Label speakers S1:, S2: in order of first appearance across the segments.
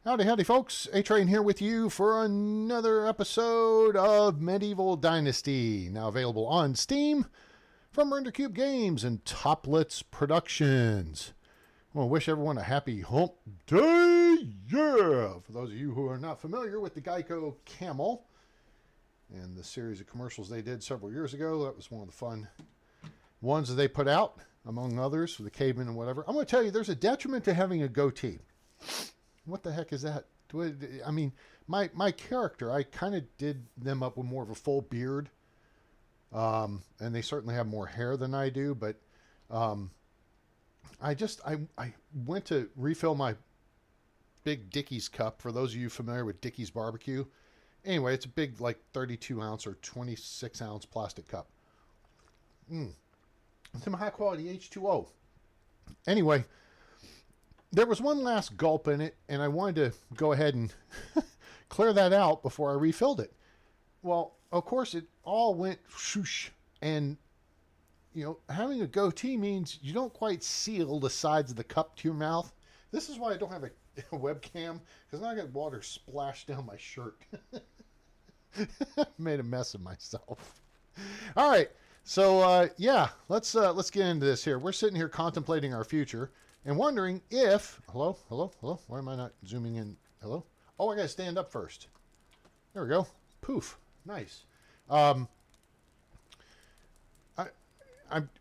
S1: Howdy, howdy, folks. A-Train here with you for another episode of Medieval Dynasty. Now available on Steam from RenderCube Games and Toplets Productions. I want to wish everyone a happy Hump Day, yeah! For those of you who are not familiar with the Geico Camel and the series of commercials they did several years ago, that was one of the fun ones that they put out, among others, for the cavemen and whatever. I'm going to tell you, there's a detriment to having a goatee. What the heck is that? I mean, my character, I kind of did them up with more of a full beard. And they certainly have more hair than I do, but I went to refill my big Dickies cup. For those of you familiar with Dickies barbecue. Anyway, it's a big, like 32 ounce or 26 ounce plastic cup. It's some high quality H2O. Anyway, there was one last gulp in it, and I wanted to go ahead and clear that out before I refilled it. Well, of course, it all went shoosh. And, you know, having a goatee means you don't quite seal the sides of the cup to your mouth. This is why I don't have a webcam, because now I got water splashed down my shirt. Made a mess of myself. All right, so yeah, let's get into this here. We're sitting here contemplating our future and wondering if hello. Why am I not zooming in? Hello. Oh, I gotta stand up first. There we go. Poof. Nice.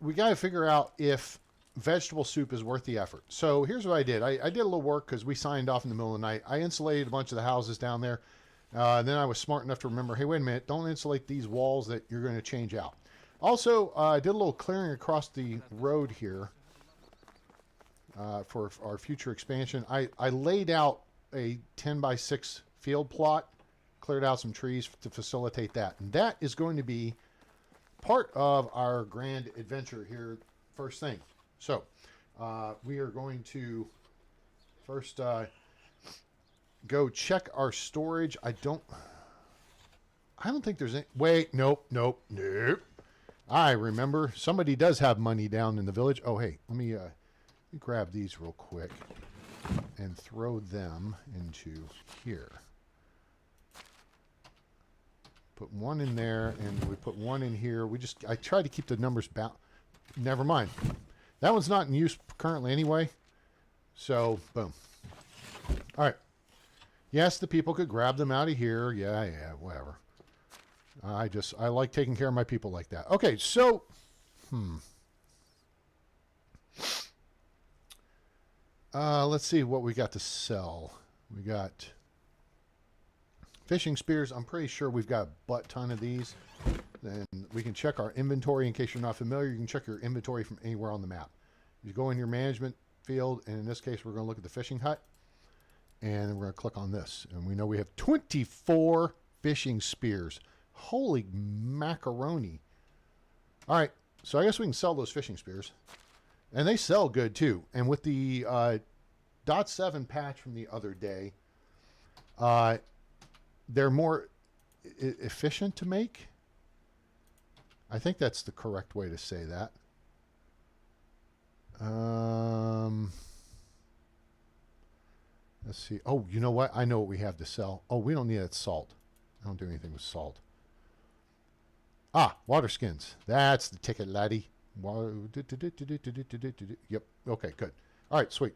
S1: We gotta figure out if vegetable soup is worth the effort. So here's what I did. I did a little work because we signed off in the middle of the night. I insulated a bunch of the houses down there. And then I was smart enough to remember, hey, wait a minute, don't insulate these walls that you're going to change out. Also, I did a little clearing across the road here for our future expansion. I laid out a 10 by 6 field plot, cleared out some trees to facilitate that. And that is going to be part of our grand adventure here first thing. So we are going to first go check our storage. I don't think there's any. Wait, nope. I remember somebody does have money down in the village. Oh, hey, let me grab these real quick and throw them into here. Put one in there, and we put one in here. I try to keep the numbers balanced. Never mind. That one's not in use currently anyway. So, boom. All right. Yes, the people could grab them out of here. Yeah, whatever. I like taking care of my people like that. Okay, so, let's see what we got to sell. We got fishing spears. I'm pretty sure we've got a butt ton of these. Then we can check our inventory. In case you're not familiar, you can check your inventory from anywhere on the map. You go in your management field, and in this case, we're going to look at the fishing hut. And we're going to click on this. And we know we have 24 fishing spears. Holy macaroni. All right. So I guess we can sell those fishing spears. And they sell good, too. And with the .7 patch from the other day, they're more efficient to make. I think that's the correct way to say that. Let's see. Oh, you know what? I know what we have to sell. Oh, we don't need that salt. I don't do anything with salt. Ah, water skins. That's the ticket, laddie. Yep. Okay, good. All right, sweet.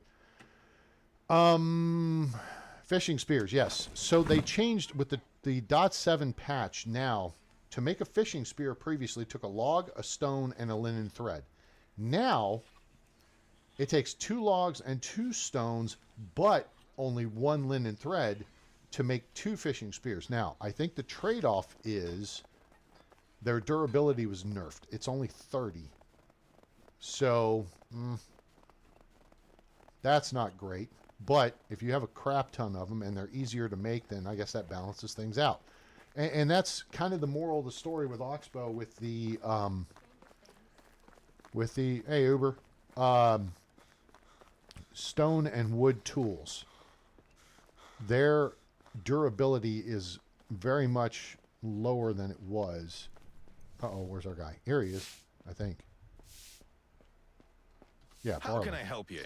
S1: Fishing spears, yes. So they changed with the .7 patch now. To make a fishing spear previously took a log, a stone, and a linen thread. Now, it takes 2 logs and 2 stones, but only 1 linen thread to make 2 fishing spears. Now, I think the trade-off is their durability was nerfed. It's only 30. So, that's not great. But if you have a crap ton of them and they're easier to make, then I guess that balances things out. And that's kind of the moral of the story with Oxbow, with the hey Uber, stone and wood tools. Their durability is very much lower than it was. Uh-oh, where's our guy? Here he is, I think. Yeah.
S2: How can I help you?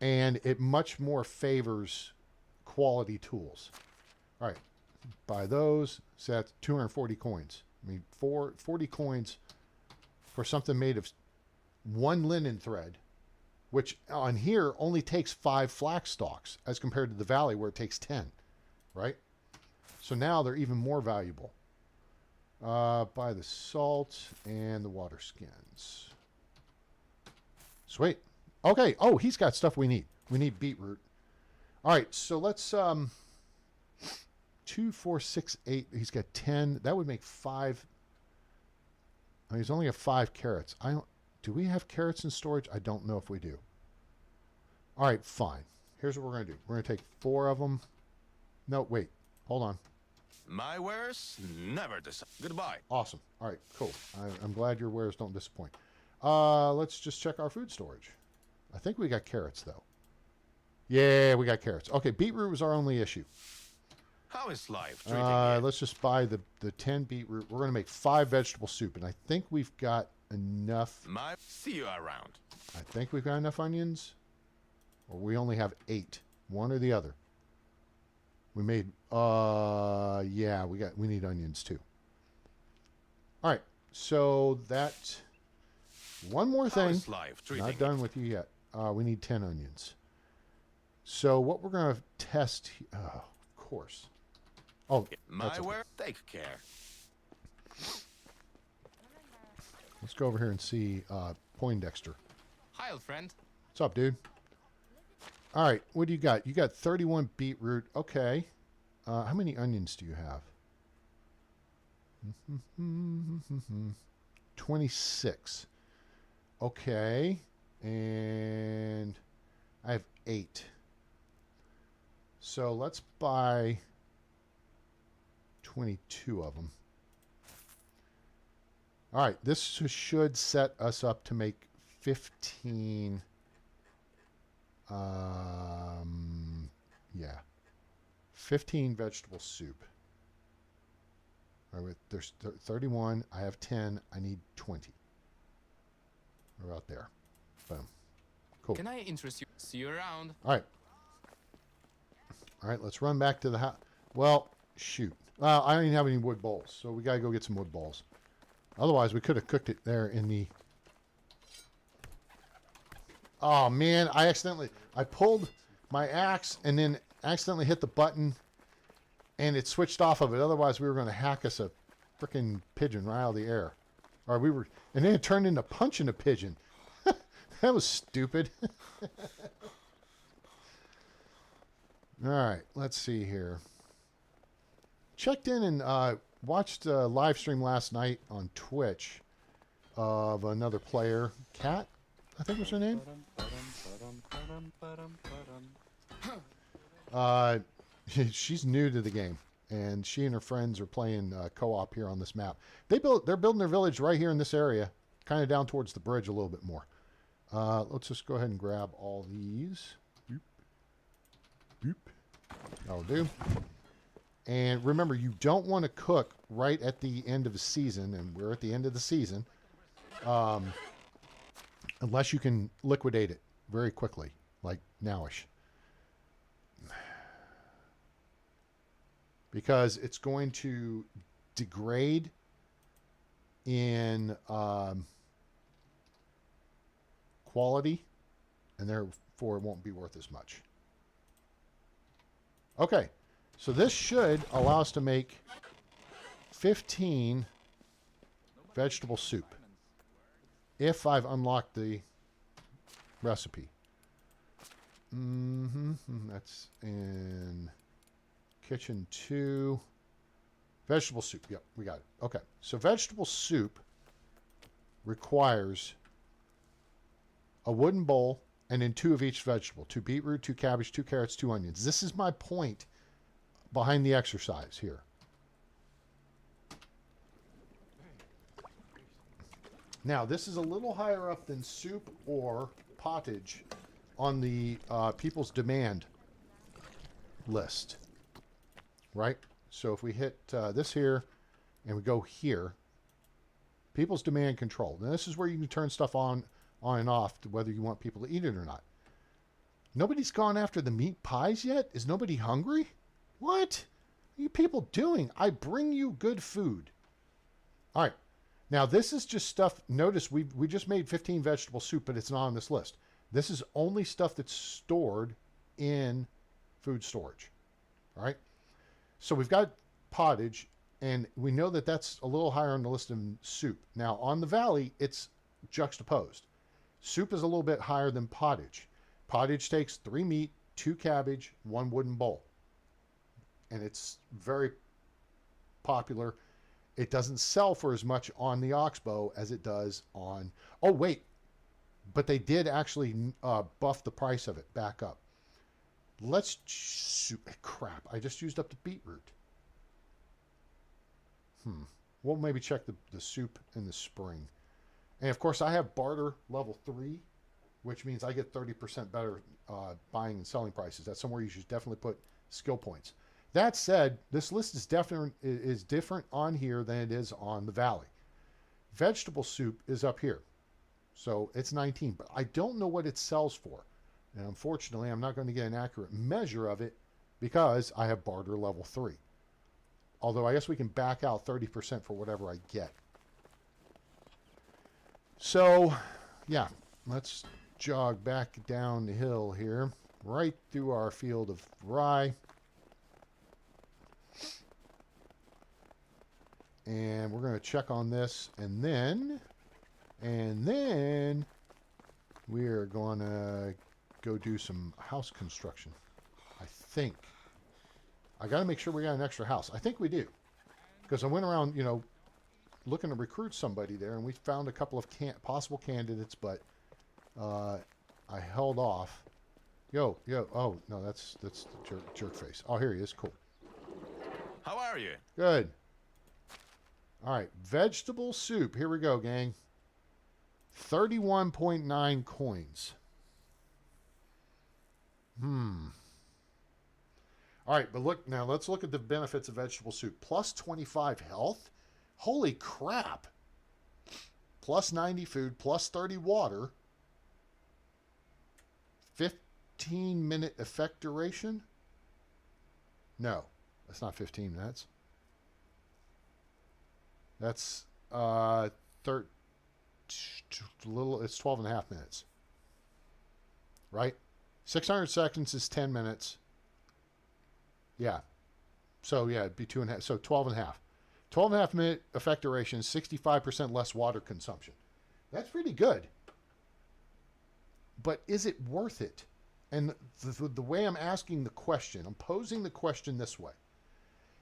S1: and it much more favors quality tools. All right, buy those. So that's 240 coins. I mean, 40 coins for something made of one linen thread, which on here only takes 5 flax stalks as compared to the Valley where it takes 10, right? So now they're even more valuable. Buy the salt and the water skins. Sweet. Okay. Oh, he's got stuff we need. We need beetroot. All right. So let's 2, 4, 6, 8. He's got 10. That would make 5. Oh, he's only got 5 carrots. Do we have carrots in storage? I don't know if we do. All right, fine. Here's what we're going to do. We're going to take 4 of them. No, wait. Hold on.
S2: My wares never disappoint. Goodbye.
S1: Awesome. All right, cool. I'm glad your wares don't disappoint. Let's just check our food storage. I think we got carrots, though. Yeah, we got carrots. Okay, beetroot was our only issue.
S2: How is life treating you?
S1: Let's just buy the 10 beetroot. We're going to make 5 vegetable soup, and I think we've got enough.
S2: See you around.
S1: I think we've got enough onions. Or we only have 8. One or the other. We made, yeah, we need onions too. All right, so that, one more thing.
S2: How is life treating
S1: Not done with you yet. We need 10 onions. So what we're going to test, of course. Oh,
S2: my word, take care.
S1: Let's go over here and see Poindexter.
S3: Hi, old friend.
S1: What's up, dude? All right, what do you got? You got 31 beetroot. Okay. How many onions do you have? 26. Okay. And I have 8. So let's buy 22 of them. All right, this should set us up to make 15. Yeah, 15 vegetable soup. All right, there's 31. I have 10. I need 20. We're out there. Boom. Cool.
S3: Can I interest you? See you around.
S1: All right. All right, let's run back to the house. Well, shoot. I don't even have any wood bowls, so we got to go get some wood bowls. Otherwise, we could have cooked it there in the... Oh, man, I pulled my axe and then accidentally hit the button and it switched off of it. Otherwise, we were going to hack us a freaking pigeon right out of the air. Or and then it turned into punching a pigeon. That was stupid. All right, let's see here. Checked in and watched a live stream last night on Twitch of another player, Kat, I think was her name. She's new to the game, and she and her friends are playing co-op here on this map. They're building their village right here in this area, kind of down towards the bridge a little bit more. Let's just go ahead and grab all these. Boop. Boop. That'll do. And remember, you don't want to cook right at the end of the season, and we're at the end of the season, unless you can liquidate it very quickly, like nowish. Because it's going to degrade in quality, and therefore it won't be worth as much. Okay, so this should allow us to make 15 vegetable soup if I've unlocked the recipe. That's in kitchen 2. Vegetable soup. Yep, we got it. Okay, so vegetable soup requires a wooden bowl and then 2 of each vegetable. 2 beetroot, 2 cabbage, 2 carrots, 2 onions. This is my point behind the exercise here. Now, this is a little higher up than soup or potage on the people's demand list, right? So if we hit this here and we go here, people's demand control. Now, this is where you can turn stuff on and off to whether you want people to eat it or not. Nobody's gone after the meat pies yet? Is nobody hungry? What are you people doing? I bring you good food. All right. Now, this is just stuff. Notice we just made 15 vegetable soup, but it's not on this list. This is only stuff that's stored in food storage. All right. So we've got pottage, and we know that that's a little higher on the list than soup. Now, on the valley, it's juxtaposed. Soup is a little bit higher than pottage. Potage takes 3 meat, 2 cabbage, 1 wooden bowl. And it's very popular. It doesn't sell for as much on the Oxbow as it does on... Oh, wait. But they did actually buff the price of it back up. Let's... Crap. I just used up the beetroot. We'll maybe check the soup in the spring. And, of course, I have barter level 3, which means I get 30% better buying and selling prices. That's somewhere you should definitely put skill points. That said, this list is different on here than it is on the valley. Vegetable soup is up here. So it's 19, but I don't know what it sells for. And unfortunately, I'm not going to get an accurate measure of it because I have barter level 3. Although I guess we can back out 30% for whatever I get. So, yeah, let's jog back down the hill here, right through our field of rye. And we're going to check on this, and then we're going to go do some house construction. I think. I got to make sure we got an extra house. I think we do. Because I went around, looking to recruit somebody there, and we found a couple of possible candidates, but I held off. Yo. Oh, no, that's the jerk face. Oh, here he is. Cool.
S2: How are you?
S1: Good. All right, vegetable soup. Here we go, gang. 31.9 coins. All right, but look, now let's look at the benefits of vegetable soup. Plus 25 health? Holy crap. Plus 90 food, plus 30 water. 15-minute effect duration? No, that's not 15 minutes. That's it's 12 and a half minutes. Right? 600 seconds is 10 minutes. Yeah. So, yeah, it'd be 2.5. So, 12 and a half. 12 and a half minute effect duration, 65% less water consumption. That's pretty good. But is it worth it? And the way I'm asking the question, I'm posing the question this way.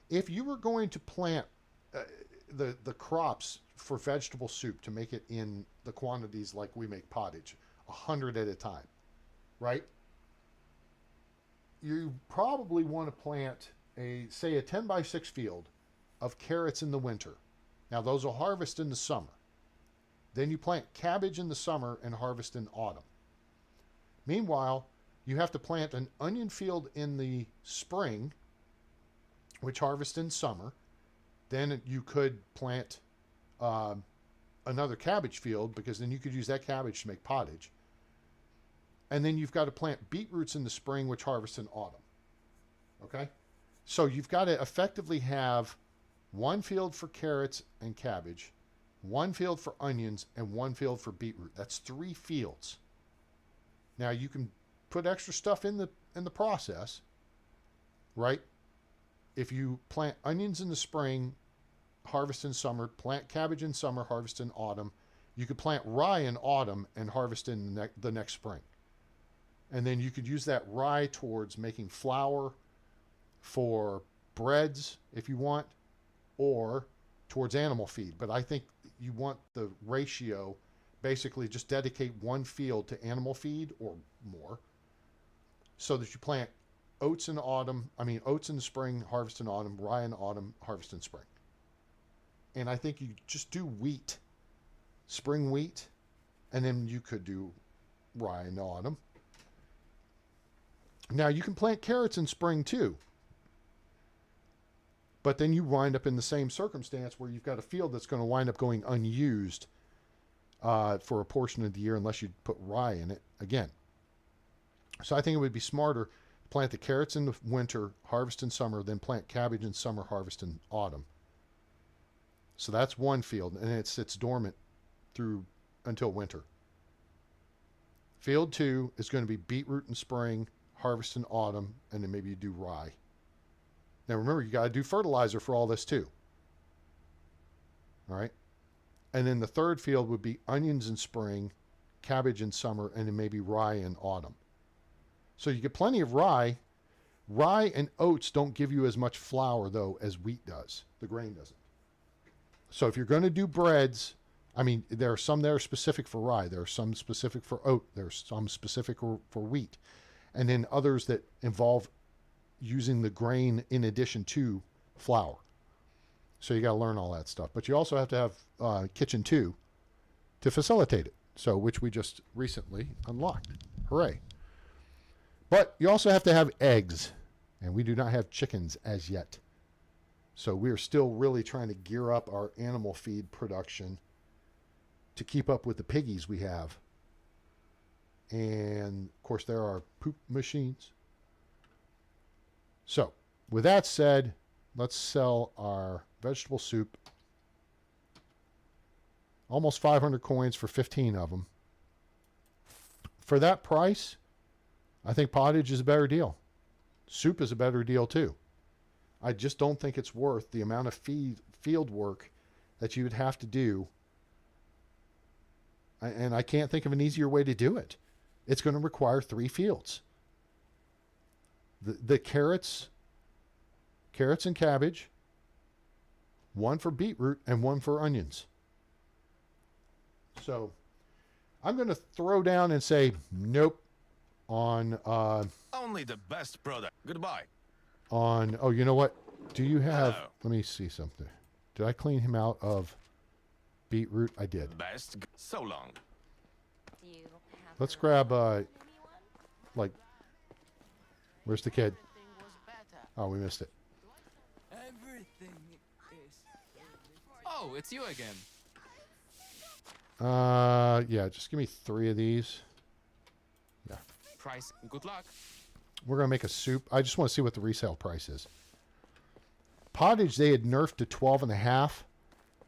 S1: If you were going to plant the crops for vegetable soup to make it in the quantities like we make pottage, 100 at a time, right? You probably want to plant a 10 by 6 field of carrots in the winter. Now those will harvest in the summer. Then you plant cabbage in the summer and harvest in autumn. Meanwhile, you have to plant an onion field in the spring, which harvests in summer. Then you could plant another cabbage field, because then you could use that cabbage to make pottage. And then you've got to plant beetroots in the spring, which harvest in autumn. Okay? So you've got to effectively have one field for carrots and cabbage, one field for onions, and one field for beetroot. That's 3 fields. Now you can put extra stuff in the process, right? If you plant onions in the spring, harvest in summer, plant cabbage in summer, harvest in autumn, you could plant rye in autumn and harvest in the next spring. And then you could use that rye towards making flour for breads if you want, or towards animal feed. But I think you want the ratio, basically just dedicate one field to animal feed or more, so that you plant oats in the spring, harvest in autumn, rye in autumn, harvest in spring. And I think you just do wheat, spring wheat, and then you could do rye in autumn. Now you can plant carrots in spring too, but then you wind up in the same circumstance where you've got a field that's going to wind up going unused for a portion of the year unless you put rye in it again. So I think it would be smarter to plant the carrots in the winter, harvest in summer, then plant cabbage in summer, harvest in autumn. So that's one field, and it sits dormant through until winter. Field 2 is going to be beetroot in spring, harvest in autumn, and then maybe you do rye. Now remember, you got to do fertilizer for all this too. All right. And then the third field would be onions in spring, cabbage in summer, and then maybe rye in autumn. So you get plenty of rye. Rye and oats don't give you as much flour, though, as wheat does. The grain doesn't. So if you're going to do breads, I mean, there are some that are specific for rye. There are some specific for oat. There's some specific for wheat. And then others that involve using the grain in addition to flour. So you got to learn all that stuff. But you also have to have Kitchen 2 to facilitate it. So, which we just recently unlocked. Hooray. But you also have to have eggs. And we do not have chickens as yet. So we're still really trying to gear up our animal feed production to keep up with the piggies we have. And, of course, there are poop machines. So, with that said, let's sell our vegetable soup. Almost 500 coins for 15 of them. For that price, I think Potage is a better deal. Soup is a better deal, too. I just don't think it's worth the amount of field work that you would have to do. And I can't think of an easier way to do it. It's going to require 3 fields. The carrots and cabbage, 1 for beetroot, and 1 for onions. So I'm going to throw down and say nope on...
S2: Only the best product. Goodbye.
S1: On... Oh, you know what? Do you have...
S2: Hello.
S1: Let me see something. Did I clean him out of beetroot? I did.
S2: Best. So long.
S4: Do you have
S1: Let's
S4: a
S1: grab,
S4: anyone?
S1: like... Where's the kid?
S5: Everything was better.
S1: Oh, we missed it.
S5: Everything is.
S3: Oh, it's you again.
S1: Yeah, just give me 3 of these. Yeah.
S3: Price. Good luck.
S1: We're going to make a soup. I just want to see what the resale price is. Potage, they had nerfed to 12.5,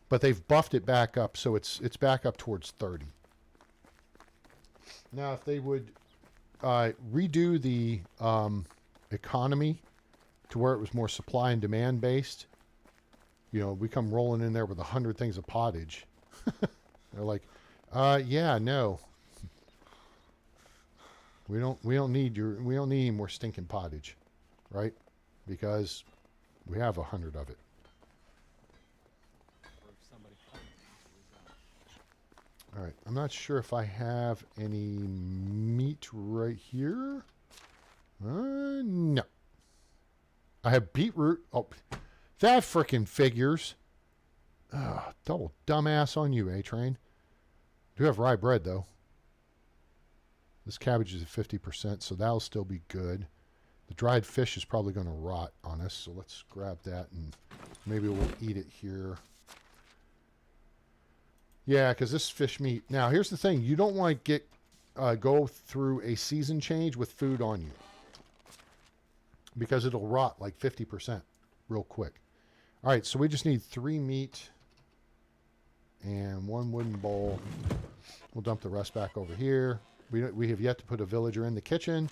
S1: but they've buffed it back up, so it's back up towards 30. Now, if they would redo the economy to where it was more supply and demand based, you know, we come rolling in there with 100 things of Potage. They're like, yeah, no. We don't need any more stinking Potage, right? Because we have 100 of it. All right, I'm not sure if I have any meat right here. No. I have beetroot. Oh, that frickin' figures. Double dumbass on you, A-Train. Do have rye bread, though. This cabbage is at 50%, so that'll still be good. The dried fish is probably going to rot on us, so let's grab that and maybe we'll eat it here. Yeah, because this fish meat. Now, here's the thing. You don't want to go through a season change with food on you, because it'll rot like 50% real quick. All right, so we just need 3 meat and 1 wooden bowl. We'll dump the rest back over here. We have yet to put a villager in the kitchen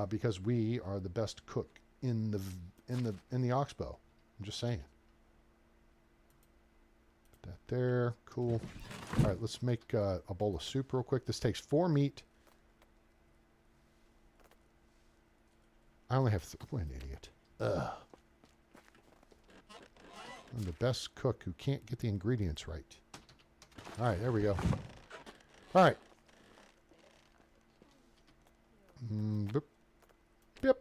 S1: because we are the best cook in the Oxbow. I'm just saying. Put that there. Cool. All right, let's make a bowl of soup real quick. This takes 4 meat. I only have... What an idiot. Ugh. I'm the best cook who can't get the ingredients right. All right, there we go. All right. Boop. Yep.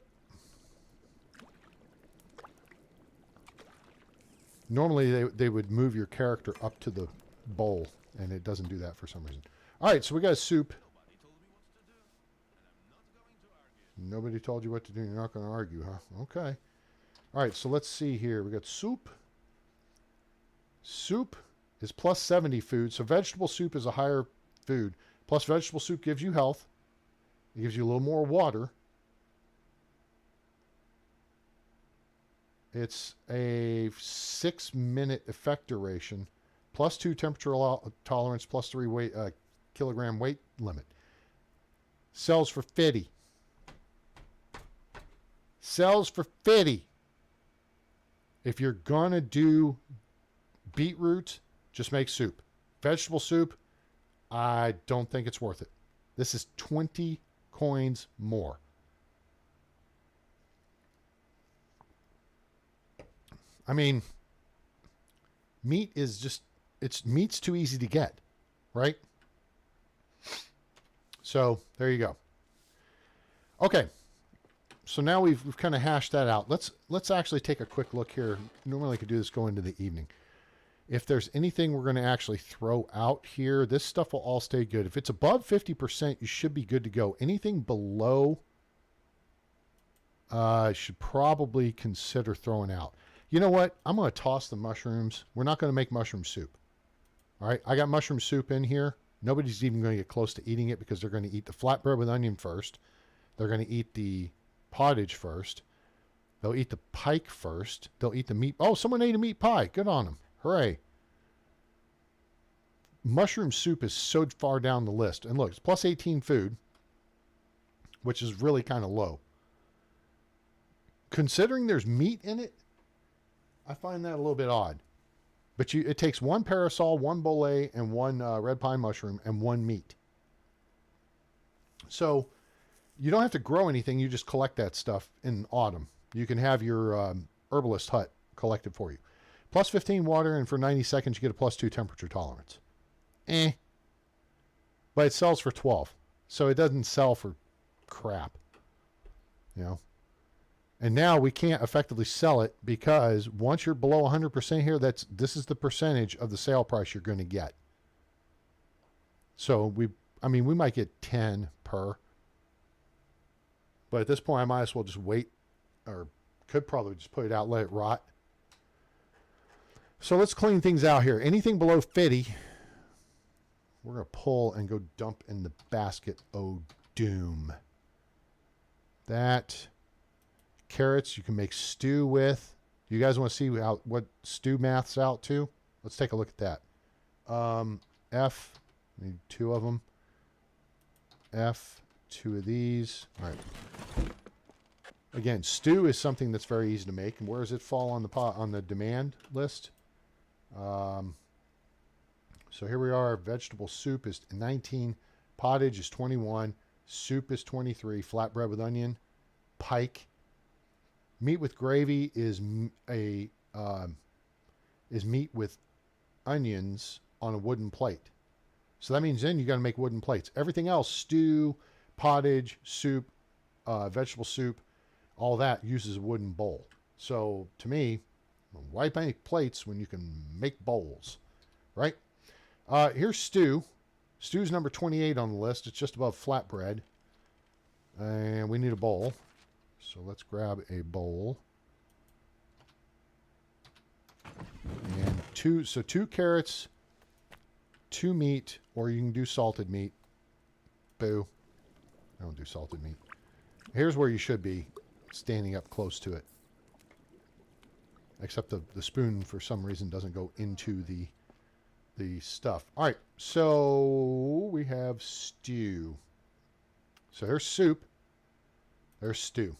S1: Normally they would move your character up to the bowl, and it doesn't do that for some reason. All right, so we got a soup. Nobody told you what to do. You're not going to argue, huh? Okay. All right, so let's see here. We got soup. Soup is plus 70 food, so vegetable soup is a higher food. Plus vegetable soup gives you health. It gives you a little more water. It's a 6-minute effect duration, +2 temperature tolerance, +3 weight, kilogram weight limit. Sells for 50. Sells for 50. If you're going to do beetroot, just make soup. Vegetable soup, I don't think it's worth it. This is 20 coins more. I mean, meat is just, meat's too easy to get, right? So there you go. Okay. So now we've kind of hashed that out. Let's actually take a quick look here. Normally I could do this going into the evening. If there's anything we're going to actually throw out here, this stuff will all stay good. If it's above 50%, you should be good to go. Anything below, should probably consider throwing out. You know what? I'm going to toss the mushrooms. We're not going to make mushroom soup. All right. I got mushroom soup in here. Nobody's even going to get close to eating it because they're going to eat the flatbread with onion first. They're going to eat the potage first. They'll eat the pike first. They'll eat the meat. Oh, someone ate a meat pie. Good on them. Hooray. Mushroom soup is so far down the list. And look, it's +18 food, which is really kind of low. Considering there's meat in it, I find that a little bit odd. But it takes 1 parasol, 1 bolete, and 1 red pine mushroom, and 1 meat. So you don't have to grow anything. You just collect that stuff in autumn. You can have your herbalist hut collected for you. +15 water, and for 90 seconds, you get a +2 temperature tolerance. But it sells for 12. So it doesn't sell for crap. You know? And now we can't effectively sell it because once you're below 100% here, this is the percentage of the sale price you're going to get. So we might get 10 per. But at this point, I might as well just wait, or could probably just put it out, let it rot. So let's clean things out here. Anything below 50, we're going to pull and go dump in the basket. Oh, doom. That. Carrots you can make stew with. You guys want to see what stew math's out to? Let's take a look at that. F, need 2 of them. F, 2 of these. All right. Again, stew is something that's very easy to make. And where does it fall on the demand list? So here we are. Vegetable soup is 19. Potage is 21. Soup is 23. Flatbread with onion. Pike. Meat with gravy is meat with onions on a wooden plate. So that means then you got to make wooden plates. Everything else, stew, pottage, soup, vegetable soup, all that uses a wooden bowl. So to me, why make plates when you can make bowls, right? Here's stew. Stew's number 28 on the list. It's just above flatbread. And we need a bowl. So let's grab a bowl. And 2 carrots, 2 meat, or you can do salted meat. Boo. I don't do salted meat. Here's where you should be, standing up close to it. Except the spoon, for some reason, doesn't go into the stuff. All right, so we have stew. So there's soup. There's stew.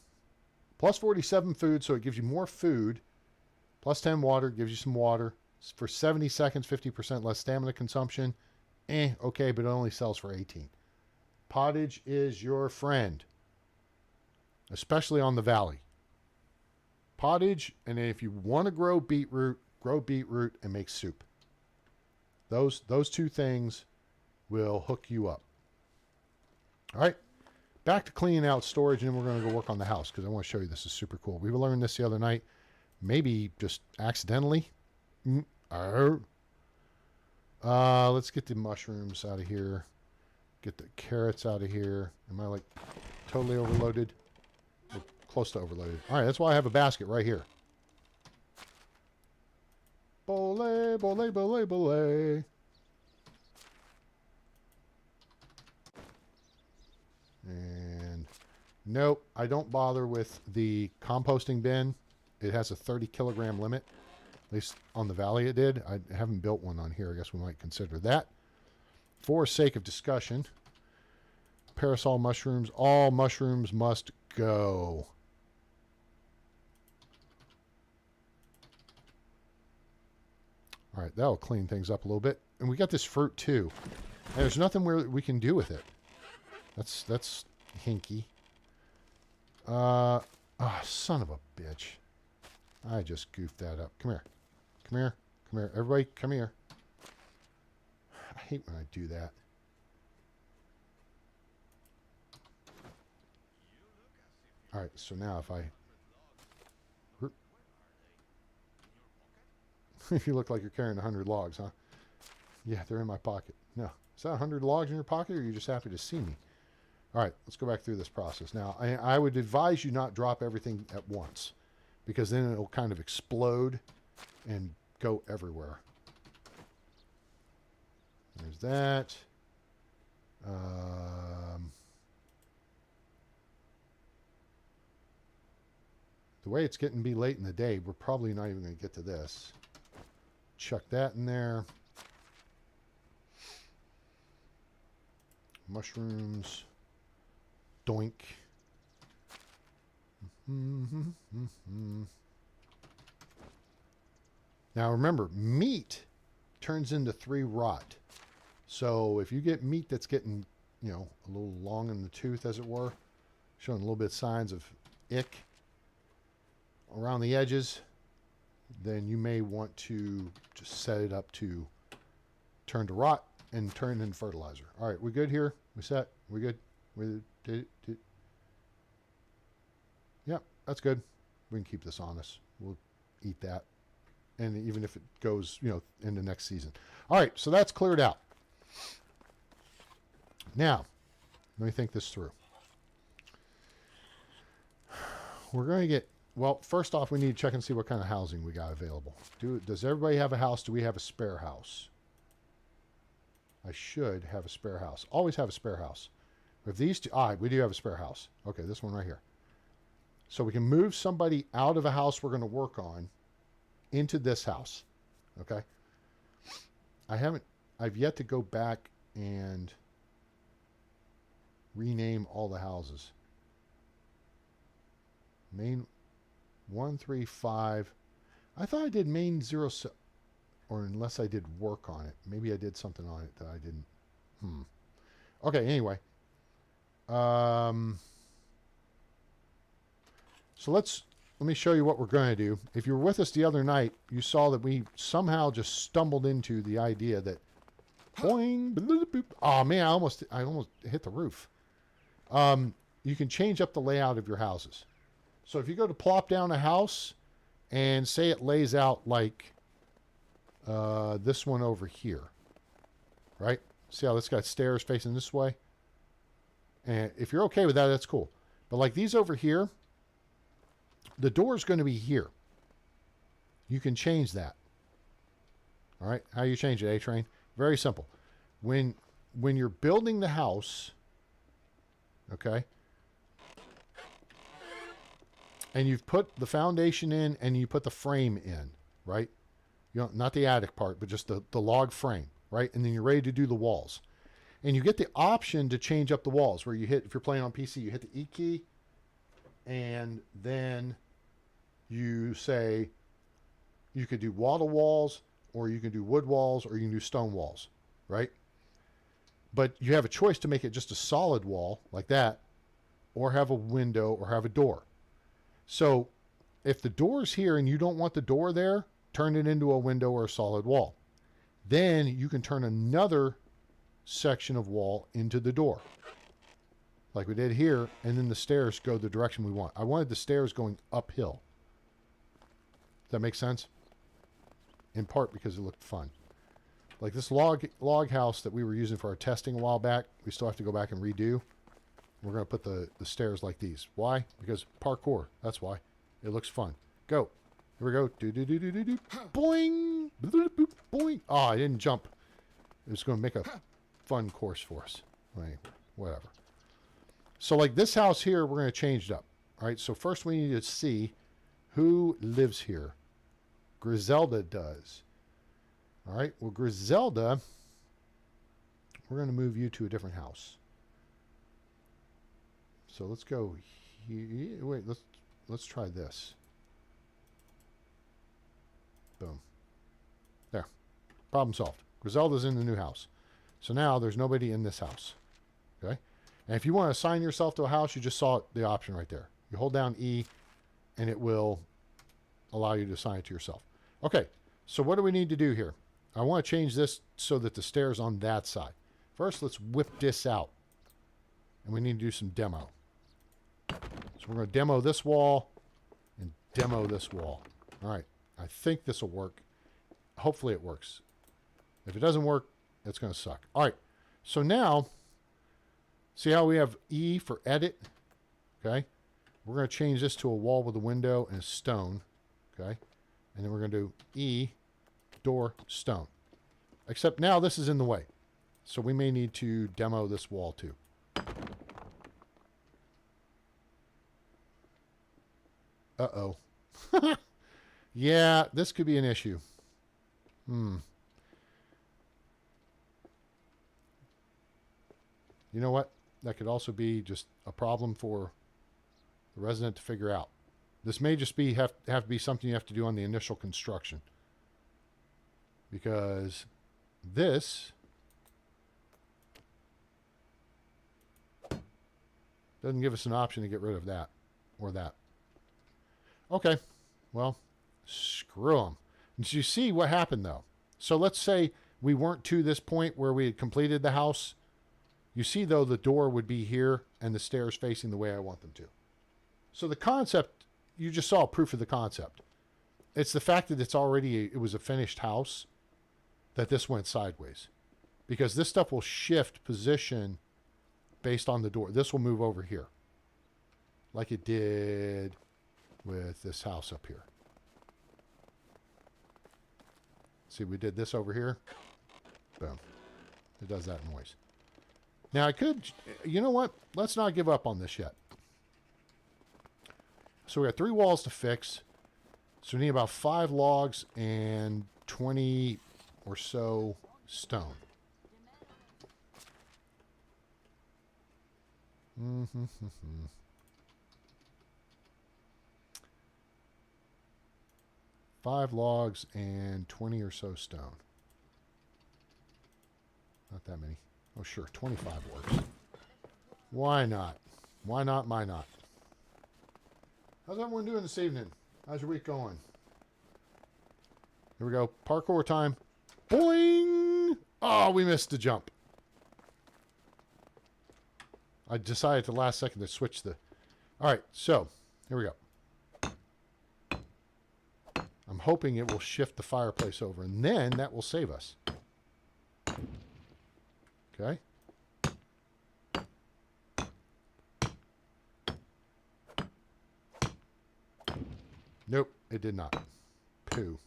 S1: +47 food, so it gives you more food. +10 water, gives you some water. For 70 seconds, 50% less stamina consumption. Okay, but it only sells for 18. Potage is your friend. Especially on the valley. Potage, and if you want to grow beetroot and make soup. Those 2 things will hook you up. All right. Back to cleaning out storage, and then we're going to go work on the house because I want to show you this is super cool. We learned this the other night, maybe just accidentally. Let's get the mushrooms out of here. Get the carrots out of here. Am I like totally overloaded? Or close to overloaded. All right, that's why I have a basket right here. Bole, bole, bole, bole. And Nope, I don't bother with the composting bin. It has a 30 kilogram limit. At least on the Valley it did. I haven't built one on here. I guess we might consider that. For sake of discussion, parasol mushrooms. All mushrooms must go. All right, that'll clean things up a little bit. And we got this fruit too. And there's nothing we can do with it. That's hinky. Son of a bitch. I just goofed that up. Come here. Come here. Come here. Everybody, come here. I hate when I do that. All right, so now if I... If you look like you're carrying 100 logs, huh? Yeah, they're in my pocket. No. Is that 100 logs in your pocket, or are you just happy to see me? All right, let's go back through this process. Now, I would advise you not drop everything at once, because then it'll kind of explode and go everywhere. There's that. The way it's getting to be late in the day, we're probably not even going to get to this. Chuck that in there. Mushrooms. Doink. Now remember, meat turns into 3 rot. So if you get meat that's getting, you know, a little long in the tooth, as it were, showing a little bit of signs of ick around the edges, then you may want to just set it up to turn to rot and turn into fertilizer. All right, we good here? We set? We good? Yep, that's good. We can keep this on us. We'll eat that. And even if it goes, you know, into next season. All right, so that's cleared out. Now, let me think this through. We're going to get... Well, first off, we need to check and see what kind of housing we got available. Does everybody have a house? Do we have a spare house? I should have a spare house. Always have a spare house. If these two... we do have a spare house. Okay, this one right here. So we can move somebody out of a house we're going to work on into this house. Okay? I've yet to go back and rename all the houses. Main 135. I thought I did main 0, or unless I did work on it. Maybe I did something on it that I didn't. Okay, anyway. So let me show you what we're going to do. If you were with us the other night, you saw that we somehow just stumbled into the idea that boing, bloop, bloop. Oh man, I almost hit the roof. You can change up the layout of your houses. So if you go to plop down a house and say it lays out like this one over here, right? See how this got stairs facing this way? And if you're okay with that, that's cool. But like these over here, the door is going to be here. You can change that. All right, how you change it, A-Train? Very simple. When you're building the house, okay, and you've put the foundation in and you put the frame in, right? You know, not the attic part, but just the log frame, right? And then you're ready to do the walls. And you get the option to change up the walls where you hit, if you're playing on PC, you hit the E key and then you say you could do wattle walls or you can do wood walls or you can do stone walls, right? But you have a choice to make it just a solid wall like that or have a window or have a door. So if the door's here and you don't want the door there, turn it into a window or a solid wall. Then you can turn another section of wall into the door. Like we did here, and then the stairs go the direction we want. I wanted the stairs going uphill. Does that make sense? In part because it looked fun. Like this log house that we were using for our testing a while back, we still have to go back and redo. We're going to put the stairs like these. Why? Because parkour. That's why. It looks fun. Go. Here we go. Do-do-do-do-do-do. Boing. Boing. Oh, I didn't jump. It was going to make a fun course for us. Anyway, whatever. So like this house here, we're going to change it up. All right, so first we need to see who lives here. Griselda does. All right, well, Griselda, we're going to move you to a different house. So let's go here. Wait, let's try this. Boom. There. Problem solved. Griselda's in the new house. So now there's nobody in this house. Okay? And if you want to assign yourself to a house, you just saw the option right there. You hold down E, and it will allow you to assign it to yourself. Okay, so what do we need to do here? I want to change this so that the stairs on that side. First, let's whip this out. And we need to do some demo. So we're going to demo this wall and demo this wall. All right, I think this will work. Hopefully it works. If it doesn't work, it's going to suck. All right, so now, see how we have E for edit? Okay, we're going to change this to a wall with a window and a stone. Okay, and then we're going to do E, door, stone. Except now this is in the way. So we may need to demo this wall too. Uh-oh. Yeah, this could be an issue. You know what? That could also be just a problem for the resident to figure out. This may just be have to be something you have to do on the initial construction. Because this doesn't give us an option to get rid of that or that. Okay, well, screw them. Did you see what happened, though? So let's say we weren't to this point where we had completed the house. You see, though, the door would be here and the stairs facing the way I want them to. So the concept, you just saw proof of the concept. It's the fact that it was a finished house that this went sideways. Because this stuff will shift position based on the door. This will move over here. Like it did with this house up here. See, we did this over here. Boom. It does that noise. Now, I could, you know what? Let's not give up on this yet. So we got 3 walls to fix. So we need about 5 logs and 20 or so stone. Mm-hmm. 5 logs and 20 or so stone. Not that many. Oh, sure. 25 works. Why not? Why not? Why not? How's everyone doing this evening? How's your week going? Here we go. Parkour time. Boing! Oh, we missed the jump. I decided at the last second to switch the... All right, so here we go. I'm hoping it will shift the fireplace over, and then that will save us. Okay. Nope, it did not. Pooh.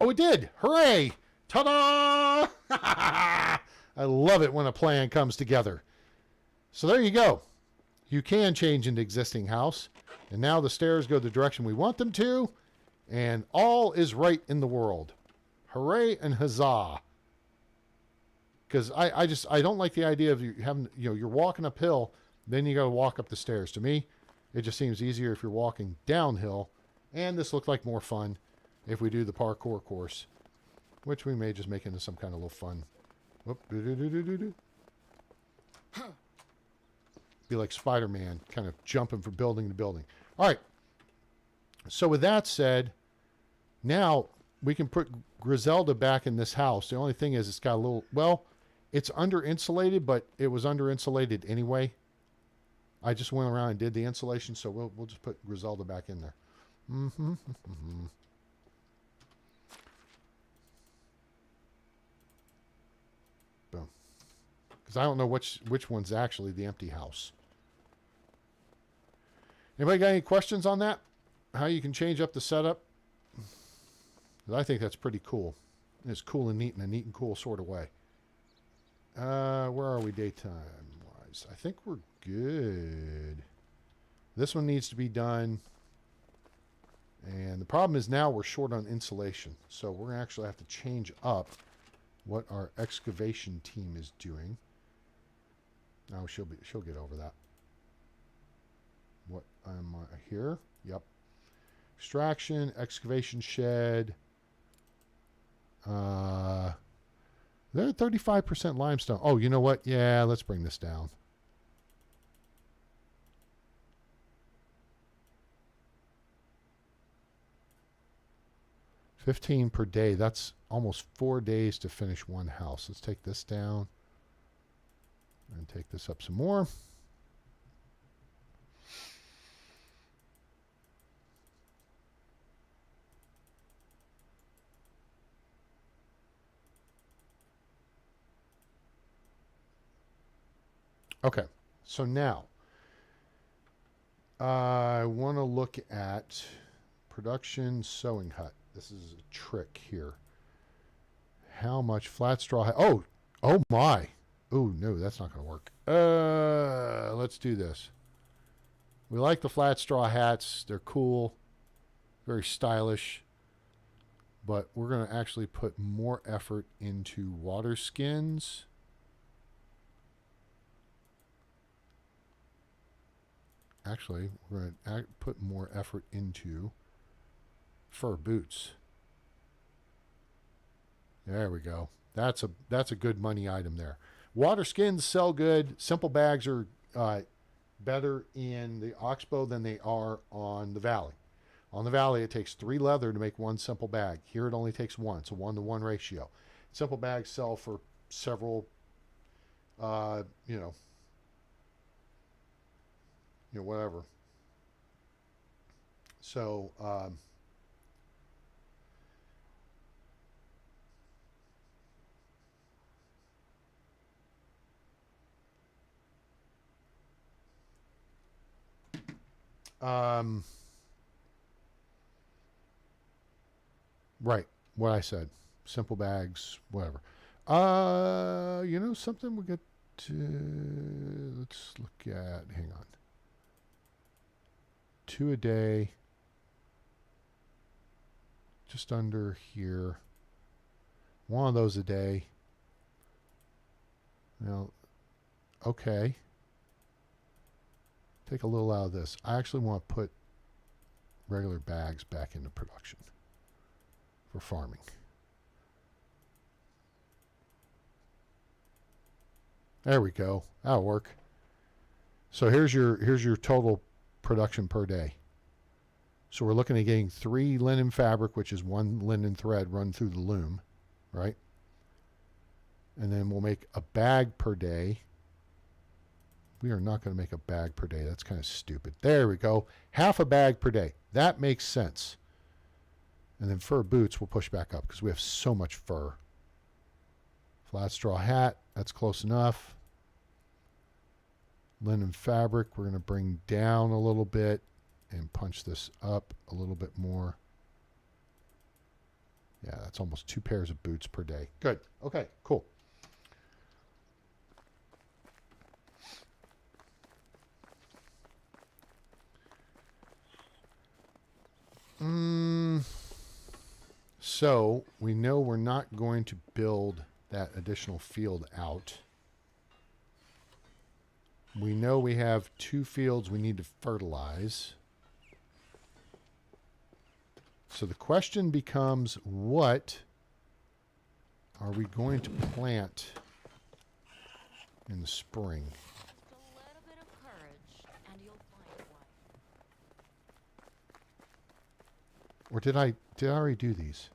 S1: Oh, it did! Hooray! Ta-da! I love it when a plan comes together. So there you go. You can change an existing house. And now the stairs go the direction we want them to. And all is right in the world. Hooray and huzzah. Because I don't like the idea of you having, you're walking uphill, then you got to walk up the stairs. To me, it just seems easier if you're walking downhill. And this looked like more fun if we do the parkour course, which we may just make into some kind of little fun. Whoop, be like Spider-Man, kind of jumping from building to building. All right. So with that said, now we can put Griselda back in this house. The only thing is it's got a little, well, it's under-insulated, but it was under-insulated anyway. I just went around and did the insulation, so we'll just put Griselda back in there. Boom. Because I don't know which one's actually the empty house. Anybody got any questions on that? How you can change up the setup? 'Cause I think that's pretty cool. It's cool and neat in a neat and cool sort of way. Where are we daytime-wise? I think we're good. This one needs to be done. And the problem is now we're short on insulation. So we're going to actually have to change up what our excavation team is doing. Now she'll get over that. What am I here? Yep. Extraction, excavation shed. They're at 35% limestone. Oh, you know what? Yeah, let's bring this down. $15 per day. That's almost 4 days to finish one house. Let's take this down and take this up some more. Okay, so now I want to look at production sewing hut. This is a trick here. How much flat straw? Oh my! Oh no, that's not going to work. Let's do this. We like the flat straw hats. They're cool, very stylish. But we're going to actually put more effort into water skins. Actually, we're going to put more effort into fur boots. There we go. That's a good money item there. Water skins sell good. Simple bags are better in the Oxbow than they are on the Valley. On the Valley, it takes 3 leather to make 1 simple bag. Here, it only takes 1. It's a 1-to-1 ratio. Simple bags sell for several, whatever. So, right, what I said. Simple bags, whatever. Something we get to, let's look at, hang on. 2 a day. Just under here. 1 of those a day. Now, okay. Take a little out of this. I actually want to put regular bags back into production for farming. There we go. That'll work. So here's your total production per day. So we're looking at getting 3 linen fabric, which is 1 linen thread run through the loom, right? And then we'll make a bag per day. We are not going to make a bag per day. That's kind of stupid. There we go. Half a bag per day. That makes sense. And then fur boots we'll push back up because we have so much fur. Flat straw hat, that's close enough. Linen fabric, we're going to bring down a little bit and punch this up a little bit more. Yeah, that's almost 2 pairs of boots per day. Good. Okay, cool. So we know we're not going to build that additional field out. We know we have 2 fields we need to fertilize. So the question becomes, what are we going to plant in the spring?
S4: Just a little bit of courage, and you'll find one.
S1: Or did I already do these?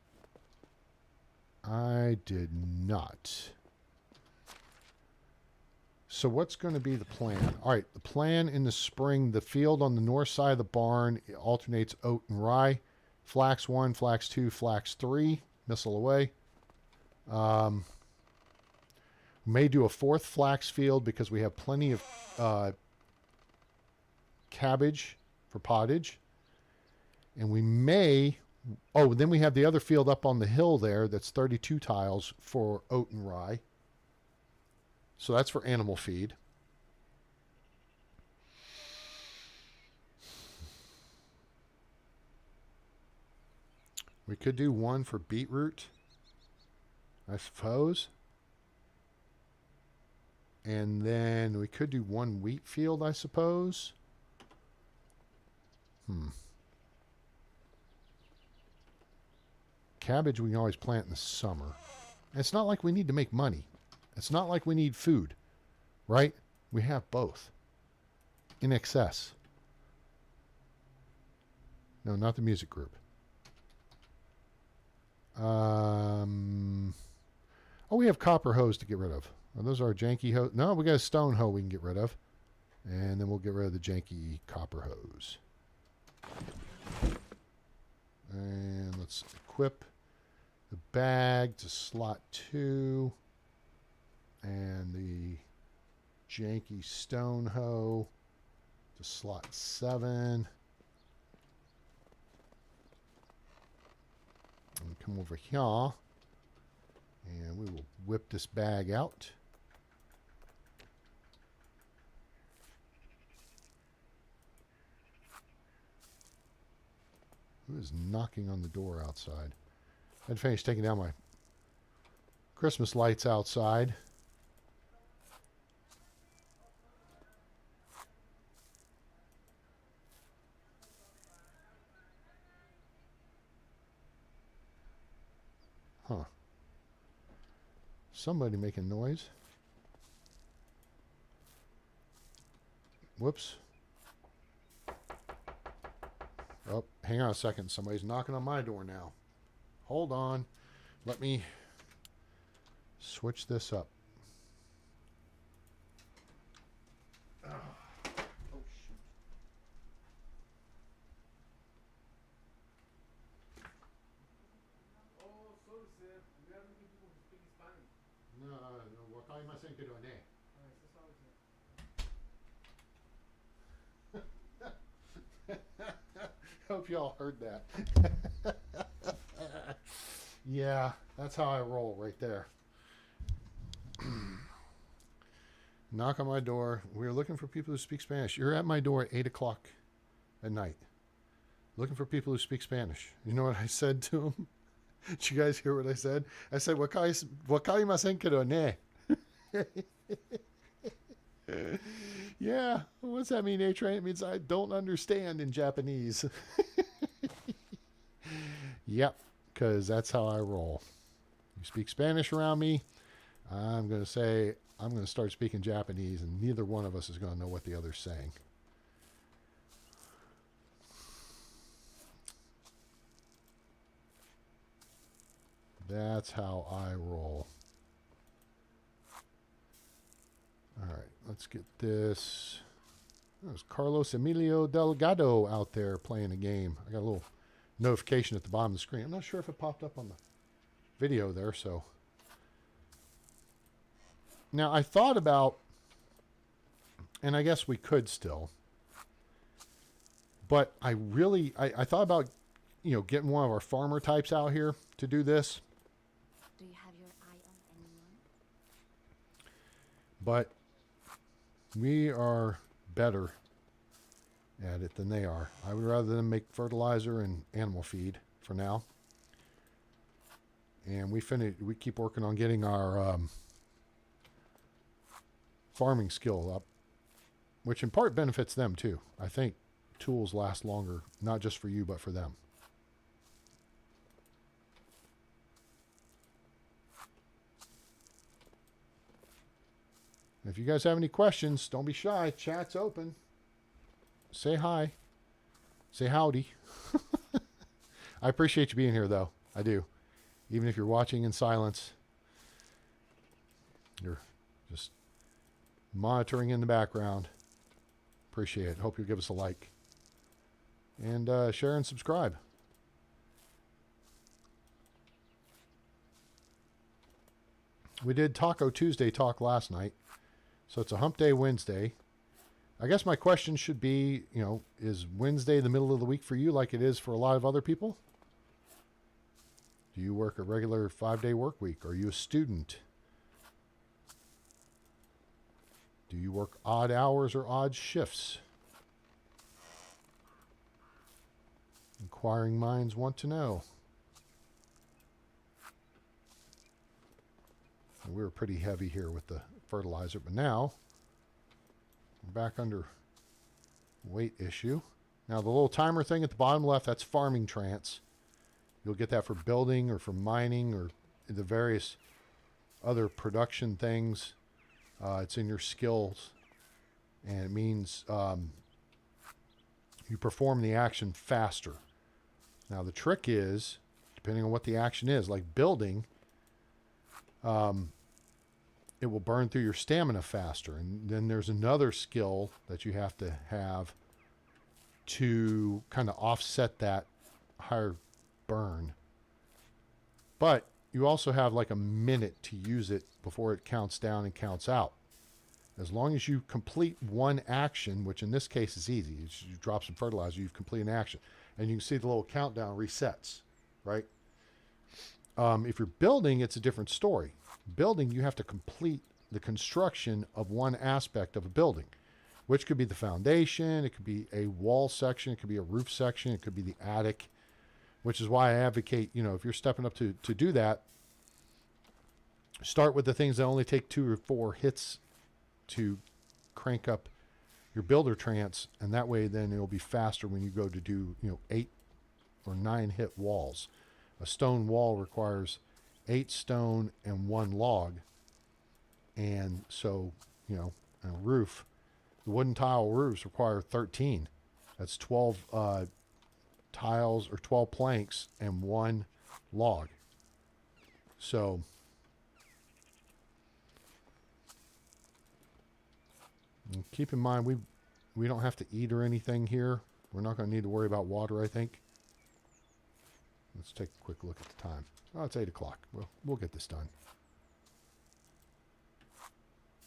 S1: I did not. So what's going to be the plan? All right, the plan in the spring, the field on the north side of the barn alternates oat and rye. Flax 1, flax 2, flax 3. Missile away. We may do a 4th flax field because we have plenty of cabbage for pottage. And we may... Oh, then we have the other field up on the hill there that's 32 tiles for oat and rye. So that's for animal feed. We could do one for beetroot, I suppose. And then we could do one wheat field, I suppose. Cabbage we can always plant in the summer. And it's not like we need to make money. It's not like we need food, right? We have both in excess. No, not the music group. Oh, we have copper hose to get rid of. Are those our janky hose? No, we got a stone hoe we can get rid of. And then we'll get rid of the janky copper hose. And let's equip the bag to slot 2. And the janky stone hoe to slot 7. And come over here. And we will whip this bag out. Who is knocking on the door outside? I'd finished taking down my Christmas lights outside. Huh. Somebody making noise. Whoops. Oh, hang on a second. Somebody's knocking on my door now. Hold on. Let me switch this up. Oh, shoot. No, wakaimasen kedo ne. Hope y'all heard that. Yeah, that's how I roll right there. Knock on my door. We're looking for people who speak Spanish. You're at my door at 8 o'clock at night. Looking for people who speak Spanish. You know what I said to them? Did you guys hear what I said? I said, wakaimasen kedo ne. Yeah, what's that mean, A-Train? It means I don't understand in Japanese. Yep, because that's how I roll. You speak Spanish around me, I'm going to start speaking Japanese, and neither one of us is going to know what the other's saying. That's how I roll. All right, let's get this. There's Carlos Emilio Delgado out there playing a game. I got a little notification at the bottom of the screen. I'm not sure if it popped up on the video there, so. Now, I thought about, and I guess we could still, but I thought about, getting one of our farmer types out here to do this.
S4: Do you have your eye on anyone?
S1: But we are better at it than they are. I would rather them make fertilizer and animal feed for now. And we keep working on getting our farming skill up, which in part benefits them too. I think tools last longer, not just for you, but for them. If you guys have any questions, don't be shy. Chat's open. Say hi. Say howdy. I appreciate you being here, though. I do. Even if you're watching in silence, you're just monitoring in the background. Appreciate it. Hope you'll give us a like. And share and subscribe. We did Taco Tuesday talk last night. So it's a Hump Day Wednesday. I guess my question should be, is Wednesday the middle of the week for you like it is for a lot of other people? Do you work a regular 5-day work week? Are you a student? Do you work odd hours or odd shifts? Inquiring minds want to know. And we were pretty heavy here with the fertilizer, but now we're back under weight issue. Now the little timer thing at the bottom left, that's farming trance. You'll get that for building or for mining or the various other production things. It's in your skills, and it means you perform the action faster. Now the trick is, depending on what the action is, like building, it will burn through your stamina faster. And then there's another skill that you have to kind of offset that higher burn. But you also have like a minute to use it before it counts down and counts out. As long as you complete one action, which in this case is easy, you drop some fertilizer, you've completed an action. And you can see the little countdown resets, right? If you're building, it's a different story. Building, you have to complete the construction of one aspect of a building, which could be the foundation, it could be a wall section, it could be a roof section, it could be the attic, which is why I advocate, you know, if you're stepping up to do that, start with the things that only take 2 or 4 hits to crank up your builder trance, and that way then it'll be faster when you go to do, you know, 8 or 9 hit walls. A stone wall requires 8 stone and 1 log, and so, you know, a roof, the wooden tile roofs require 13. That's 12 tiles or 12 planks and 1 log. So keep in mind, we don't have to eat or anything here. We're not going to need to worry about water, I think. Let's take a quick look at the time. Oh, it's 8 o'clock. We'll get this done.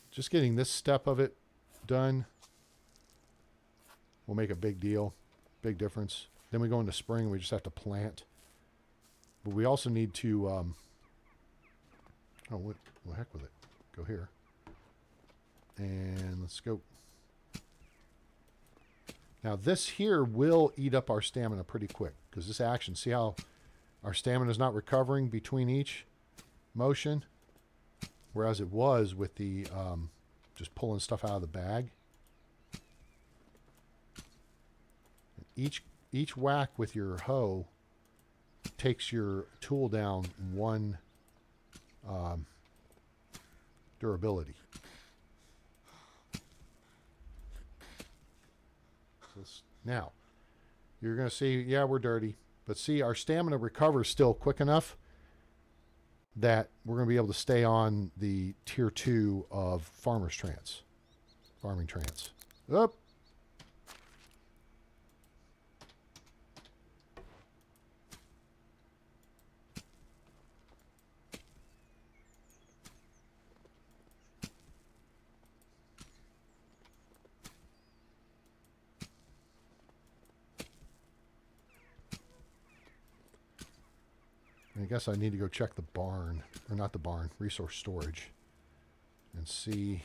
S1: Just getting this step of it done will make a big deal, big difference. Then we go into spring, we just have to plant. But we also need to, oh, what the heck with it? Go here. And let's go. Now this here will eat up our stamina pretty quick, because this action, see how our stamina is not recovering between each motion, whereas it was with the just pulling stuff out of the bag. Each whack with your hoe takes your tool down 1 durability. Now, you're going to see, yeah, we're dirty. But see, our stamina recovers still quick enough that we're going to be able to stay on the tier 2 of farmer's trance. Farming trance. Up. I guess I need to go check the barn, or not the barn, resource storage, and see.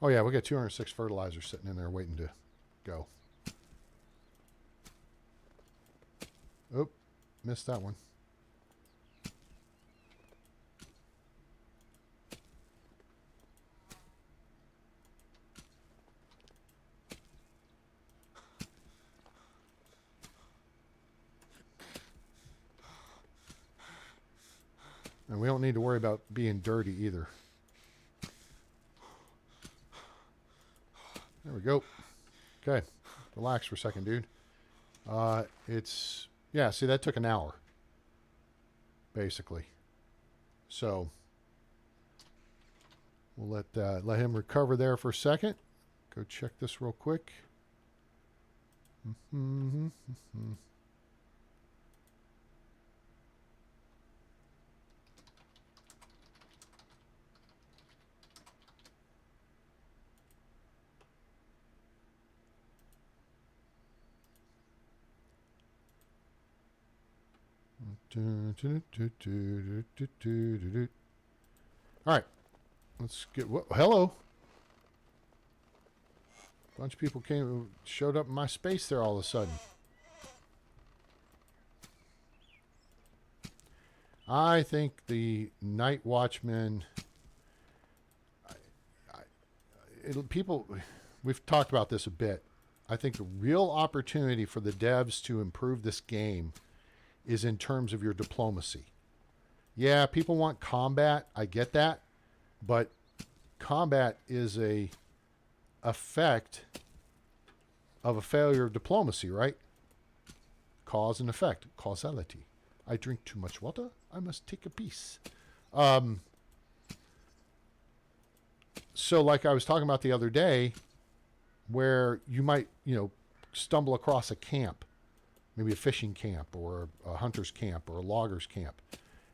S1: Oh yeah, we got 206 fertilizers sitting in there waiting to go. Oh, missed that one. And we don't need to worry about being dirty either. There we go. Okay. Relax for a second, dude. Yeah, see, that took an hour, basically. So we'll let him recover there for a second. Go check this real quick. All right. Let's get... Hello. A bunch of people showed up in my space there all of a sudden. I think the Night Watchmen... We've talked about this a bit. I think the real opportunity for the devs to improve this game is in terms of your diplomacy. Yeah, people want combat. I get that. But combat is a effect of a failure of diplomacy, right? Cause and effect. Causality. I drink too much water. I must take a piece. So like I was talking about the other day, where you might, stumble across a camp, maybe a fishing camp or a hunter's camp or a logger's camp,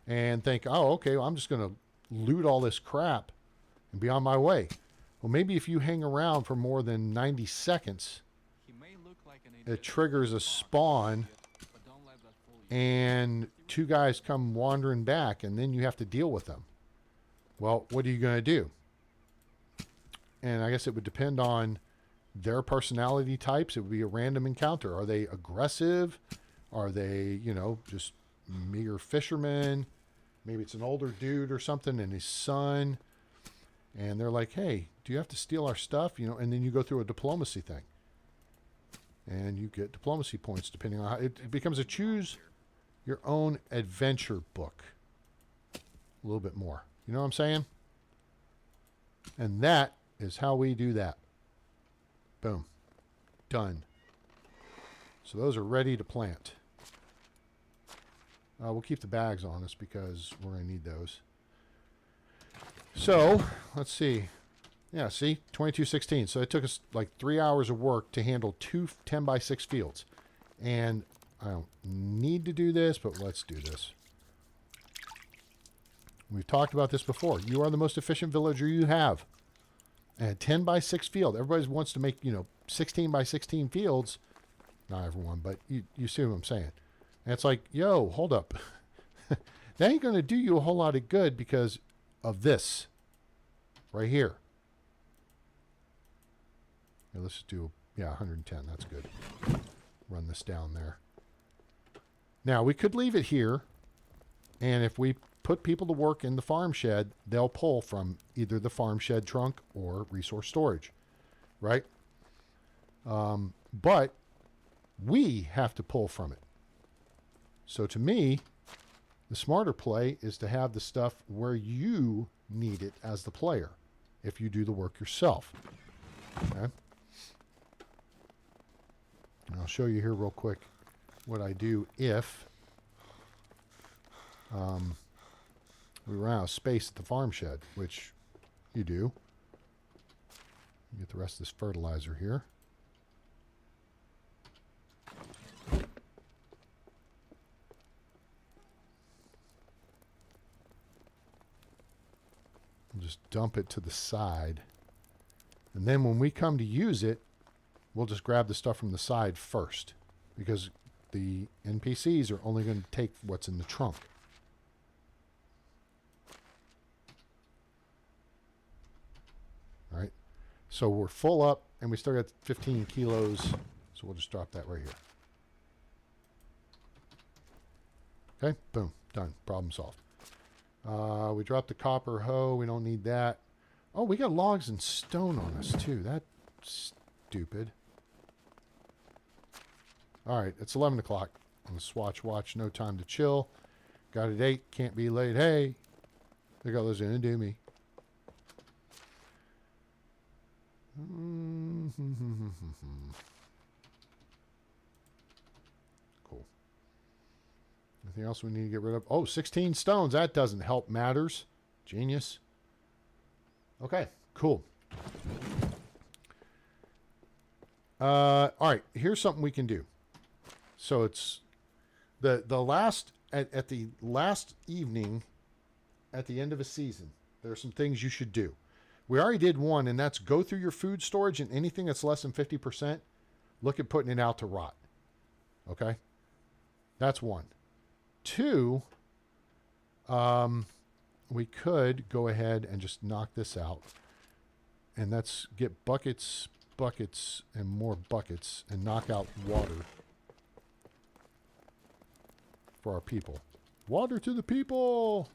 S1: and think, oh, okay, well, I'm just going to loot all this crap and be on my way. Well, maybe if you hang around for more than 90 seconds, it triggers a spawn and 2 guys come wandering back, and then you have to deal with them. Well, what are you going to do? And I guess it would depend on their personality types. It would be a random encounter. Are they aggressive? Are they, just meager fishermen? Maybe it's an older dude or something and his son. And they're like, hey, do you have to steal our stuff? And then you go through a diplomacy thing. And you get diplomacy points depending on how it becomes a choose your own adventure book. A little bit more. You know what I'm saying? And that is how we do that. Boom. Done. So those are ready to plant. We'll keep the bags on us because we're going to need those. So, let's see. Yeah, see? 2216. So it took us like 3 hours of work to handle 2 10x6 fields. And I don't need to do this, but let's do this. We've talked about this before. You are the most efficient villager you have. And a 10x6 field. Everybody wants to make, 16x16 fields. Not everyone, but you see what I'm saying. And it's like, yo, hold up. That ain't going to do you a whole lot of good because of this right here. Yeah, let's just do, 110. That's good. Run this down there. Now, we could leave it here. And if we put people to work in the farm shed, they'll pull from either the farm shed trunk or resource storage, right? But we have to pull from it. So to me, the smarter play is to have the stuff where you need it as the player, if you do the work yourself. Okay? And I'll show you here real quick what I do if we run out of space at the farm shed, which you do. Get the rest of this fertilizer here. We'll just dump it to the side. And then when we come to use it, we'll just grab the stuff from the side first, because the NPCs are only going to take what's in the trunk. All right. So we're full up, and we still got 15 kilos. So we'll just drop that right here. Okay, boom, done. Problem solved. We dropped the copper hoe. We don't need that. Oh, we got logs and stone on us, too. That's stupid. All right, it's 11 o'clock on the Swatch Watch. No time to chill. Got it 8. Can't be late. Hey, they got those in and do me. Cool. Anything else we need to get rid of? Oh, 16 stones. That doesn't help matters. Genius. Okay, cool. All right, here's something we can do. So it's the last at the last evening at the end of a season. There are some things you should do. We already did one, and that's go through your food storage, and anything that's less than 50%, look at putting it out to rot. Okay? That's one. 2, we could go ahead and just knock this out. And let's get buckets, buckets, and more buckets and knock out water for our people. Water to the people!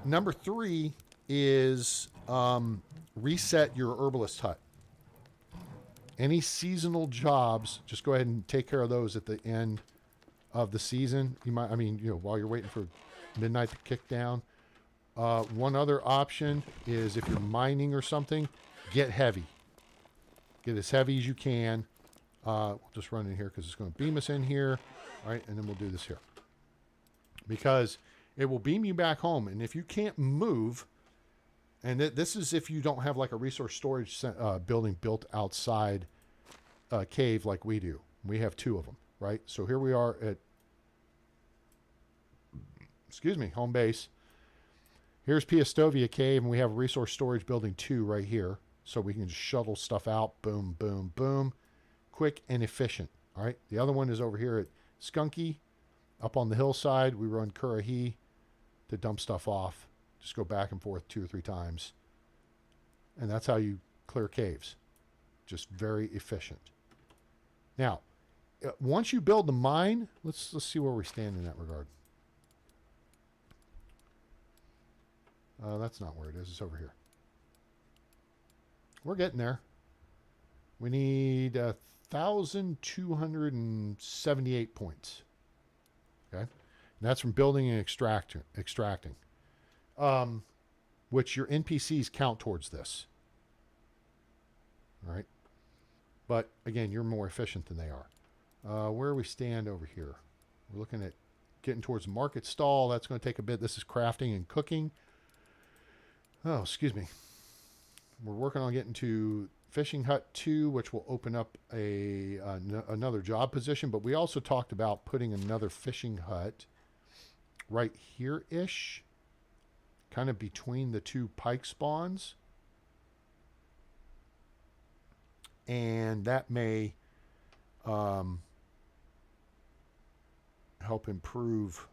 S1: Number 3 is reset your herbalist hut. Any seasonal jobs, just go ahead and take care of those at the end of the season. You might, while you're waiting for midnight to kick down. One other option is if you're mining or something, get heavy. Get as heavy as you can. We'll just run in here because it's going to beam us in here. All right, and then we'll do this here. Because it will beam you back home. And if you can't move, and this is if you don't have like a resource storage building built outside a cave like we do. We have 2 of them, right? So here we are at, home base. Here's Piastovia Cave, and we have a resource storage building 2 right here. So we can just shuttle stuff out. Boom, boom, boom. Quick and efficient. All right. The other one is over here at Skunky. Up on the hillside, we run Kurahi to dump stuff off. Just go back and forth 2 or 3 times. And that's how you clear caves. Just very efficient. Now, once you build the mine, let's see where we stand in that regard. That's not where it is. It's over here. We're getting there. We need 1,278 points. Okay? And that's from building and extracting. Which your NPCs count towards this. All right? But, again, you're more efficient than they are. Where we stand over here. We're looking at getting towards the market stall. That's going to take a bit. This is crafting and cooking. Oh, excuse me. We're working on getting to Fishing Hut 2, which will open up another job position. But we also talked about putting another fishing hut right here-ish. Kind of between the 2 pike spawns. And that may help improve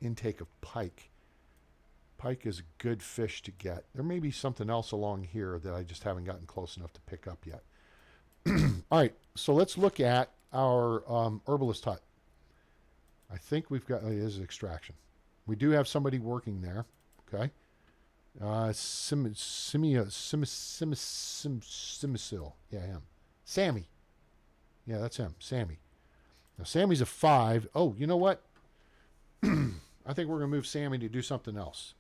S1: intake of pike. Pike is a good fish to get. There may be something else along here that I just haven't gotten close enough to pick up yet. All right, so let's look at our herbalist hut. I think we've got, it is extraction. We do have somebody working there, okay? Simisil. Yeah, him. Sammy. Yeah, that's him. Sammy. Now, Sammy's a 5. Oh, you know what? I think we're going to move Sammy to do something else.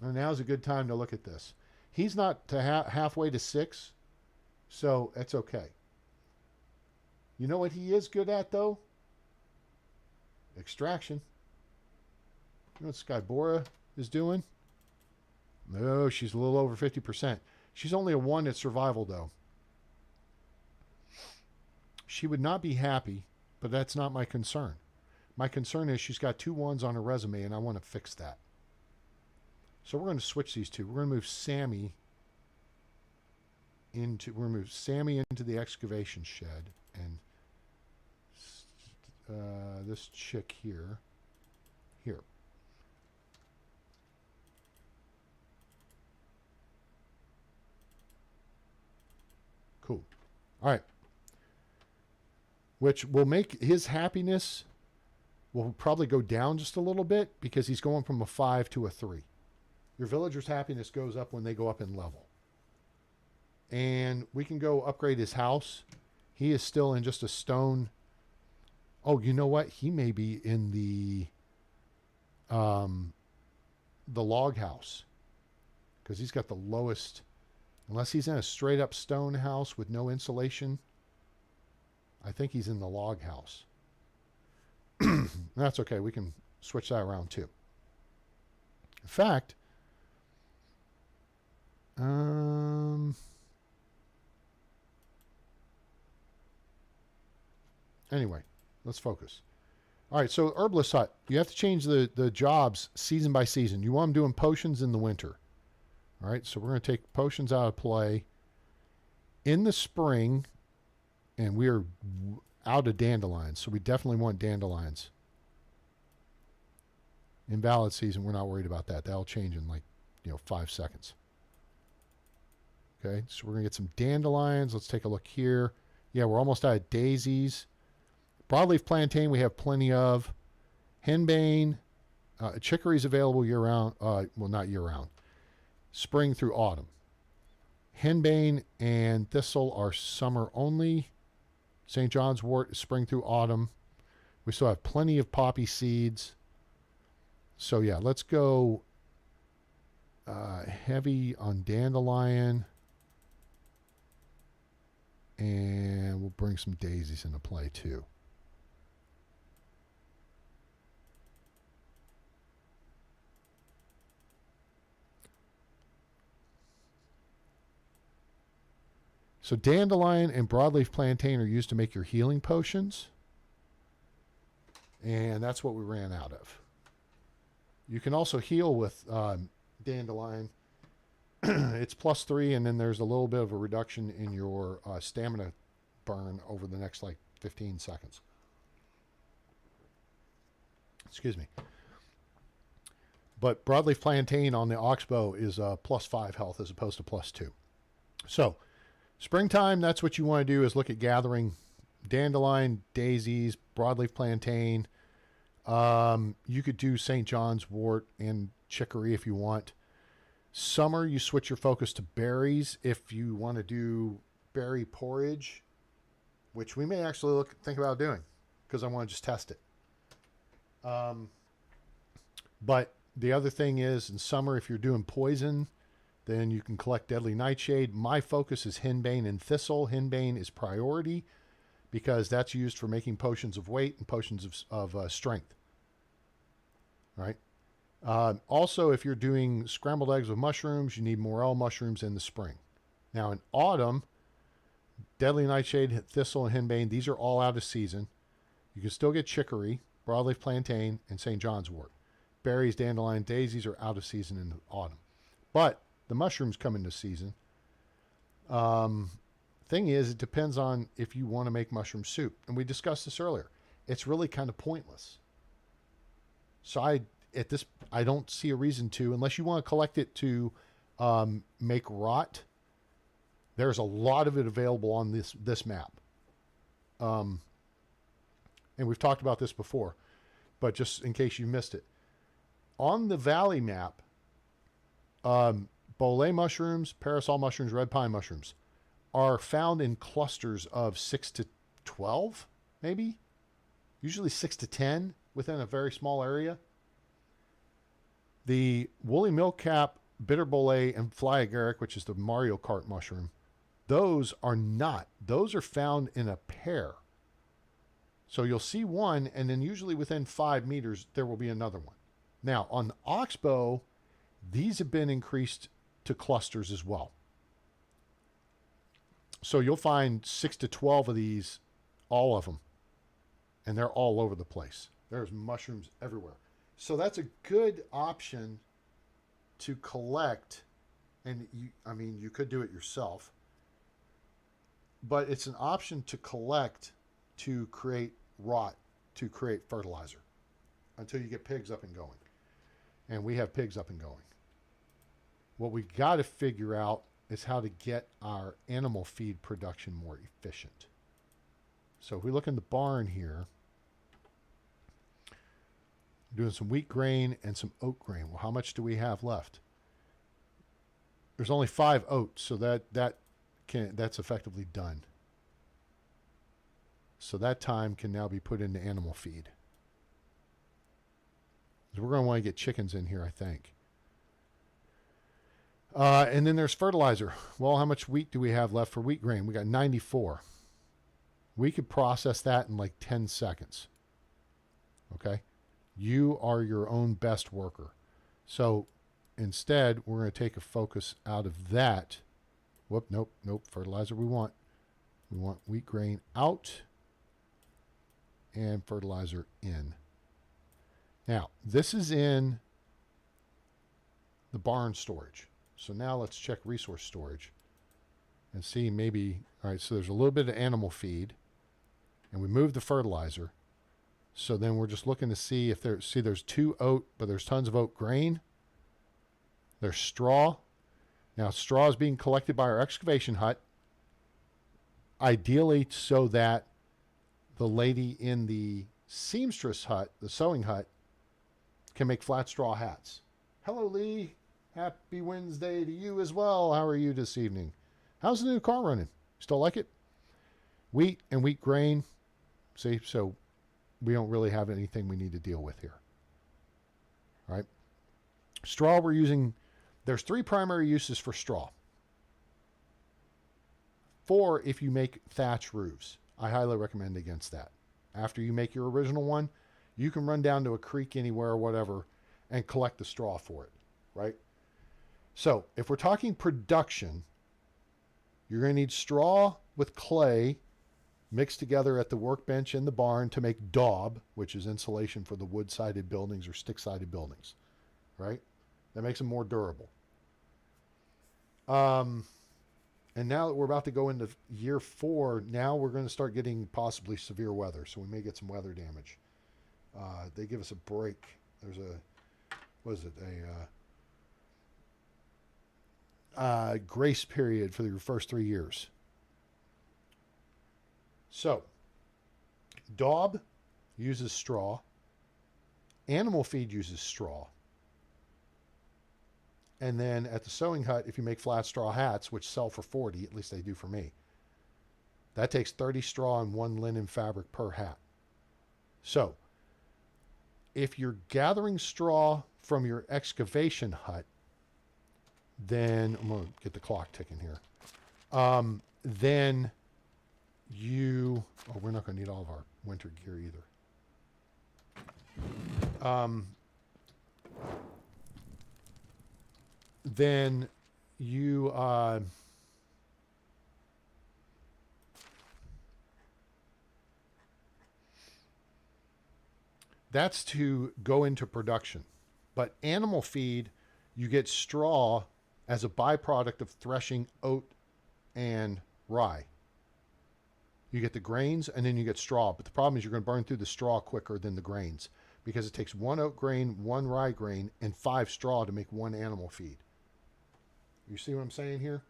S1: And now's a good time to look at this. He's not to halfway to 6, so it's okay. You know what he is good at, though? Extraction. You know what Skybora is doing? No, she's a little over 50%. She's only a 1 at survival, though. She would not be happy, but that's not my concern. My concern is she's got 2 1s on her resume, and I want to fix that. So we're going to switch these 2. We're going to move Sammy into the excavation shed, and this chick here. Cool. All right. Which will make his happiness will probably go down just a little bit because he's going from a 5 to a 3. Your villager's happiness goes up when they go up in level. And we can go upgrade his house. He is still in just a stone. Oh, you know what? He may be in the log house. Because he's got the lowest. Unless he's in a straight up stone house with no insulation. I think he's in the log house. That's okay. We can switch that around too. In fact, anyway, let's focus. All right, so herbalist hut. You have to change the jobs season by season. You want them doing potions in the winter. All right, so we're going to take potions out of play in the spring, and we are out of dandelions, so we definitely want dandelions. Invalid season, we're not worried about that. That'll change in 5 seconds. Okay, so we're going to get some dandelions. Let's take a look here. Yeah, we're almost out of daisies. Broadleaf plantain we have plenty of. Henbane, chicory's available year-round. Well, not year-round. Spring through autumn. Henbane and thistle are summer only. St. John's wort is spring through autumn. We still have plenty of poppy seeds. So yeah, let's go heavy on dandelion. And we'll bring some daisies into play too. So dandelion and broadleaf plantain are used to make your healing potions. And that's what we ran out of. You can also heal with dandelion. It's +3, and then there's a little bit of a reduction in your stamina burn over the next 15 seconds. Excuse me. But broadleaf plantain on the Oxbow is +5 health as opposed to +2. So springtime, that's what you want to do, is look at gathering dandelion, daisies, broadleaf plantain. You could do St. John's wort and chicory if you want. Summer, you switch your focus to berries if you want to do berry porridge, which we may actually think about doing because I want to just test it. But the other thing is, in summer, if you're doing poison, then you can collect deadly nightshade. My focus is henbane and thistle. Henbane is priority because that's used for making potions of weight and potions of strength. Right? Also, if you're doing scrambled eggs with mushrooms, you need morel mushrooms in the spring. Now, in autumn, deadly nightshade, thistle, and henbane, these are all out of season. You can still get chicory, broadleaf plantain, and St. John's wort. Berries, dandelion, daisies are out of season in the autumn. But the mushrooms come into season. Thing is, it depends on if you want to make mushroom soup. And we discussed this earlier. It's really kind of pointless. So I don't see a reason to, unless you want to collect it to make rot. There's a lot of it available on this map. And we've talked about this before, but just in case you missed it. On the valley map, bolete mushrooms, parasol mushrooms, red pine mushrooms are found in clusters of 6 to 12, maybe. Usually 6 to 10 within a very small area. The woolly milkcap, bitter bolete, and fly agaric, which is the Mario Kart mushroom, those are not. Those are found in a pair. So you'll see one, and then usually within 5 meters, there will be another one. Now, on the Oxbow, these have been increased to clusters as well. So you'll find 6 to 12 of these, all of them. And they're all over the place. There's mushrooms everywhere. So that's a good option to collect. And you could do it yourself. But it's an option to collect to create rot, to create fertilizer until you get pigs up and going. And we have pigs up and going. What we got to figure out is how to get our animal feed production more efficient. So if we look in the barn here, we're doing some wheat grain and some oat grain. Well, how much do we have left? There's only 5 oats, so that's effectively done. So that time can now be put into animal feed. So we're going to want to get chickens in here, I think. And then there's fertilizer. Well, how much wheat do we have left for wheat grain? We got 94. We could process that in like 10 seconds. Okay? You are your own best worker. So instead, we're going to take a focus out of that. Whoop, nope. Fertilizer we want. We want wheat grain out and fertilizer in. Now, this is in the barn storage. So now let's check resource storage and see maybe, all right, so there's a little bit of animal feed. and we move the fertilizer. So then we're just looking to see if there's 2 oat, but there's tons of oat grain. There's straw. Now straw is being collected by our excavation hut, ideally so that the lady in the seamstress hut, the sewing hut, can make flat straw hats. Hello, Lee. Happy Wednesday to you as well. How are you this evening? How's the new car running? Still like it? Wheat and wheat grain. See, so we don't really have anything we need to deal with here. All right. Straw we're using, there's 3 primary uses for straw. 4 if you make thatch roofs. I highly recommend against that. After you make your original one, you can run down to a creek anywhere or whatever and collect the straw for it, right? So if we're talking production, you're going to need straw with clay mixed together at the workbench in the barn to make daub, which is insulation for the wood-sided buildings or stick-sided buildings, right? That makes them more durable. And now that we're about to go into year 4, now we're going to start getting possibly severe weather, so we may get some weather damage. They give us a break. There's a grace period for the first 3 years. So, daub uses straw. Animal feed uses straw. And then at the sewing hut, if you make flat straw hats, which sell for 40, at least they do for me, that takes 30 straw and 1 linen fabric per hat. So, if you're gathering straw from your excavation hut, then I'm going to get the clock ticking here. Then we're not going to need all of our winter gear either. Then you that's to go into production. But animal feed, you get straw as a byproduct of threshing oat and rye. You get the grains and then you get straw. But the problem is you're going to burn through the straw quicker than the grains because it takes 1 oat grain, 1 rye grain, and 5 straw to make 1 animal feed. You see what I'm saying here?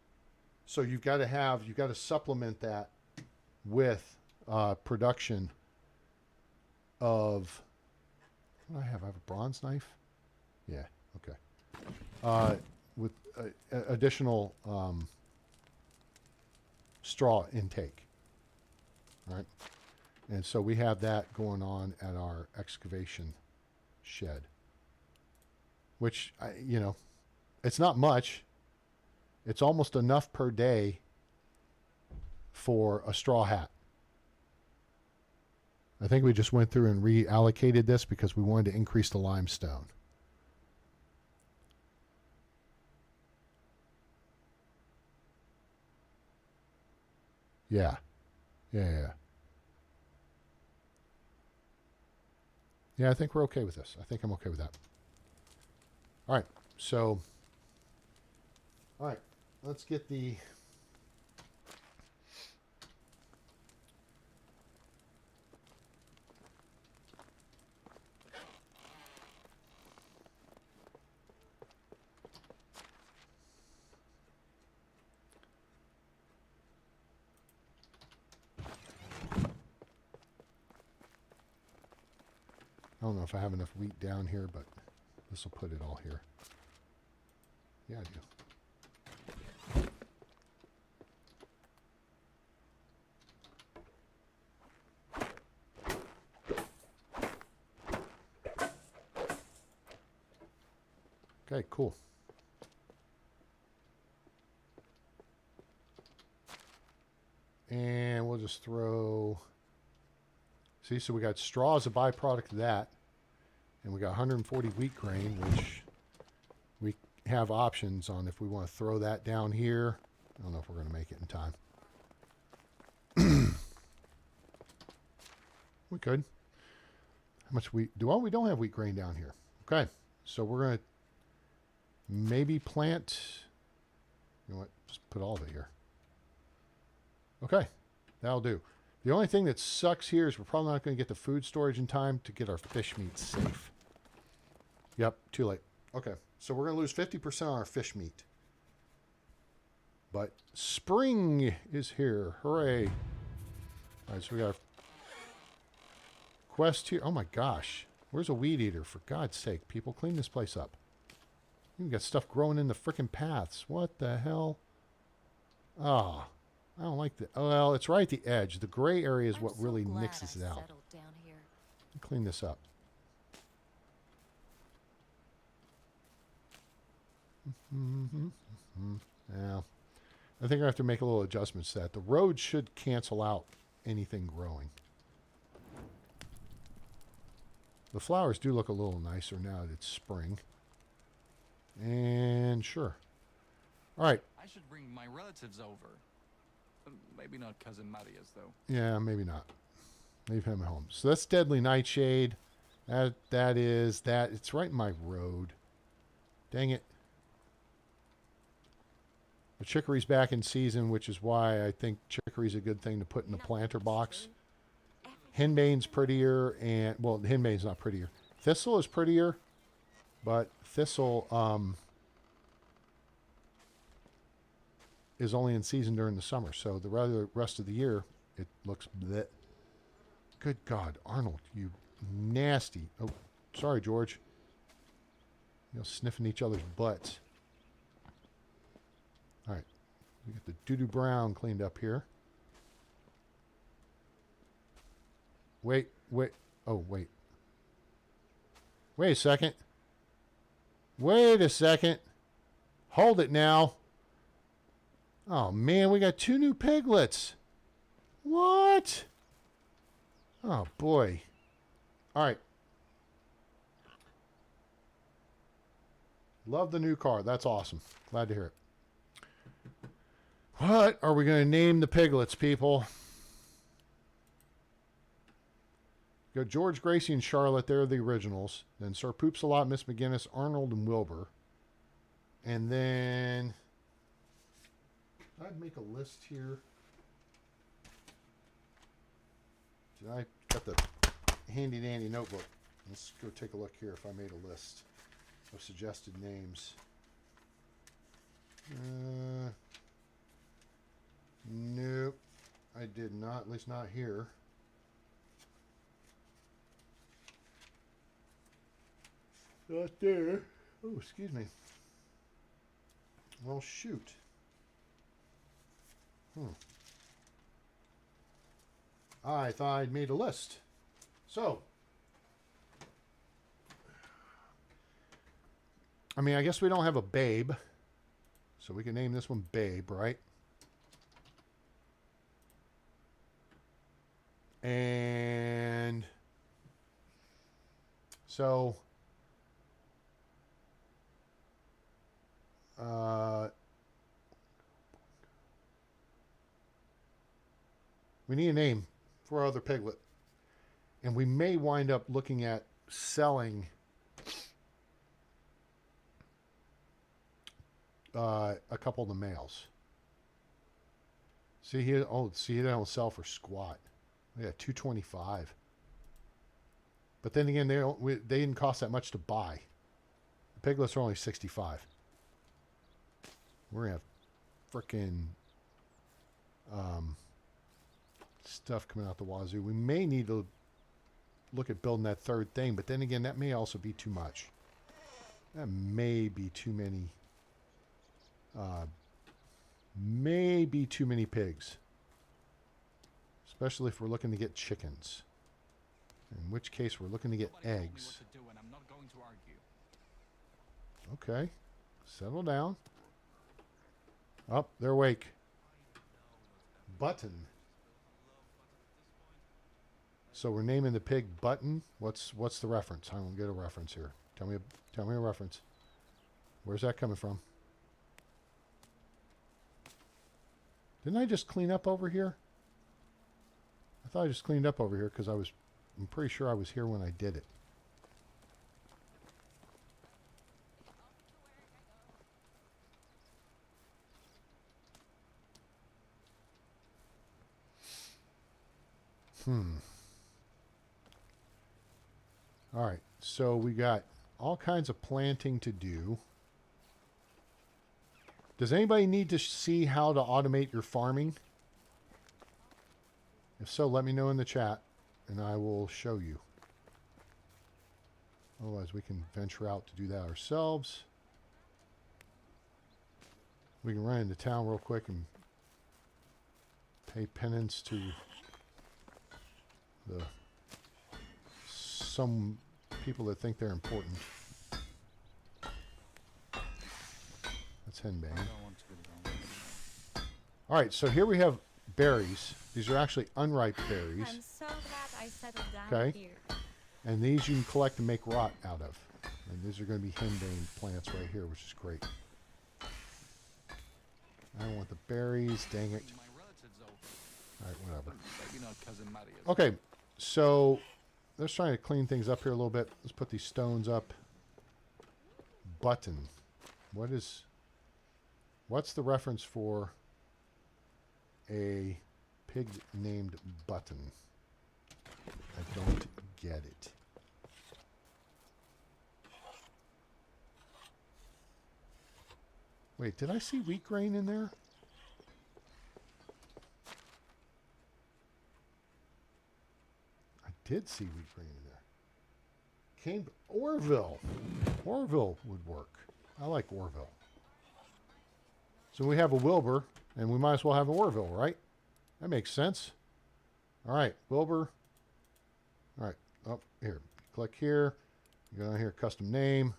S1: So you've got to supplement that with production of, what do I have? I have a bronze knife? Yeah, okay. With additional straw intake. Right? And so we have that going on at our excavation shed, which, it's not much. It's almost enough per day for a straw hat. I think we just went through and reallocated this because we wanted to increase the limestone. Yeah. Yeah, I think we're okay with this. I think I'm okay with that. All right. So, all right. Let's get the... I don't know if I have enough wheat down here, but this will put it all here. Yeah, I do. Okay, cool. And we'll just throw... See, so we got straw as a byproduct of that. And we got 140 wheat grain, which we have options on if we want to throw that down here. I don't know if we're going to make it in time. We could. How much wheat? Oh, we don't have wheat grain down here. Okay. So we're going to maybe plant... You know what? Just put all of it here. Okay. That'll do. The only thing that sucks here is we're probably not going to get the food storage in time to get our fish meat safe. Yep, too late. Okay, so we're going to lose 50% on our fish meat. But spring is here. Hooray. All right, so we got a quest here. Oh my gosh. Where's a weed eater? For God's sake, people, clean this place up. You got stuff growing in the frickin' paths. What the hell? Ah. I don't like that. Oh, well, it's right at the edge. The gray area is what really mixes it out.
S4: Down here.
S1: Clean this up. Yeah. I think I have to make a little adjustments to that. The road should cancel out anything growing. The flowers do look a little nicer now that it's spring. And sure. All right.
S3: I should bring my relatives over. Maybe not Cousin Marius, though.
S1: Yeah, maybe not. Leave him at home. So that's Deadly Nightshade. It's right in my road. Dang it. The chicory's back in season, which is why I think chicory's a good thing to put in the planter box. Henbane's prettier, and well, henbane's not prettier. Thistle is prettier, but thistle is only in season during the summer. So the rest of the year, it looks bleh. Good God, Arnold, you nasty. Oh, sorry, George. You know, sniffing each other's butts. All right, we got the doo-doo brown cleaned up here. Wait. Oh, wait. Wait a second. Wait a second. Hold it now. Oh, man, we got 2 new piglets. What? Oh, boy. All right. Love the new car. That's awesome. Glad to hear it. What are we going to name the piglets, people? Go George, Gracie, and Charlotte. They're the originals. Then Sir Poops a Lot, Miss McGinnis, Arnold, and Wilbur. And then I'd make a list here. I got the handy dandy notebook. Let's go take a look here if I made a list of suggested names. Nope, I did not, at least not here. Not there. Oh, excuse me. Well, shoot. I thought I'd made a list. So, I mean, I guess we don't have a Babe. So we can name this one Babe, right? And so we need a name for our other piglet. And we may wind up looking at selling a couple of the males. See here, they don't sell for squat. We got 225. But then again, they didn't cost that much to buy. The piglets are only 65. We're gonna have frickin' stuff coming out the wazoo. We may need to look at building that third thing, but then again, that may also be too much. That may be too many. Maybe too many pigs. Especially if we're looking to get chickens. In which case, we're looking to get eggs. Okay. Settle down. Oh, they're awake. Button. So we're naming the pig Button. What's the reference? I don't get a reference here. Tell me a reference. Where's that coming from? Didn't I just clean up over here? I thought I just cleaned up over here because I'm pretty sure I was here when I did it. All right, so we got all kinds of planting to do. Does anybody need to see how to automate your farming? If so, let me know in the chat, and I will show you. Otherwise, we can venture out to do that ourselves. We can run into town real quick and pay penance to some people that think they're important. That's henbane. All right, so here we have berries. These are actually unripe berries.
S4: I'm so glad I settled down
S1: Okay.
S4: here.
S1: And these you can collect and make rot out of. And these are going to be henbane plants right here, which is great. I don't want the berries, dang it.
S3: My relatives over.
S1: All right, whatever.
S3: Maybe not cousin Marius.
S1: Okay, so let's try to clean things up here a little bit. Let's put these stones up. Button. What's the reference for a pig named Button? I don't get it. Wait, did I see wheat grain in there? I did see wheat grain in there. Orville. Orville would work. I like Orville. So we have a Wilbur, and we might as well have an Orville, right? That makes sense. All right, Wilbur. All right, up here. Click here. You go down here, custom name.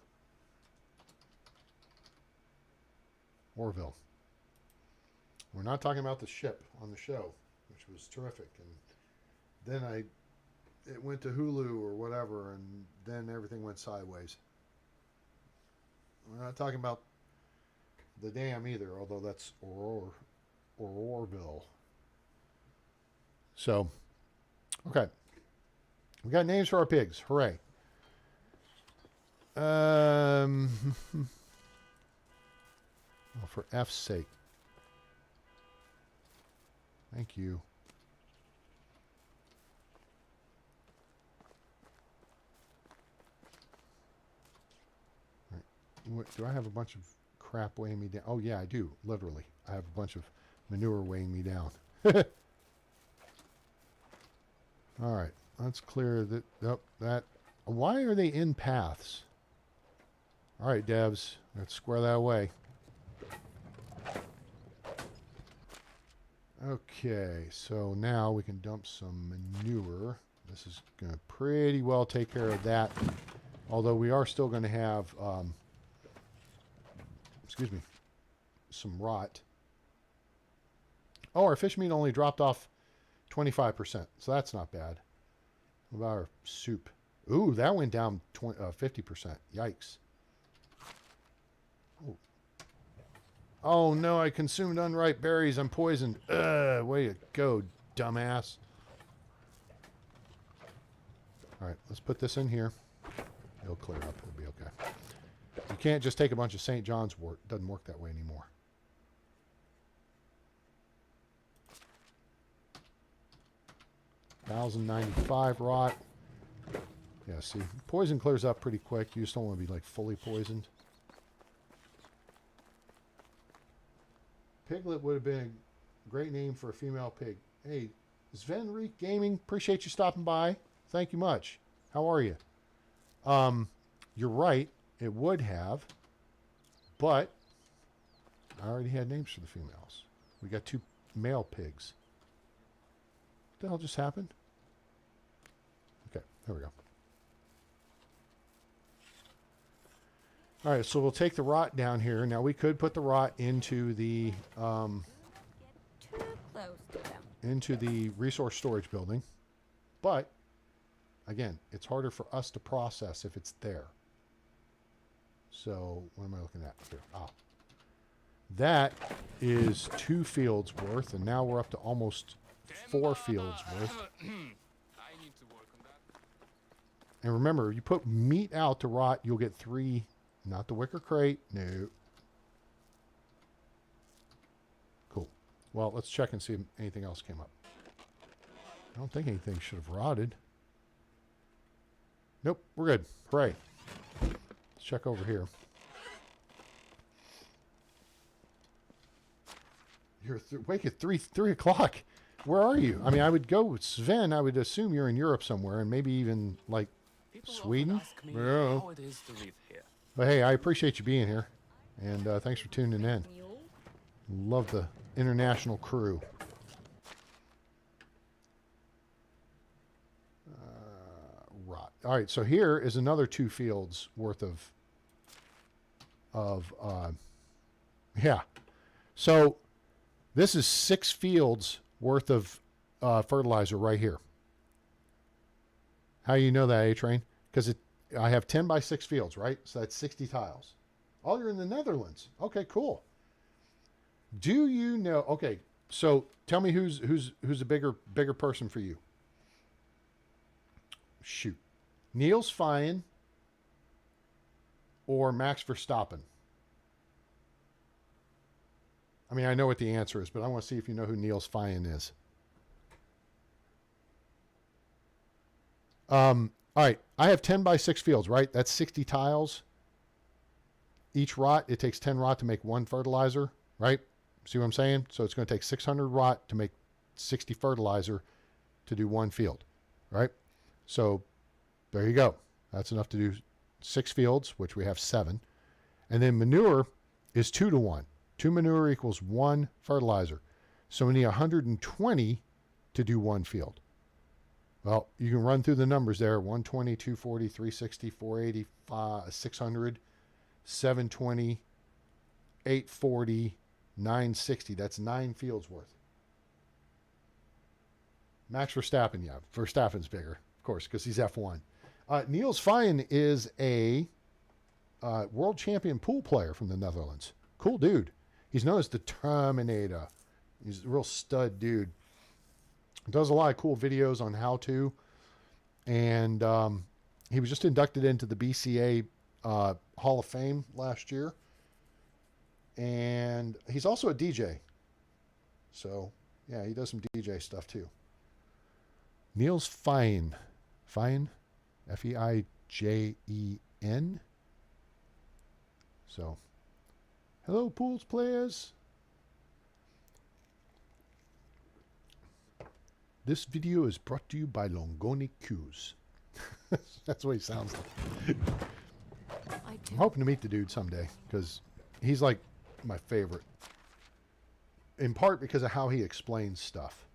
S1: Orville. We're not talking about the ship on the show, which was terrific. And then it went to Hulu or whatever, and then everything went sideways. We're not talking about the dam either, although that's Orville. So, okay. We got names for our pigs. Hooray. Well, for F's sake. Thank you. All right. What, do I have a bunch of crap weighing me down? Oh, yeah, I do. Literally. I have a bunch of manure weighing me down. All right. Let's clear that. Oh, that. Why are they in paths? All right, devs. Let's square that away. Okay, so now we can dump some manure. This is going to pretty well take care of that. Although we are still going to have, excuse me, some rot. Oh, our fish meat only dropped off 25%, so that's not bad. What about our soup? Ooh, that went down 50%. Yikes. Oh. Oh no, I consumed unripe berries. I'm poisoned. Way to go, dumbass. Alright, let's put this in here. It'll clear up. It'll be okay. You can't just take a bunch of St. John's wort. It doesn't work that way anymore. $1,095 rot. Yeah, see, poison clears up pretty quick. You just don't want to be like fully poisoned. Piglet would have been a great name for a female pig. Hey, Sven Reek Gaming, appreciate you stopping by. Thank you much. How are you? You're right, it would have, but I already had names for the females. We got 2 male pigs. What the hell just happened? Okay, there we go. All right, so we'll take the rot down here. Now we could put the rot into the
S4: Get too close to them.
S1: into the resource storage building, but again, it's harder for us to process if it's there. So what am I looking at here? Ah, that is 2 fields worth, and now we're up to almost 4 fields worth.
S3: I need to work on that.
S1: And remember, you put meat out to rot, you'll get 3. Not the wicker crate. No. Cool. Well, let's check and see if anything else came up. I don't think anything should have rotted. Nope, we're good. Hooray. Let's check over here. You're awake at 3 o'clock. Where are you? I mean, I would go with Sven. I would assume you're in Europe somewhere, and maybe even like
S3: People
S1: Sweden.
S3: often ask me
S1: Yeah.
S3: how it is to live here.
S1: But hey, I appreciate you being here, and thanks for tuning in.
S4: Mule?
S1: Love the international crew. Rot. All right, so here is another 2 fields worth of yeah. So this is 6 fields worth of fertilizer right here. How you know that, A-Train? Because I have 10 by 6 fields, right? So that's 60 tiles. Oh, you're in the Netherlands. Okay, cool. Do you know? Okay, so tell me who's a bigger person for you. Shoot, Niels Feyen or Max Verstappen? I mean, I know what the answer is, but I want to see if you know who Niels Feyen is. All right, I have 10 by 6 fields, right? That's 60 tiles. Each rot, it takes 10 rot to make 1 fertilizer, right? See what I'm saying? So it's going to take 600 rot to make 60 fertilizer to do 1 field, right? So there you go. That's enough to do 6 fields, which we have 7. And then manure is 2 to 1. 2 manure equals 1 fertilizer. So we need 120 to do 1 field. Well, you can run through the numbers there. 120, 240, 360, 480, 600, 720, 840, 960. That's 9 fields worth. Max Verstappen, yeah. Verstappen's bigger, of course, because he's F1. Niels Feyen is a world champion pool player from the Netherlands. Cool dude. He's known as the Terminator. He's a real stud dude. Does a lot of cool videos on how to. And he was just inducted into the BCA Hall of Fame last year. And he's also a DJ. So, yeah, he does some DJ stuff too. Niels Feyen. Feyen? F-E-I-J-E-N. So, hello, pools players. This video is brought to you by Longoni Q's. That's what he sounds like. I'm hoping to meet the dude someday because he's like my favorite. In part because of how he explains stuff.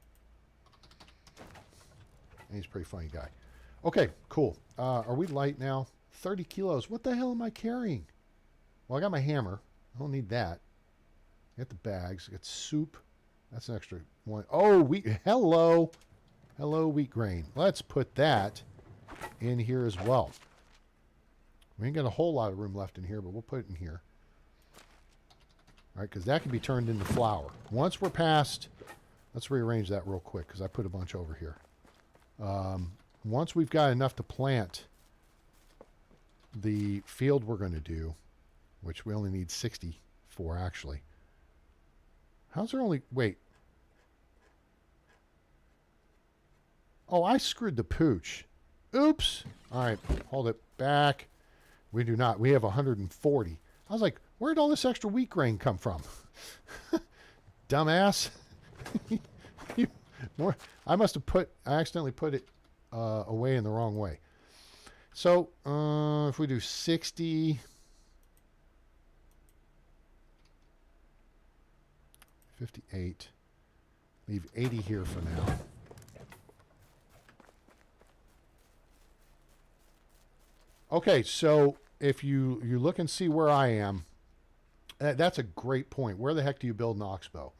S1: And he's a pretty funny guy. Okay, cool. Are we light now? 30 kilos. What the hell am I carrying? Well, I got my hammer. I don't need that. I got the bags. I got soup. That's an extra one. Oh, wheat. Hello. Hello, wheat grain. Let's put that in here as well. We ain't got a whole lot of room left in here, but we'll put it in here. All right, because that can be turned into flour. Once we're past, let's rearrange that real quick because I put a bunch over here. Once we've got enough to plant the field we're going to do, which we only need 60 for actually. How's there only, wait. Oh, I screwed the pooch. Oops. All right, hold it back. We do not. We have 140. I was like, where'd all this extra wheat grain come from? Dumbass. I must have I accidentally put it away in the wrong way. So, if we do 60, 58, leave 80 here for now. Okay, so if you look and see where I am, that's a great point. Where the heck do you build an Oxbow?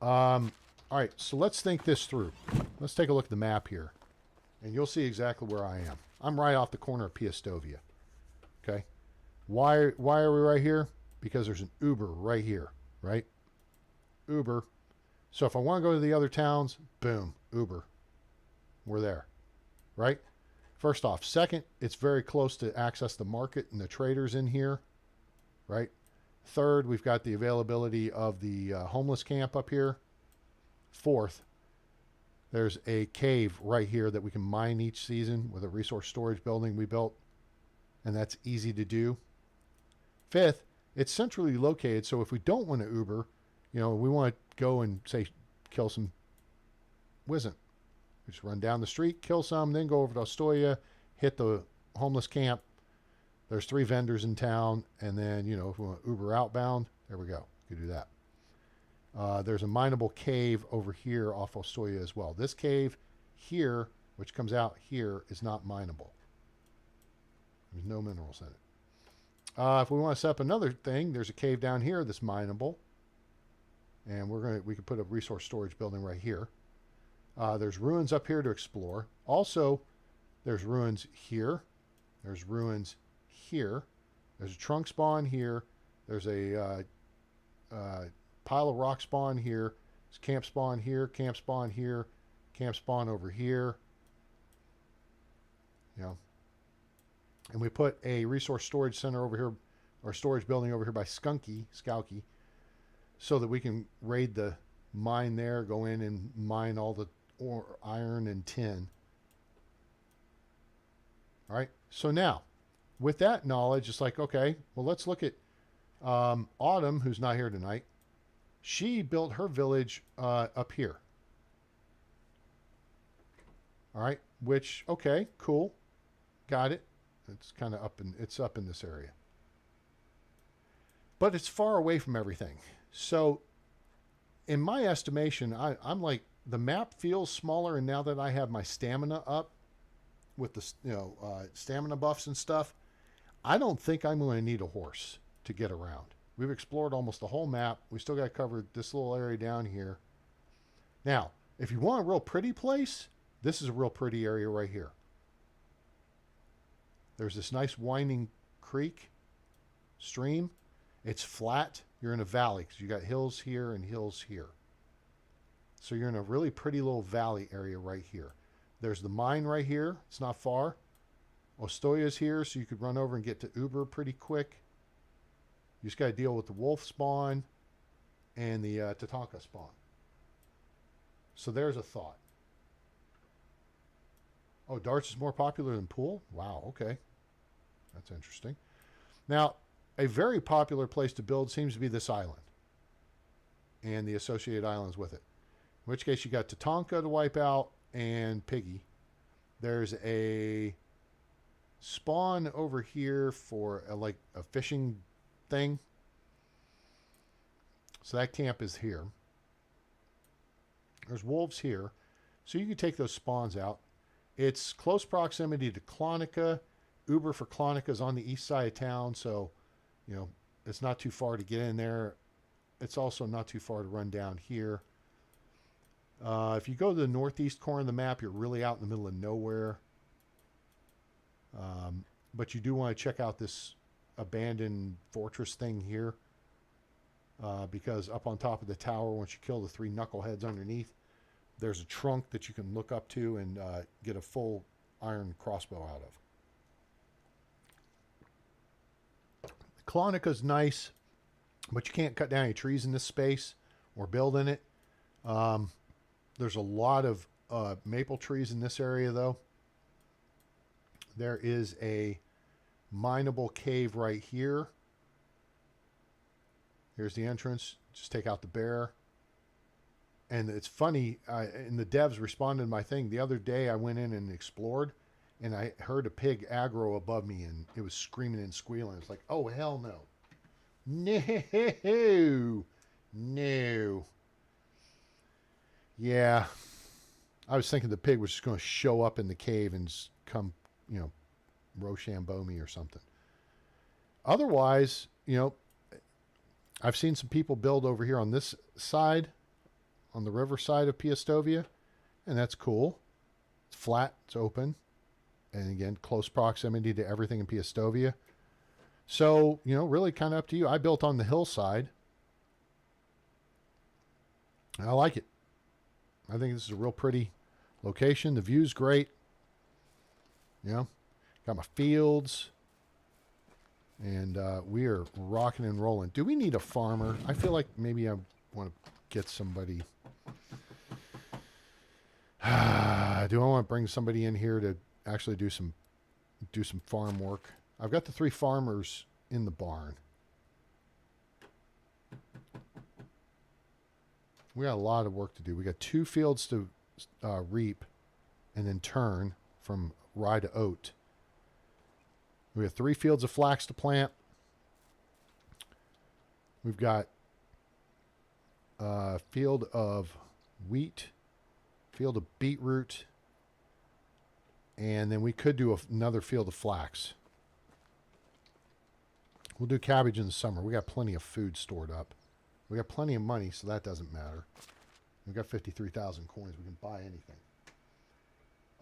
S1: All right, so let's think this through. Let's take a look at the map here, and you'll see exactly where I am. I'm right off the corner of Piastovia. Okay, why are we right here? Because there's an Uber right here, right? Uber. So if I want to go to the other towns, boom, Uber. We're there, right? First off. Second, it's very close to access the market and the traders in here, right? Third, we've got the availability of the homeless camp up here. Fourth, There's a cave right here that we can mine each season with a resource storage building we built, and that's easy to do. Fifth, it's centrally located, so if we don't want to Uber, we want to go and, say, kill some Wizzent. We just run down the street, kill some, then go over to Ostoya, hit the homeless camp. There's 3 vendors in town, and then, if we want Uber outbound, there we go. You can do that. There's a mineable cave over here off Ostoya as well. This cave here, which comes out here, is not mineable. There's no minerals in it. If we want to set up another thing, there's a cave down here that's mineable. And we can put a resource storage building right here. There's ruins up here to explore. Also, there's ruins here. There's ruins here. There's a trunk spawn here. There's a pile of rock spawn here. There's camp spawn here. Camp spawn here. Camp spawn over here. And we put a resource storage center over here, or storage building over here by Skunky, so that we can raid the mine there, go in and mine all the iron and tin. All right. So now, with that knowledge, it's like, okay, well, let's look at Autumn, who's not here tonight. She built her village up here. All right. Which, okay, cool. Got it. It's kind of up in this area. But it's far away from everything. So in my estimation, I'm like, the map feels smaller, and now that I have my stamina up with the stamina buffs and stuff, I don't think I'm going to need a horse to get around. We've explored almost the whole map. We still got to cover this little area down here. Now, if you want a real pretty place, this is a real pretty area right here. There's this nice winding creek, stream. It's flat. You're in a valley because you got hills here and hills here. So you're in a really pretty little valley area right here. There's the mine right here. It's not far. Ostoya's here, so you could run over and get to Uber pretty quick. You just got to deal with the wolf spawn and the Tatanka spawn. So there's a thought. Oh, darts is more popular than pool? Wow, okay. That's interesting. Now, a very popular place to build seems to be this island and the associated islands with it. In which case you got Tatanka to wipe out and Piggy. There's a spawn over here for like a fishing thing. So that camp is here. There's wolves here. So you can take those spawns out. It's close proximity to Clonica. Uber for Clonica is on the east side of town, so it's not too far to get in there. It's also not too far to run down here. If you go to the northeast corner of the map, you're really out in the middle of nowhere. But you do want to check out this abandoned fortress thing here, because up on top of the tower, once you kill the 3 knuckleheads underneath, there's a trunk that you can look up to and get a full iron crossbow out of. Clonica's nice, but you can't cut down any trees in this space or build in it. There's a lot of maple trees in this area, though. There is a mineable cave right here. Here's the entrance. Just take out the bear. And it's funny, and the devs responded to my thing. The other day I went in and explored, and I heard a pig aggro above me, and it was screaming and squealing. It's like, oh, hell no. No. No. Yeah. I was thinking the pig was just going to show up in the cave and come, Rochambeau me or something. Otherwise, I've seen some people build over here on this side, on the river side of Piastovia, and that's cool. It's flat, it's open, and again, close proximity to everything in Piastovia. So, really kind of up to you. I built on the hillside. I like it. I think this is a real pretty location. The view's great. Got my fields. And we are rocking and rolling. Do we need a farmer? I feel like maybe I want to get somebody. Do I want to bring somebody in here to actually do some farm work? I've got the 3 farmers in the barn. We got a lot of work to do. We got 2 fields to reap and then turn from rye to oat. We have 3 fields of flax to plant. We've got a field of wheat, field of beetroot, and then we could do another field of flax. We'll do cabbage in the summer. We got plenty of food stored up. We got plenty of money, so that doesn't matter. We've got 53,000 coins. We can buy anything.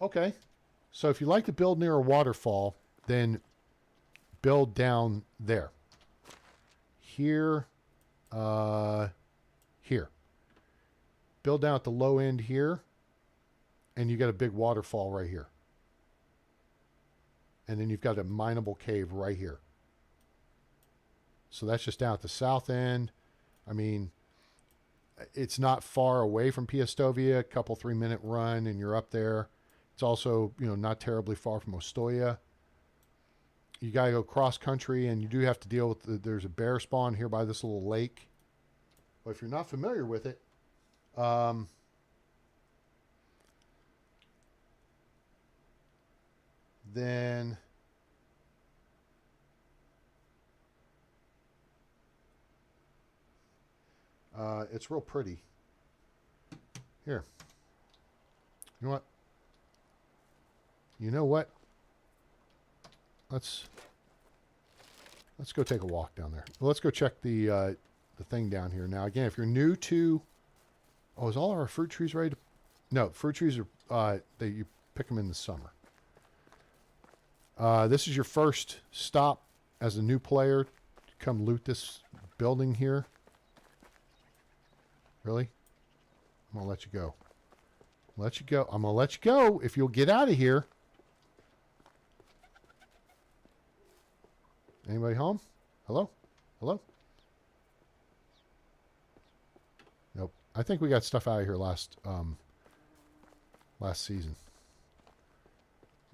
S1: Okay. So if you like to build near a waterfall, then build down there. Here. Here. Build down at the low end here. And you got a big waterfall right here. And then you've got a mineable cave right here. So that's just down at the south end. I mean, it's not far away from Piastovia, a couple 3-minute run and you're up there. It's also, you know, not terribly far from Ostoya. You got to go cross country and you do have to deal with there's a bear spawn here by this little lake. But if you're not familiar with it, then it's real pretty. Here. You know what? You know what? Let's go take a walk down there. Well, let's go check the thing down here. Now, again, if you're new to... Oh, is all our fruit trees ready to... No, fruit trees are... you pick them in the summer. This is your first stop as a new player. Come loot this building here. Really? I'm going to let you go. Let you go. I'm going to let you go if you'll get out of here. Anybody home? Hello? Hello? Nope. I think we got stuff out of here last season.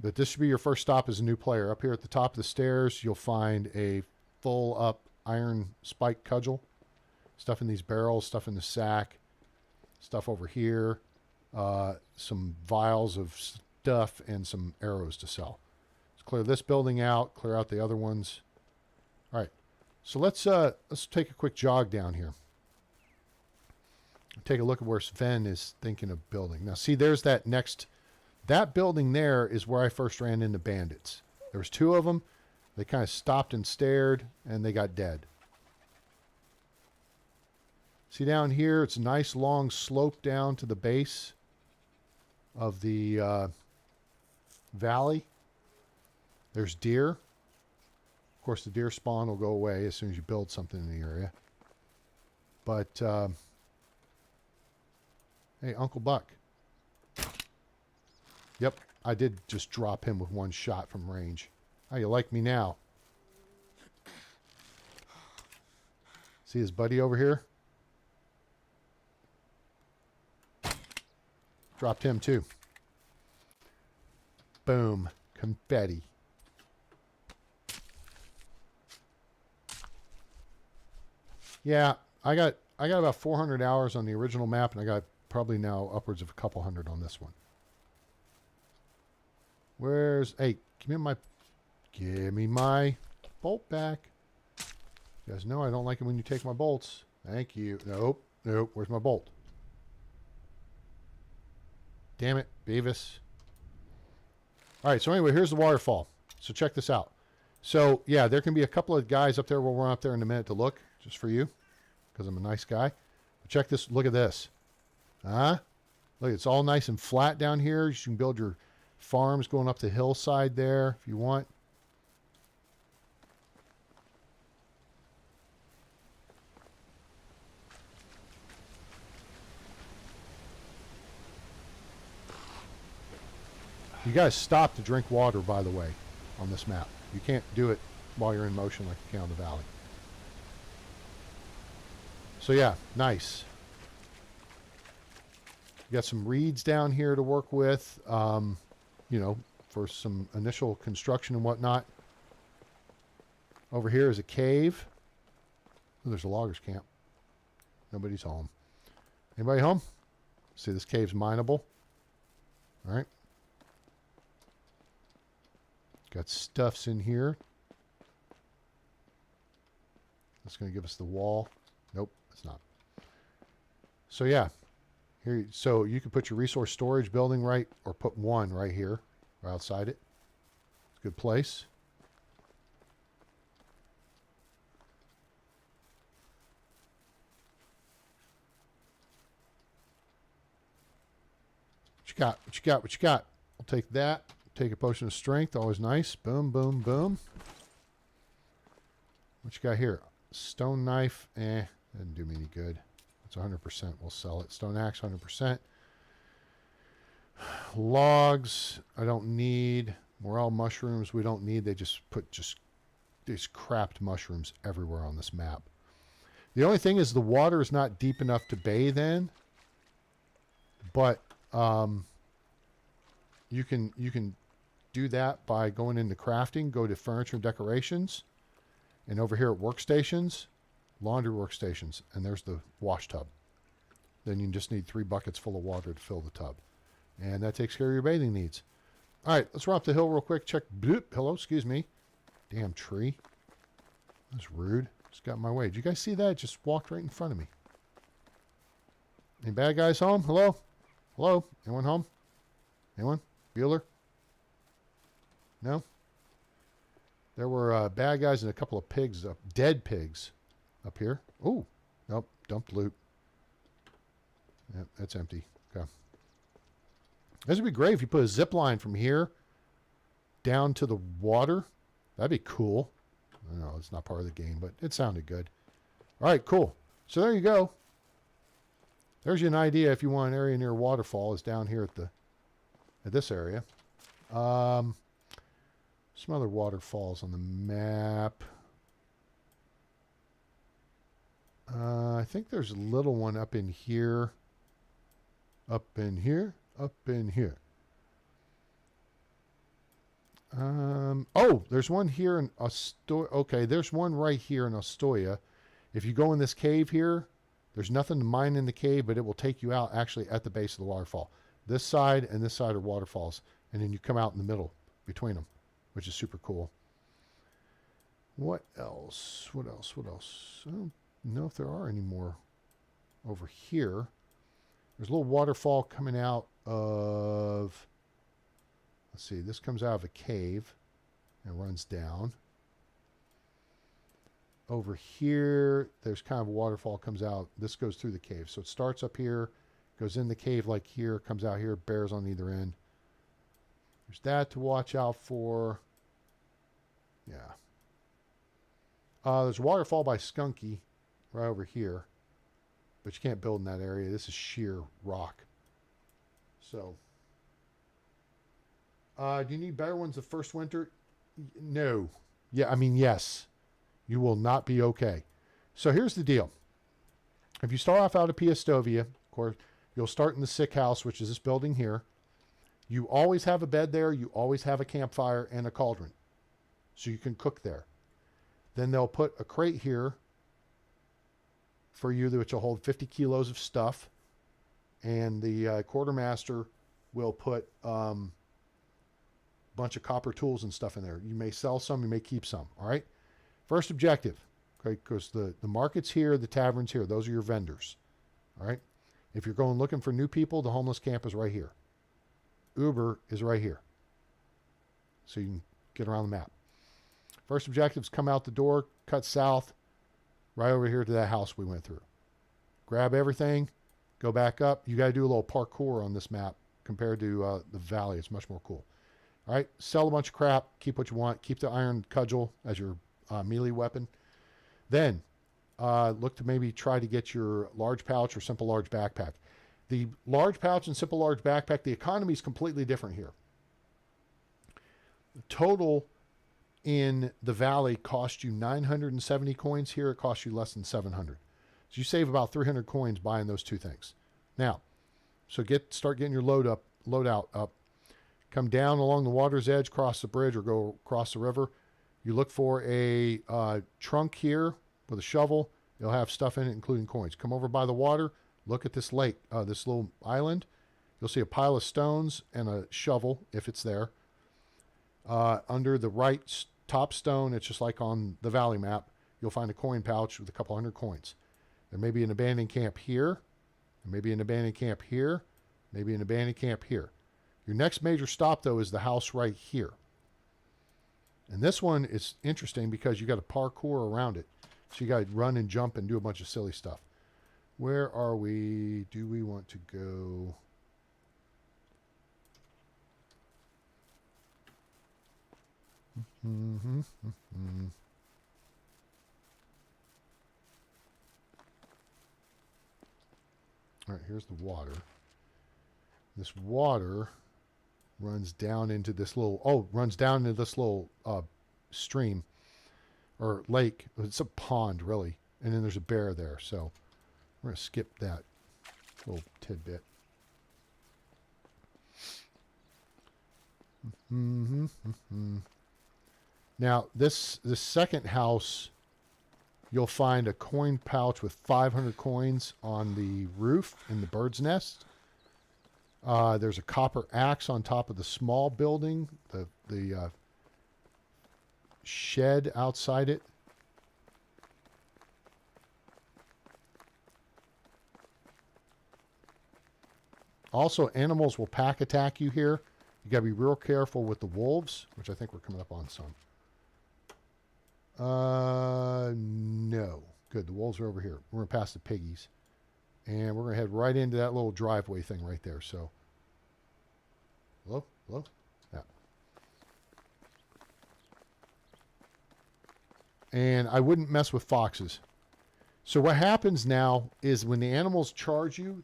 S1: But this should be your first stop as a new player. Up here at the top of the stairs, you'll find a full up iron spike cudgel. Stuff in these barrels, stuff in the sack, stuff over here, some vials of stuff, and some arrows to sell. Let's clear this building out, clear out the other ones. All right, so let's take a quick jog down here. Take a look at where Sven is thinking of building. Now, see, there's that building there is where I first ran into bandits. There was 2 of them. They kind of stopped and stared, and they got dead. See down here, it's a nice long slope down to the base of the valley. There's deer. Of course, the deer spawn will go away as soon as you build something in the area. But, hey, Uncle Buck. Yep, I did just drop him with 1 shot from range. How you like me now? See his buddy over here? Dropped him too. Boom. Confetti. Yeah, I got about 400 hours on the original map, and I got probably now upwards of a couple hundred on this one. Hey, give me my bolt back. You guys know I don't like it when you take my bolts. Thank you. Nope. Where's my bolt? Damn it, Beavis. All right, so anyway, here's the waterfall. So check this out. So, yeah, there can be a couple of guys up there. We'll run up there in a minute to look, just for you, because I'm a nice guy. But check this. Look at this. Look, it's all nice and flat down here. You can build your farms going up the hillside there if you want. You guys stop to drink water, by the way, on this map. You can't do it while you're in motion like you can on the valley. So yeah, nice. You got some reeds down here to work with, you know, for some initial construction and whatnot. Over here is a cave. Oh, there's a loggers camp. Nobody's home. Anybody home? See, this cave's mineable. All right. Got stuffs in here. That's going to give us the wall. Nope, it's not. So yeah, here. So you can put your resource storage building right, or put one right here, or outside it. It's a good place. What you got? What you got? What you got? I'll take that. Take a potion of strength. Always nice. Boom, boom, boom. What you got here? Stone knife. Doesn't do me any good. It's 100%. We'll sell it. Stone axe, 100%. Logs, I don't need. Morel mushrooms, we don't need. They just put these crapped mushrooms everywhere on this map. The only thing is the water is not deep enough to bathe in. But you can do that by going into crafting. Go to furniture and decorations, and over here at workstations, laundry workstations, and there's the wash tub. Then you just need 3 buckets full of water to fill the tub, and that takes care of your bathing needs. All right, let's run up the hill real quick. Check. Bloop, hello, excuse me. Damn tree. That's rude. Just got in my way. Did you guys see that? It just walked right in front of me. Any bad guys home? Hello? Hello? Anyone home? Anyone? Bueller? No? There were bad guys and a couple of pigs, dead pigs up here. Oh, nope, dumped loot. Yep, that's empty. Okay. This would be great if you put a zip line from here down to the water. That'd be cool. I know it's not part of the game, but it sounded good. All right, cool. So there you go. There's you an idea if you want an area near a waterfall is down here at this area. Some other waterfalls on the map. I think there's a little one up in here. Up in here. Up in here. Oh, there's one here in Astoria. Okay, there's one right here in Astoria. If you go in this cave here, there's nothing to mine in the cave, but it will take you out actually at the base of the waterfall. This side and this side are waterfalls, and then you come out in the middle between them, which is super cool. What else? What else? What else? I don't know if there are any more over here. There's a little waterfall coming out of, let's see, this comes out of a cave and runs down. Over here, there's kind of a waterfall comes out. This goes through the cave. So it starts up here, goes in the cave like here, comes out here, bears on either end. There's that to watch out for. Yeah. There's a waterfall by Skunky right over here. But you can't build in that area. This is sheer rock. So. Do you need better ones the first winter? No. Yeah, I mean, yes. You will not be okay. So here's the deal. If you start off out of Piastovia, of course, you'll start in the sick house, which is this building here. You always have a bed there. You always have a campfire and a cauldron. So you can cook there. Then they'll put a crate here for you, which will hold 50 kilos of stuff. And the quartermaster will put a bunch of copper tools and stuff in there. You may sell some, you may keep some. All right. First objective, okay, because the market's here, the tavern's here. Those are your vendors, all right? If you're going looking for new people, the homeless camp is right here. Uber is right here. So you can get around the map. First objective is come out the door, cut south, right over here to that house we went through. Grab everything, go back up. You got to do a little parkour on this map compared to the valley. It's much more cool. All right, sell a bunch of crap, keep what you want, keep the iron cudgel as your melee weapon. Then look to maybe try to get your large pouch or simple large backpack. The large pouch and simple large backpack, the economy is completely different here. The total in the valley cost you 970 coins. Here it costs you less than 700. So you save about 300 coins buying those two things. Now, So start getting your loadout up. Come down along the water's edge, cross the bridge, or go across the river. You look for a trunk here with a shovel. It'll have stuff in it, including coins. Come over by the water. Look at this lake, this little island. You'll see a pile of stones and a shovel, if it's there. Under the right top stone, it's just like on the valley map, you'll find a coin pouch with a couple hundred coins. There may be an abandoned camp here. There may be an abandoned camp here. Maybe an abandoned camp here. Your next major stop, though, is the house right here. And this one is interesting because you got to parkour around it. So you got to run and jump and do a bunch of silly stuff. Where are we? Do we want to go? All right, here's the water. This water runs down into this little, stream or lake. It's a pond, really. And then there's a bear there. So we're going to skip that little tidbit. Now, this second house, you'll find a coin pouch with 500 coins on the roof in the bird's nest. There's a copper axe on top of the small building, the shed outside it. Also, animals will pack attack you here. You got to be real careful with the wolves, which I think we're coming up on some. No. Good. The wolves are over here. We're going to pass the piggies. And we're going to head right into that little driveway thing right there. So, hello? Hello? Yeah. And I wouldn't mess with foxes. So what happens now is when the animals charge you,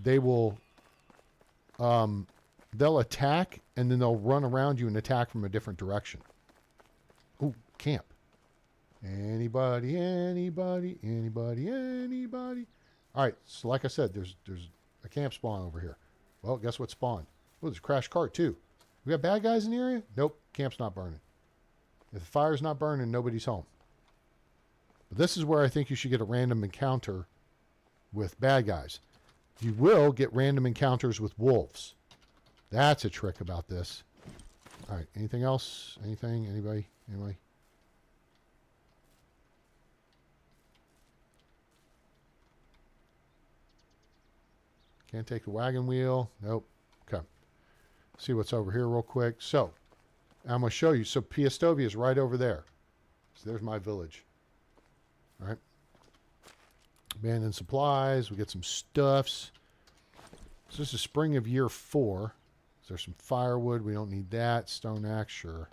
S1: they will, they'll attack and then they'll run around you and attack from a different direction. Ooh, camp. Anybody? All right, so like I said, there's a camp spawn over here. Well, guess what spawned? Oh, there's a crash cart too. We got bad guys in the area? Nope, camp's not burning. If the fire's not burning, nobody's home. But this is where I think you should get a random encounter with bad guys. You will get random encounters with wolves. That's a trick about this. All right, anything else? Anything? Anybody? Anybody? Can't take the wagon wheel. Nope. Okay. See what's over here real quick. So, I'm going to show you. So, Piastovia is right over there. So, there's my village. All right. Abandoned supplies. We get some stuffs. So, this is spring of year 4. So, there's some firewood. We don't need that. Stone axe, sure.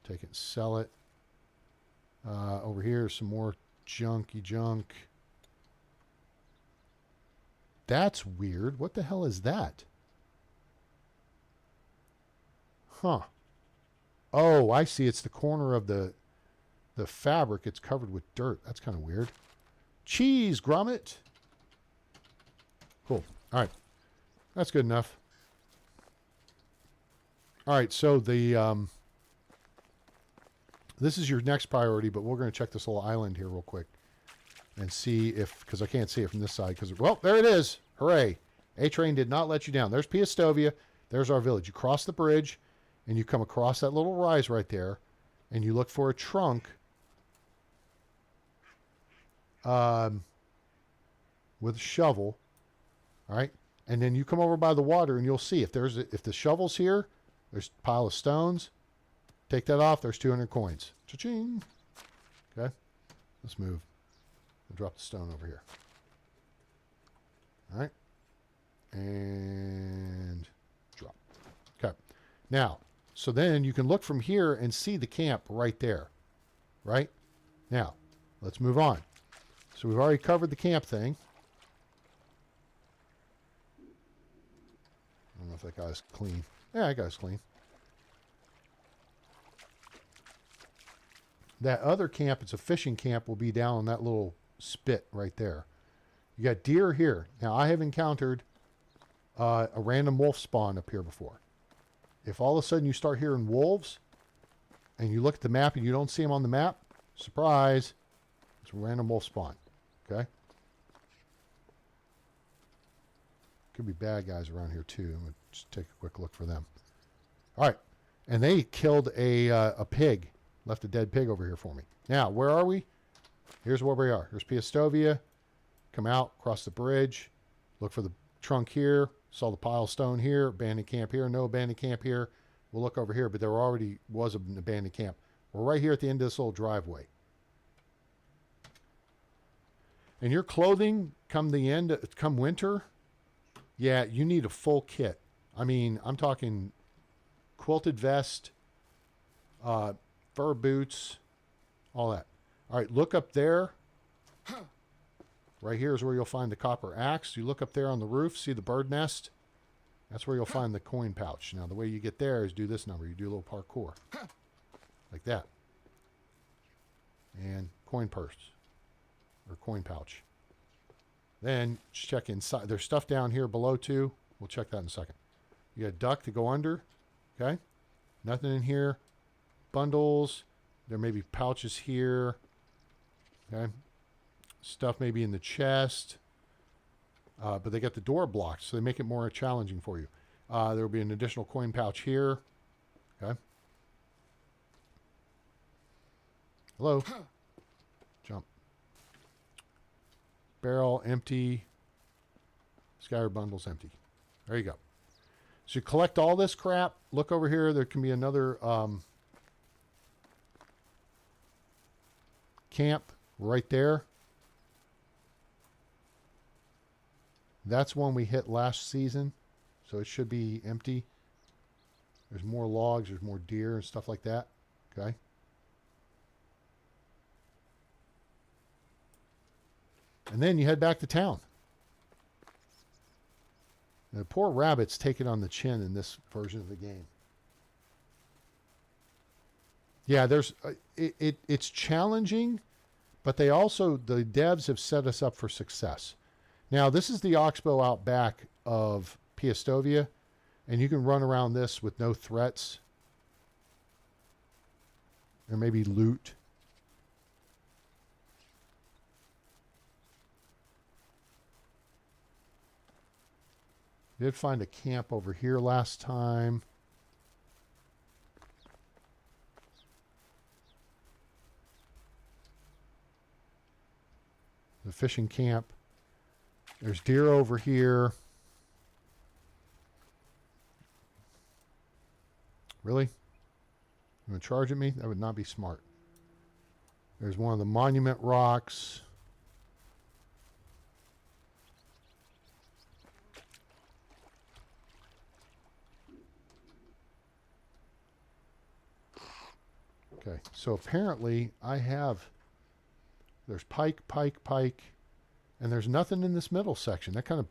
S1: Take it and sell it. Over here, some more junky junk. That's weird. What the hell is that? Huh. Oh, I see. It's the corner of the fabric. It's covered with dirt. That's kind of weird. Cheese, grommet. Cool. All right. That's good enough. All right. So the this is your next priority, but we're going to check this little island here real quick and see if, because I can't see it from this side. Because, well, there it is. Hooray. A-Train did not let you down. There's Piastovia. There's our village. You cross the bridge, and you come across that little rise right there, and you look for a trunk with a shovel. All right? And then you come over by the water, and you'll see if the shovel's here, there's a pile of stones. Take that off. There's 200 coins. Cha-ching. Okay? Let's move. We'll drop the stone over here. All right. And drop. Okay. Now, so then you can look from here and see the camp right there. Right? Now, let's move on. So we've already covered the camp thing. I don't know if that guy's clean. Yeah, that guy's clean. That other camp, it's a fishing camp, will be down on that little spit right there. You got deer here. Now, I have encountered a random wolf spawn up here before. If all of a sudden you start hearing wolves and you look at the map and you don't see them on the map, surprise, it's a random wolf spawn. Okay? Could be bad guys around here too. I'm going to just take a quick look for them. All right. And they killed a pig. Left a dead pig over here for me. Now, where are we? Here's where we are. Here's Piastovia. Come out, cross the bridge. Look for the trunk here. Saw the pile of stone here. Abandoned camp here. No abandoned camp here. We'll look over here, but there already was an abandoned camp. We're right here at the end of this little driveway. And your clothing come winter, yeah, you need a full kit. I mean, I'm talking quilted vest, fur boots, all that. All right, look up there. Right here is where you'll find the copper axe. You look up there on the roof, see the bird nest? That's where you'll find the coin pouch. Now, the way you get there is do this number. You do a little parkour. Like that. And coin purse. Or coin pouch. Then, just check inside. There's stuff down here below, too. We'll check that in a second. You got a duck to go under. Okay? Nothing in here. Bundles. There may be pouches here. Okay? Stuff maybe in the chest. But they got the door blocked, so they make it more challenging for you. There will be an additional coin pouch here. Okay? Hello? Jump. Barrel empty. Skyward bundles empty. There you go. So you collect all this crap. Look over here. There can be another camp right there. That's one we hit last season, so it should be empty. There's more logs, there's more deer and stuff like that. Okay. And then you head back to town. The poor rabbits take it on the chin in this version of the game. Yeah, there's it's challenging, but the devs have set us up for success. Now, this is the Oxbow out back of Piastovia, and you can run around this with no threats. There may be loot. Did find a camp over here last time. The fishing camp. There's deer over here. Really? You want to charge at me? That would not be smart. There's one of the monument rocks. Okay, so apparently there's pike, and there's nothing in this middle section. That kind of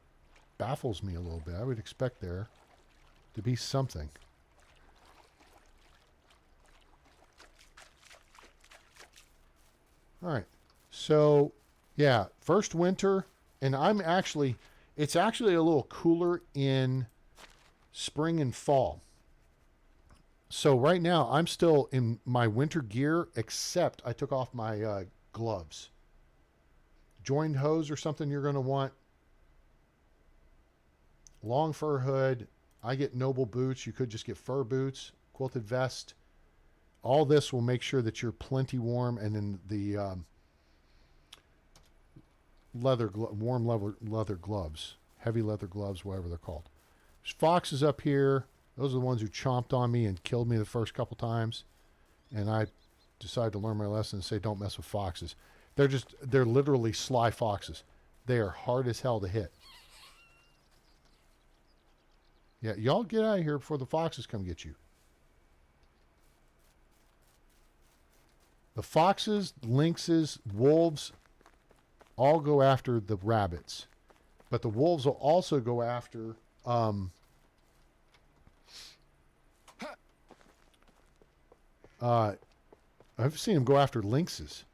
S1: baffles me a little bit. I would expect there to be something. All right, so yeah, first winter, and it's actually a little cooler in spring and fall. So right now, I'm still in my winter gear, except I took off my gloves. Joined hose or something you're going to want. Long fur hood. I get noble boots. You could just get fur boots. Quilted vest. All this will make sure that you're plenty warm. And then the warm leather gloves. Heavy leather gloves, whatever they're called. There's foxes up here. Those are the ones who chomped on me and killed me the first couple times. And I decided to learn my lesson and say don't mess with foxes. They're literally sly foxes. They are hard as hell to hit. Yeah, y'all get out of here before the foxes come get you. The foxes, lynxes, wolves all go after the rabbits. But the wolves will also go after I've seen them go after lynxes.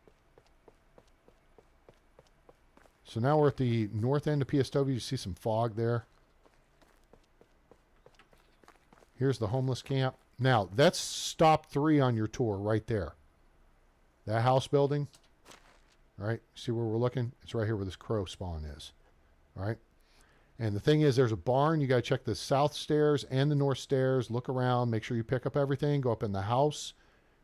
S1: So now we're at the north end of PSW. You see some fog there. Here's the homeless camp. Now, that's stop 3 on your tour right there. That house building, right? See where we're looking? It's right here where this crow spawn is, right? And the thing is, there's a barn. You got to check the south stairs and the north stairs. Look around. Make sure you pick up everything. Go up in the house.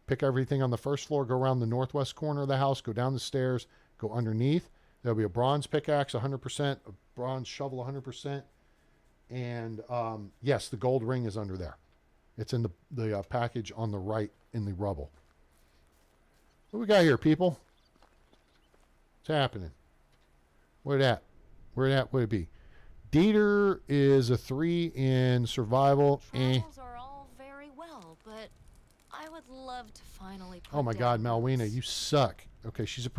S1: Pick everything on the first floor. Go around the northwest corner of the house. Go down the stairs. Go underneath. There'll be a bronze pickaxe, 100%. A bronze shovel, 100%. And, yes, the gold ring is under there. It's in the package on the right in the rubble. What we got here, people? What's happening? Where it at? Where it at would it be? Dieter is a 3 in survival.
S4: Travels are all very well, but I would love to finally put
S1: Oh my God,
S4: down
S1: Malwina,
S4: roots.
S1: you suck. Okay, she's a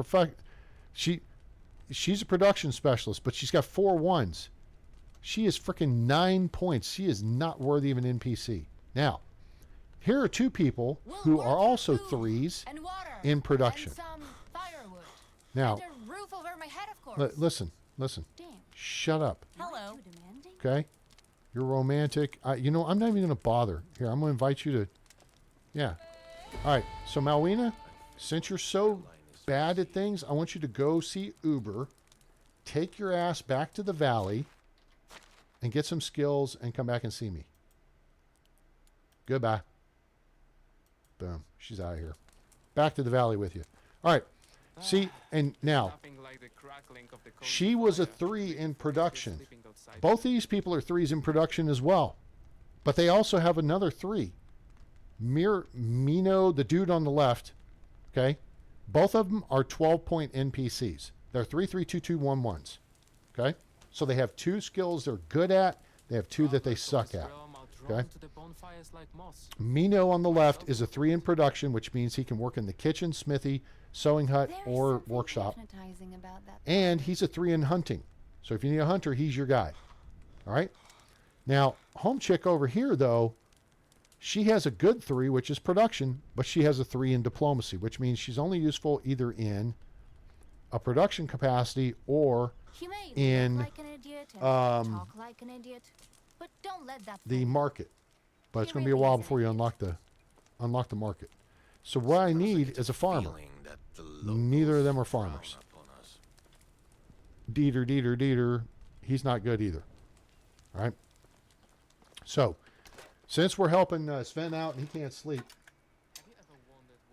S1: she's a production specialist, but she's got 4 1s. She is freaking 9 points. She is not worthy of an NPC. Now, here are 2 people who are also 3s
S5: and water
S1: in production.
S5: and some firewood.
S1: Now,
S5: And a roof over my head, of course.
S1: listen.
S4: Damn.
S1: Shut up.
S4: Hello. Too demanding?
S1: Okay? You're romantic. You know, I'm not even going to bother. Here, I'm going to invite you to... Yeah. All right. So, Malwina, since you're so bad at things, I want you to go see Uber, take your ass back to the valley, and get some skills and come back and see me. Goodbye. Boom. She's out of here. Back to the valley with you. All right. See, and now, she was a 3 in production. Both these people are 3s in production as well. But they also have another 3. Mino, the dude on the left, okay? Both of them are 12-point NPCs. They're 3-3-2-2-1-1s, okay? So they have 2 skills they're good at. They have 2 that they suck at, okay? Mino on the left is a 3 in production, which means he can work in the kitchen, smithy, sewing hut,
S4: There's
S1: or
S4: something
S1: workshop.
S4: hypnotizing about that.
S1: And he's a 3 in hunting. So if you need a hunter, he's your guy. All right? Now, home chick over here, though, she has a good 3, which is production, but she has a 3 in diplomacy, which means she's only useful either in a production capacity or
S4: You may
S1: in,
S4: look like an idiot and talk like an idiot, but don't let that
S1: the
S4: fool you.
S1: market. But it's
S4: He
S1: going to be a
S4: really
S1: while
S4: is an
S1: before you
S4: idiot.
S1: unlock the market. So what I need is a farmer. Neither of them are farmers. Dieter, he's not good either. All right? So, since we're helping Sven out and he can't sleep.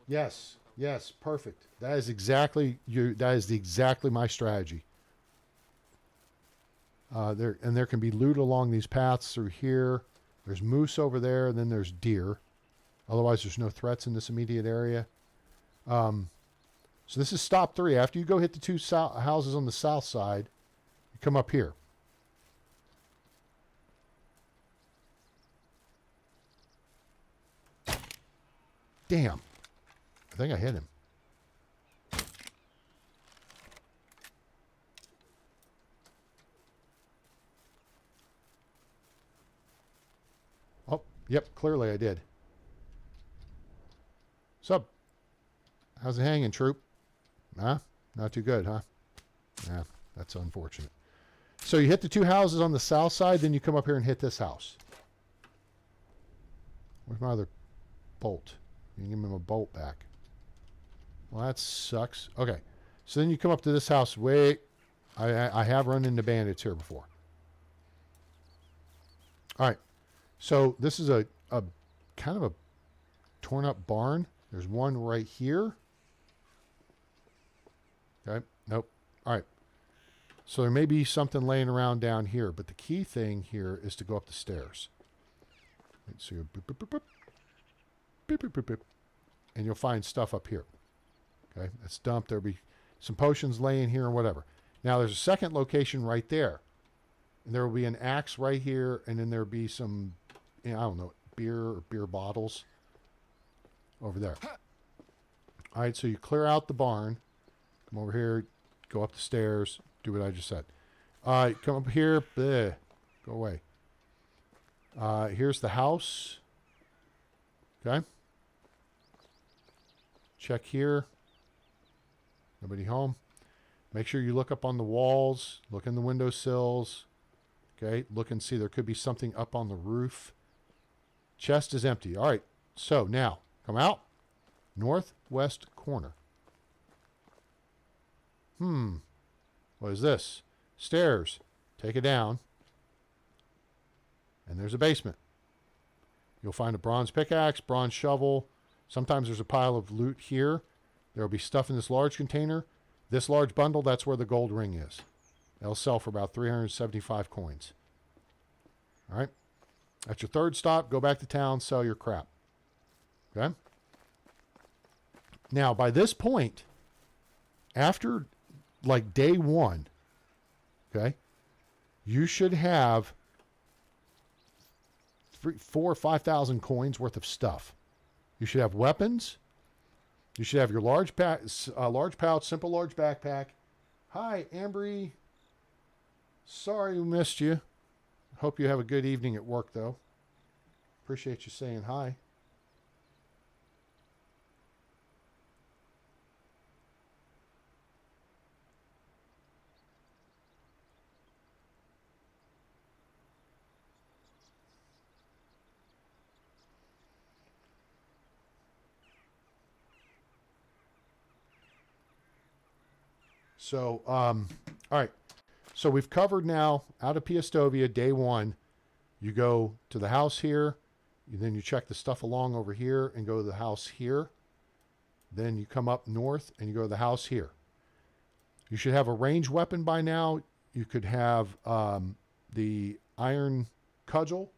S1: Yes, perfect. That is exactly exactly my strategy. There can be loot along these paths through here. There's moose over there, and then there's deer. Otherwise, there's no threats in this immediate area. So this is stop 3. After you go hit the 2 houses on the south side, you come up here. Damn. I think I hit him. Oh, yep, clearly I did. Sup? How's it hanging, troop? Huh? Not too good, huh? Yeah, that's unfortunate. So you hit the 2 houses on the south side, then you come up here and hit this house. Where's my other bolt? You can give me my bolt back. Well, that sucks. Okay. So then you come up to this house. Wait. I have run into bandits here before. All right. So this is a kind of a torn up barn. There's one right here. Okay. Nope. All right. So there may be something laying around down here, but the key thing here is to go up the stairs. Right, so you boop, boop, boop, boop. Beep, beep, beep, beep. And you'll find stuff up here. Okay, that's dumped. There'll be some potions laying here and whatever. Now there's a second location right there. And there will be an axe right here, and then there'll be some, I don't know, beer or beer bottles over there. All right, so you clear out the barn. Come over here, go up the stairs, do what I just said. All right, come up here. Bleh, go away. Here's the house. Okay. Check here. Nobody home. Make sure you look up on the walls, look in the windowsills. Okay, look and see. There could be something up on the roof. Chest is empty. All right, so now come out. Northwest corner. What is this? Stairs. Take it down. And there's a basement. You'll find a bronze pickaxe, bronze shovel. Sometimes there's a pile of loot here. There will be stuff in this large container. This large bundle, that's where the gold ring is. They'll sell for about 375 coins. All right. That's your third stop. Go back to town, sell your crap. Okay. Now, by this point, after like day 1, okay, you should have 4,000 or 5,000 coins worth of stuff. You should have weapons. You should have your large pouch, simple large backpack. Hi, Ambry. Sorry we missed you. Hope you have a good evening at work, though. Appreciate you saying hi. So, all right. So we've covered now out of Piastovia, day 1. You go to the house here. Then you check the stuff along over here and go to the house here. Then you come up north and you go to the house here. You should have a ranged weapon by now. You could have the iron cudgel.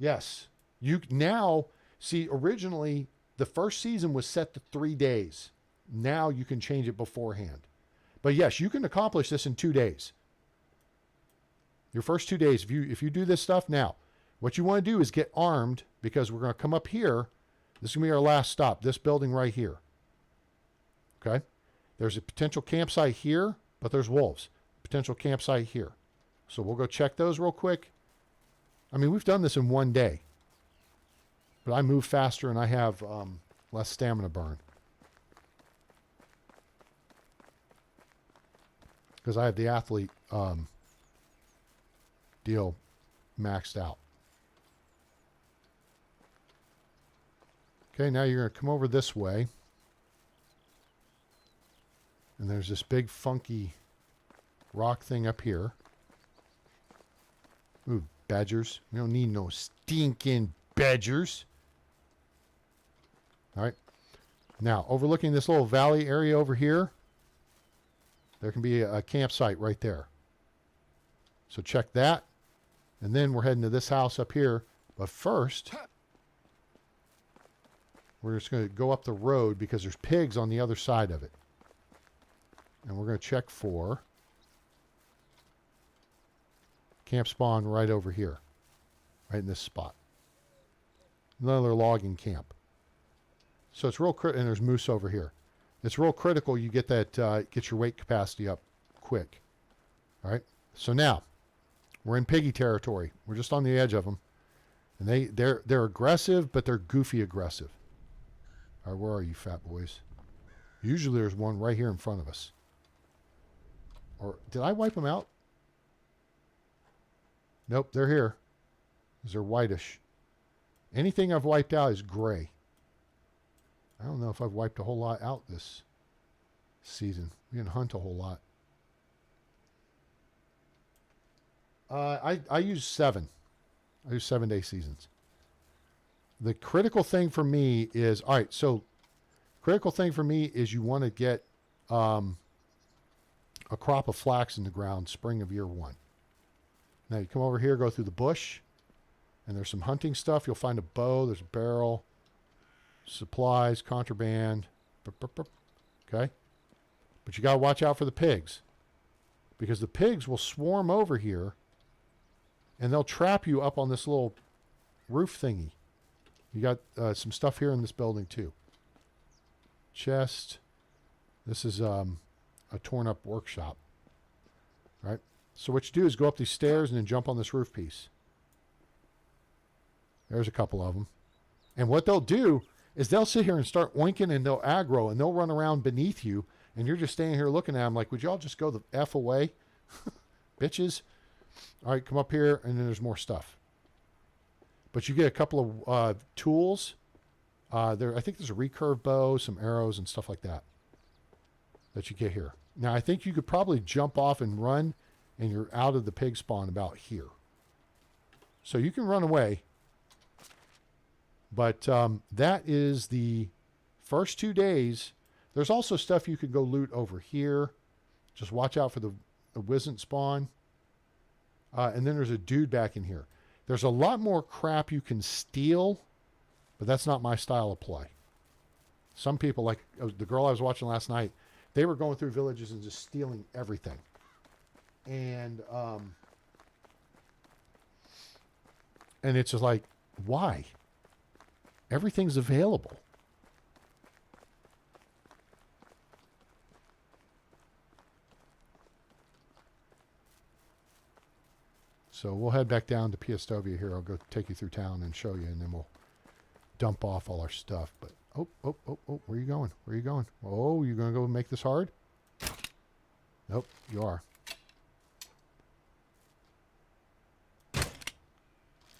S1: Yes. You now, see, originally the first season was set to 3 days. Now you can change it beforehand. But yes, you can accomplish this in 2 days. Your first 2 days, if you do this stuff now, what you want to do is get armed, because we're going to come up here. This is going to be our last stop, this building right here. Okay? There's a potential campsite here, but there's wolves. Potential campsite here. So we'll go check those real quick. I mean, we've done this in 1 day. But I move faster and I have less stamina burn. Because I have the athlete deal maxed out. Okay, now you're going to come over this way. And there's this big funky rock thing up here. Ooh, badgers. We don't need no stinking badgers. All right. Now, overlooking this little valley area over here, there can be a campsite right there. So check that. And then we're heading to this house up here. But first, we're just going to go up the road because there's pigs on the other side of it. And we're going to check for camp spawn right over here. Right in this spot. Another logging camp. So it's real critical. And there's moose over here. It's real critical you get that, get your weight capacity up quick. All right. So now we're in piggy territory. We're just on the edge of them, and they're aggressive, but they're goofy aggressive. All right, where are you, fat boys? Usually there's one right here in front of us. Or did I wipe them out? Nope, they're here. They're whitish. Anything I've wiped out is gray. I don't know if I've wiped a whole lot out this season. We didn't hunt a whole lot. I use 7. I use 7-day seasons. The critical thing for me is, all right, so critical thing for me is you want to get a crop of flax in the ground spring of year 1. Now you come over here, go through the bush, and there's some hunting stuff. You'll find a bow, there's a barrel, supplies, contraband. Okay? But you got to watch out for the pigs. Because the pigs will swarm over here and they'll trap you up on this little roof thingy. You got some stuff here in this building too. Chest. This is a torn up workshop. Right? So what you do is go up these stairs and then jump on this roof piece. There's a couple of them. And what they'll do is they'll sit here and start oinking and they'll aggro and they'll run around beneath you And you're just standing here looking at them like, would y'all just go the F away? Bitches. All right, come up here, and then there's more stuff. But you get a couple of tools. I think there's a recurve bow, some arrows, and stuff like that that you get here. Now, I think you could probably jump off and run, and you're out of the pig spawn about here. So you can run away. But that is the first 2 days. There's also stuff you could go loot over here. Just watch out for the Wizzent spawn. And then there's a dude back in here. There's a lot more crap you can steal, but that's not my style of play. Some people, like the girl I was watching last night, they were going through villages and just stealing everything. And it's just like, why? Everything's available. So we'll head back down to Piestovia here. I'll go take you through town and show you, and then we'll dump off all our stuff. But, oh, where are you going? Where are you going? Oh, you're going to go make this hard? Nope, you are.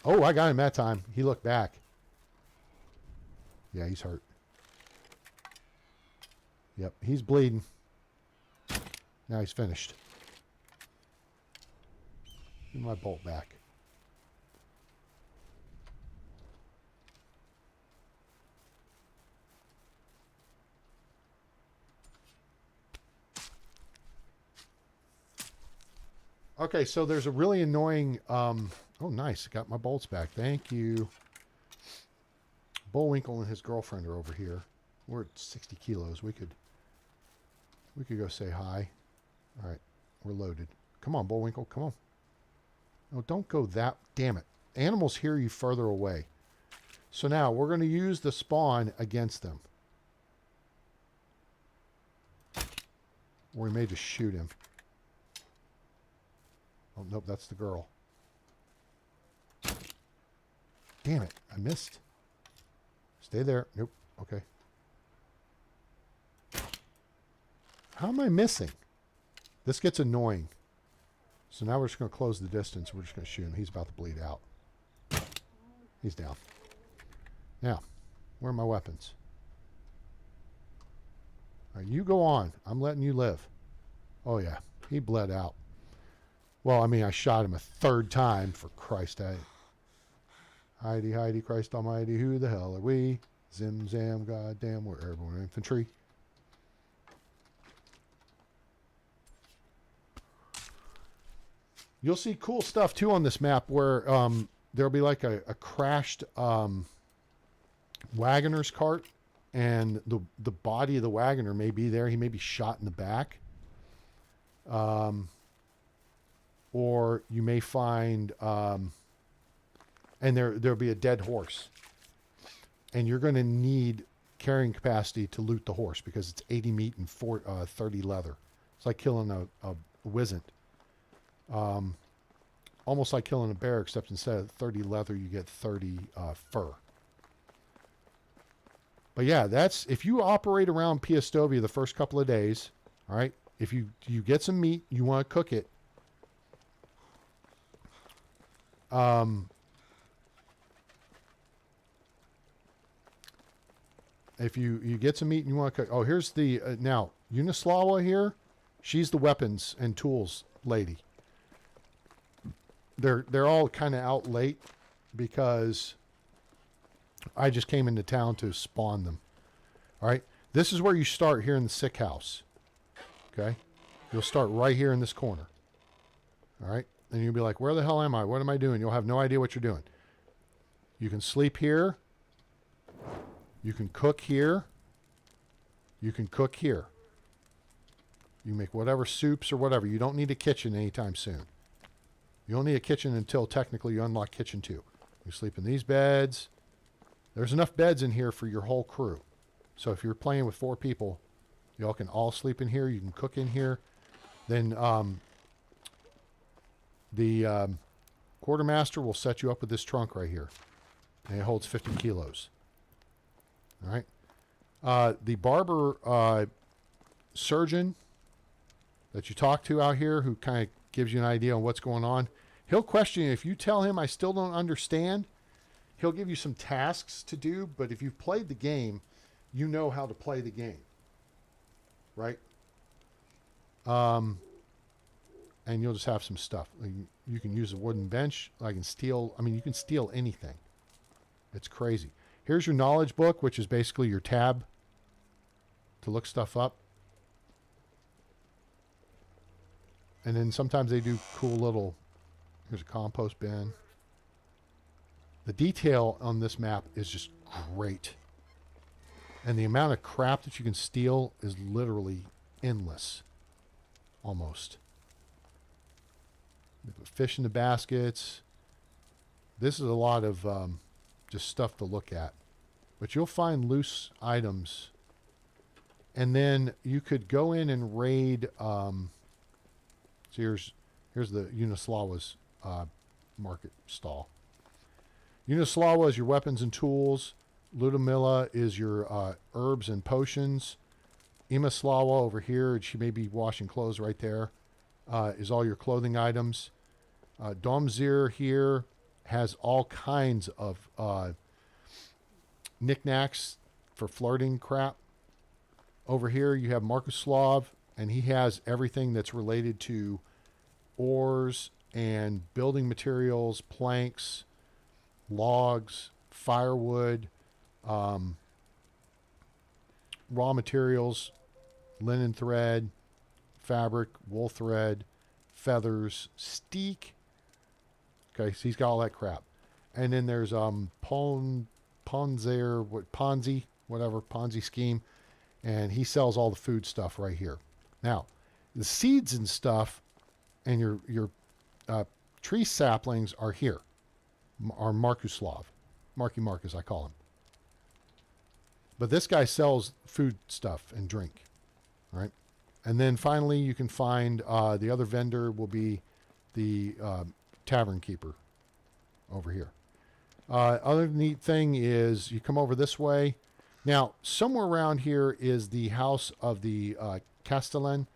S1: Oh, I got him that time. He looked back. Yeah, he's hurt. Yep, he's bleeding. Now he's finished. Give my bolt back. Okay, so there's a really annoying... oh, nice. Got my bolts back. Thank you. Bullwinkle and his girlfriend are over here. We're at 60 kilos. We could go say hi. All right, we're loaded. Come on, Bullwinkle. Come on. No, don't go that... Damn it. Animals hear you further away. So now we're going to use the spawn against them. Or we may just shoot him. Oh, nope, that's the girl. Damn it. I missed. Stay there. Nope. Okay. How am I missing? This gets annoying. So now we're just going to close the distance. We're just going to shoot him. He's about to bleed out. He's down. Now, where are my weapons? All right, you go on. I'm letting you live. Oh, yeah. He bled out. Well, I mean, I shot him a third time, for Christ. Heidi, Heidi, Christ almighty, who the hell are we? Zim, zam, goddamn, we're airborne infantry. You'll see cool stuff, too, on this map where there'll be like a crashed wagoner's cart, and the body of the wagoner may be there. He may be shot in the back. Or you may find... and there'll be a dead horse. And you're going to need carrying capacity to loot the horse because it's 80 meat and 30 leather. It's like killing a Wizzent. Almost like killing a bear, except instead of 30 leather, you get 30 fur. But yeah, that's... If you operate around Piestovia the first couple of days, all right, if you get some meat, you want to cook it, if you get some meat and you want to cook... Oh, here's the... now, Unislawa here, she's the weapons and tools lady. They're all kind of out late because I just came into town to spawn them. All right? This is where you start here in the sick house. Okay? You'll start right here in this corner. All right? And you'll be like, where the hell am I? What am I doing? You'll have no idea what you're doing. You can sleep here. You can cook here. You can cook here. You make whatever soups or whatever. You don't need a kitchen anytime soon. You don't need a kitchen until technically you unlock kitchen 2. You sleep in these beds. There's enough beds in here for your whole crew. So if you're playing with 4 people, y'all can all sleep in here. You can cook in here. Then the quartermaster will set you up with this trunk right here. And it holds 50 kilos. All right. The barber surgeon that you talk to out here who kind of gives you an idea on what's going on. He'll question you. If you tell him I still don't understand, he'll give you some tasks to do. But if you've played the game, you know how to play the game. Right? And you'll just have some stuff. You can use a wooden bench. You can steal anything. It's crazy. Here's your knowledge book, which is basically your tab to look stuff up. And then sometimes they do cool little, here's a compost bin. The detail on this map is just great. And the amount of crap that you can steal is literally endless. Almost. They put fish in the baskets. This is a lot of just stuff to look at. But you'll find loose items. And then you could go in and raid. So here's the Unislawa's market stall. Unislawa is your weapons and tools. Ludmilla is your herbs and potions. Imaslawa over here, she may be washing clothes right there, is all your clothing items. Domzir here has all kinds of knickknacks for flirting crap. Over here you have Markuslav, and he has everything that's related to ores and building materials, planks, logs, firewood, raw materials, linen thread, fabric, wool thread, feathers, steak. Okay, so he's got all that crap. And then there's Ponzi, Ponzi scheme, and he sells all the food stuff right here. Now, the seeds and stuff and your tree saplings are here, are Markuslav. Marcus, I call him. But this guy sells food stuff and drink, right? And then finally, you can find the other vendor will be the tavern keeper over here. Other neat thing is you come over this way. Now, somewhere around here is the house of the Castellan,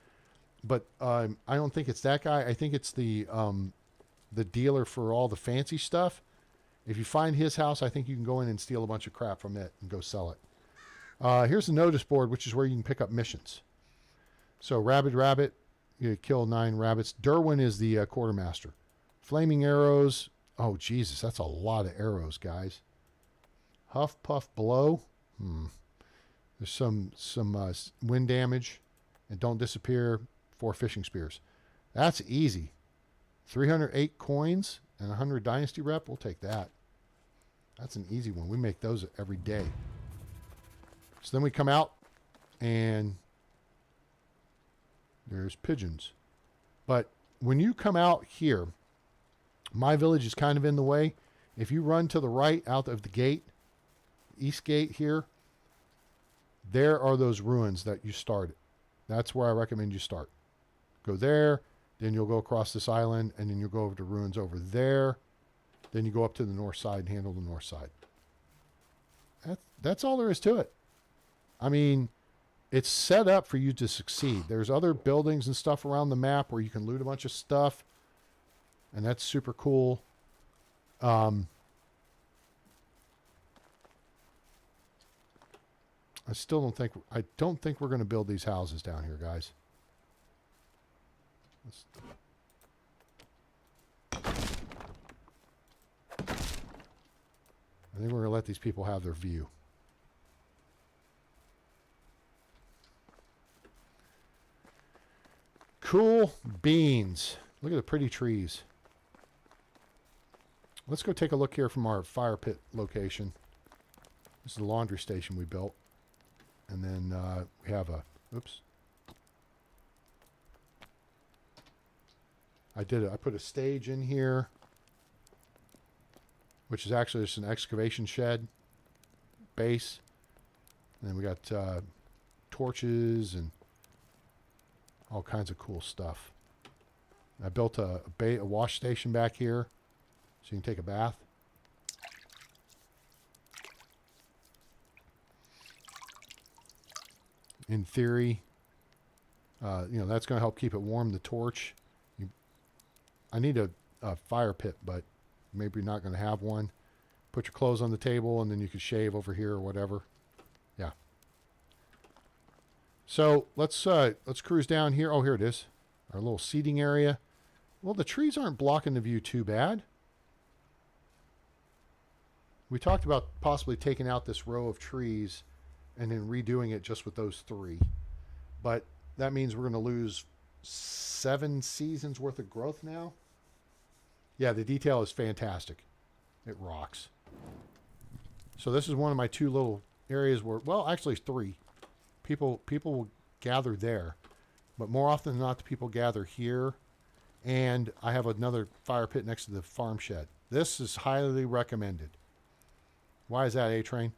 S1: but I don't think it's that guy. I think it's the dealer for all the fancy stuff. If you find his house, I think you can go in and steal a bunch of crap from it and go sell it. Here's the notice board, which is where you can pick up missions. So Rabbit, you kill 9 rabbits. Derwin is the quartermaster. Flaming arrows. Oh, Jesus, that's a lot of arrows, guys. Huff, puff, blow. There's some wind damage. And don't disappear. 4 fishing spears. That's easy. 308 coins and 100 Dynasty rep. We'll take that. That's an easy one. We make those every day. So then we come out and there's pigeons. But when you come out here, my village is kind of in the way. If you run to the right out of the gate, east gate here, there are those ruins that you started. That's where I recommend you start. Go there, then you'll go across this island, and then you'll go over to ruins over there. Then you go up to the north side and handle the north side. That's all there is to it. I mean, it's set up for you to succeed. There's other buildings and stuff around the map where you can loot a bunch of stuff, and that's super cool. I don't think we're going to build these houses down here, guys. I think we're going to let these people have their view. Cool beans. Look at the pretty trees. Let's go take a look here from our fire pit location. This is the laundry station we built. And then we have a, oops. I put a stage in here, which is actually just an excavation shed base. And then we got torches and all kinds of cool stuff. I built a wash station back here so you can take a bath. In theory, That's going to help keep it warm. The torch. I need a fire pit, but maybe you're not going to have one. Put your clothes on the table, and then you can shave over here or whatever. Yeah. So let's cruise down here. Oh, here it is. Our little seating area. Well, the trees aren't blocking the view too bad. We talked about possibly taking out this row of trees and then redoing it just with those 3. But that means we're going to lose 7 seasons worth of growth now. Yeah, the detail is fantastic. It rocks. So this is one of my 2 little areas where, well, actually 3. People will gather there. But more often than not, the people gather here. And I have another fire pit next to the farm shed. This is highly recommended. Why is that, A-Train?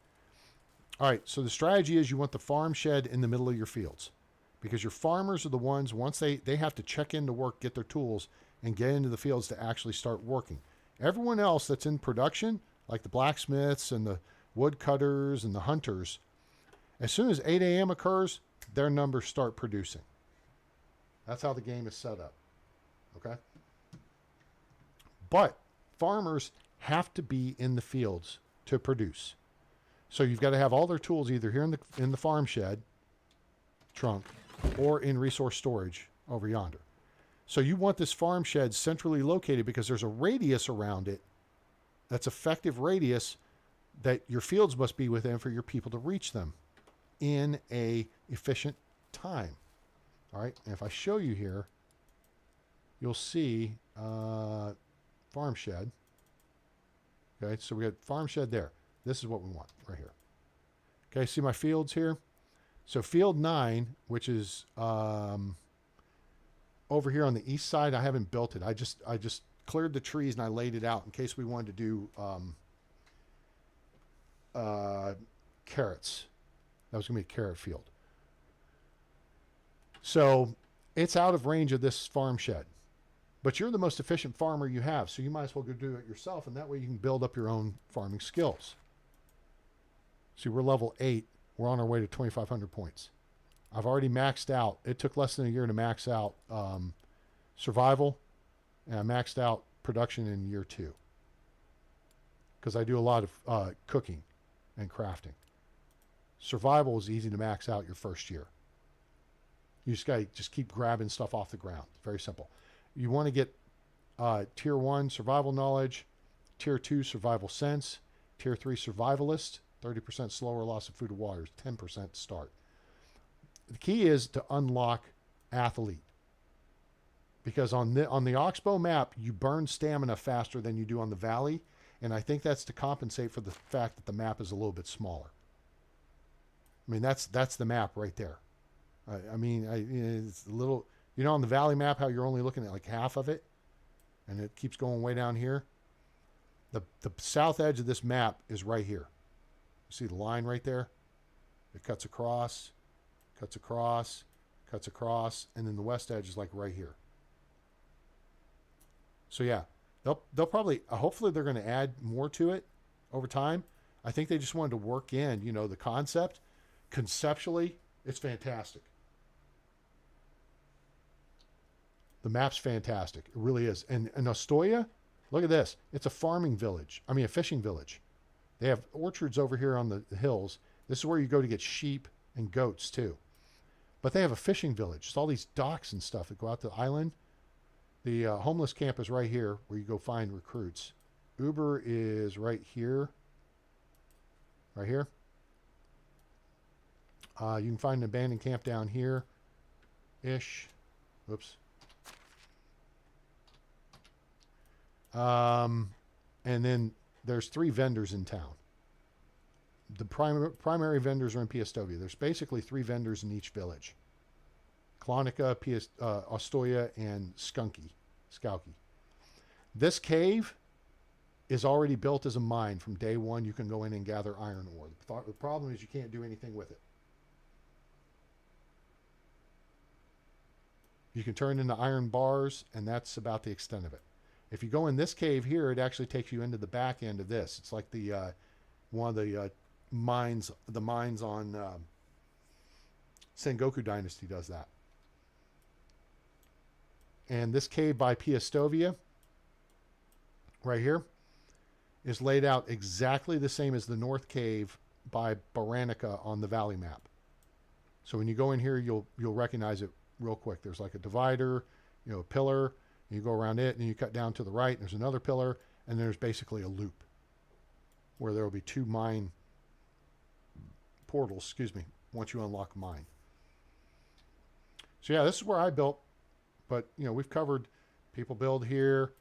S1: All right, so the strategy is you want the farm shed in the middle of your fields. Because your farmers are the ones, once they have to check into work, get their tools, and get into the fields to actually start working. Everyone else that's in production, like the blacksmiths and the woodcutters and the hunters, as soon as 8 a.m. occurs, their numbers start producing. That's how the game is set up. Okay? But farmers have to be in the fields to produce. So you've got to have all their tools either here in the farm shed trunk or in resource storage over yonder. So you want this farm shed centrally located because there's a radius around it that's effective radius that your fields must be within for your people to reach them in a efficient time. All right, and if I show you here, you'll see farm shed. Okay, so we got farm shed there. This is what we want right here. Okay, see my fields here? So field 9, which is over here on the east side, I haven't built it. I just cleared the trees and I laid it out in case we wanted to do carrots. That was going to be a carrot field. So it's out of range of this farm shed. But you're the most efficient farmer you have, so you might as well go do it yourself, and that way you can build up your own farming skills. See, we're level 8. We're on our way to 2,500 points. I've already maxed out. It took less than a year to max out survival, and I maxed out production in year 2. Because I do a lot of cooking and crafting. Survival is easy to max out your first year. You just got to just keep grabbing stuff off the ground. Very simple. You want to get tier 1 survival knowledge, tier 2 survival sense, tier 3 survivalist, 30% slower loss of food and water, 10% start. The key is to unlock athlete. Because on the Oxbow map, you burn stamina faster than you do on the valley, and I think that's to compensate for the fact that the map is a little bit smaller. I mean, that's the map right there. It's a little, on the valley map, how you're only looking at like half of it, and it keeps going way down here. The south edge of this map is right here. You see the line right there? It cuts across, cuts across, cuts across, and then the west edge is like right here. So yeah, they'll probably, hopefully they're going to add more to it over time. I think they just wanted to work in, the concept. Conceptually, it's fantastic. The map's fantastic. It really is. And Ostoya, look at this. It's a farming village. A fishing village. They have orchards over here on the hills. This is where you go to get sheep and goats too. But they have a fishing village. It's all these docks and stuff that go out to the island. The homeless camp is right here where you go find recruits. Uber is right here. Right here. You can find an abandoned camp down here. Ish. Oops. And then there's 3 vendors in town. The primary vendors are in Piastovia. There's basically 3 vendors in each village. Klonica, Ostoya, and Skowkie. This cave is already built as a mine. From day 1, you can go in and gather iron ore. The problem is you can't do anything with it. You can turn into iron bars, and that's about the extent of it. If you go in this cave here, it actually takes you into the back end of this. It's like the one of the mines on Sengoku Dynasty does that. And this cave by Piastovia, right here, is laid out exactly the same as the North Cave by Baranica on the Valley map. So when you go in here, you'll recognize it real quick. There's like a divider, a pillar, and you go around it, and you cut down to the right, and there's another pillar, and there's basically a loop where there will be 2 mine portals, once you unlock mine. So yeah, this is where I built, but we've covered people build here.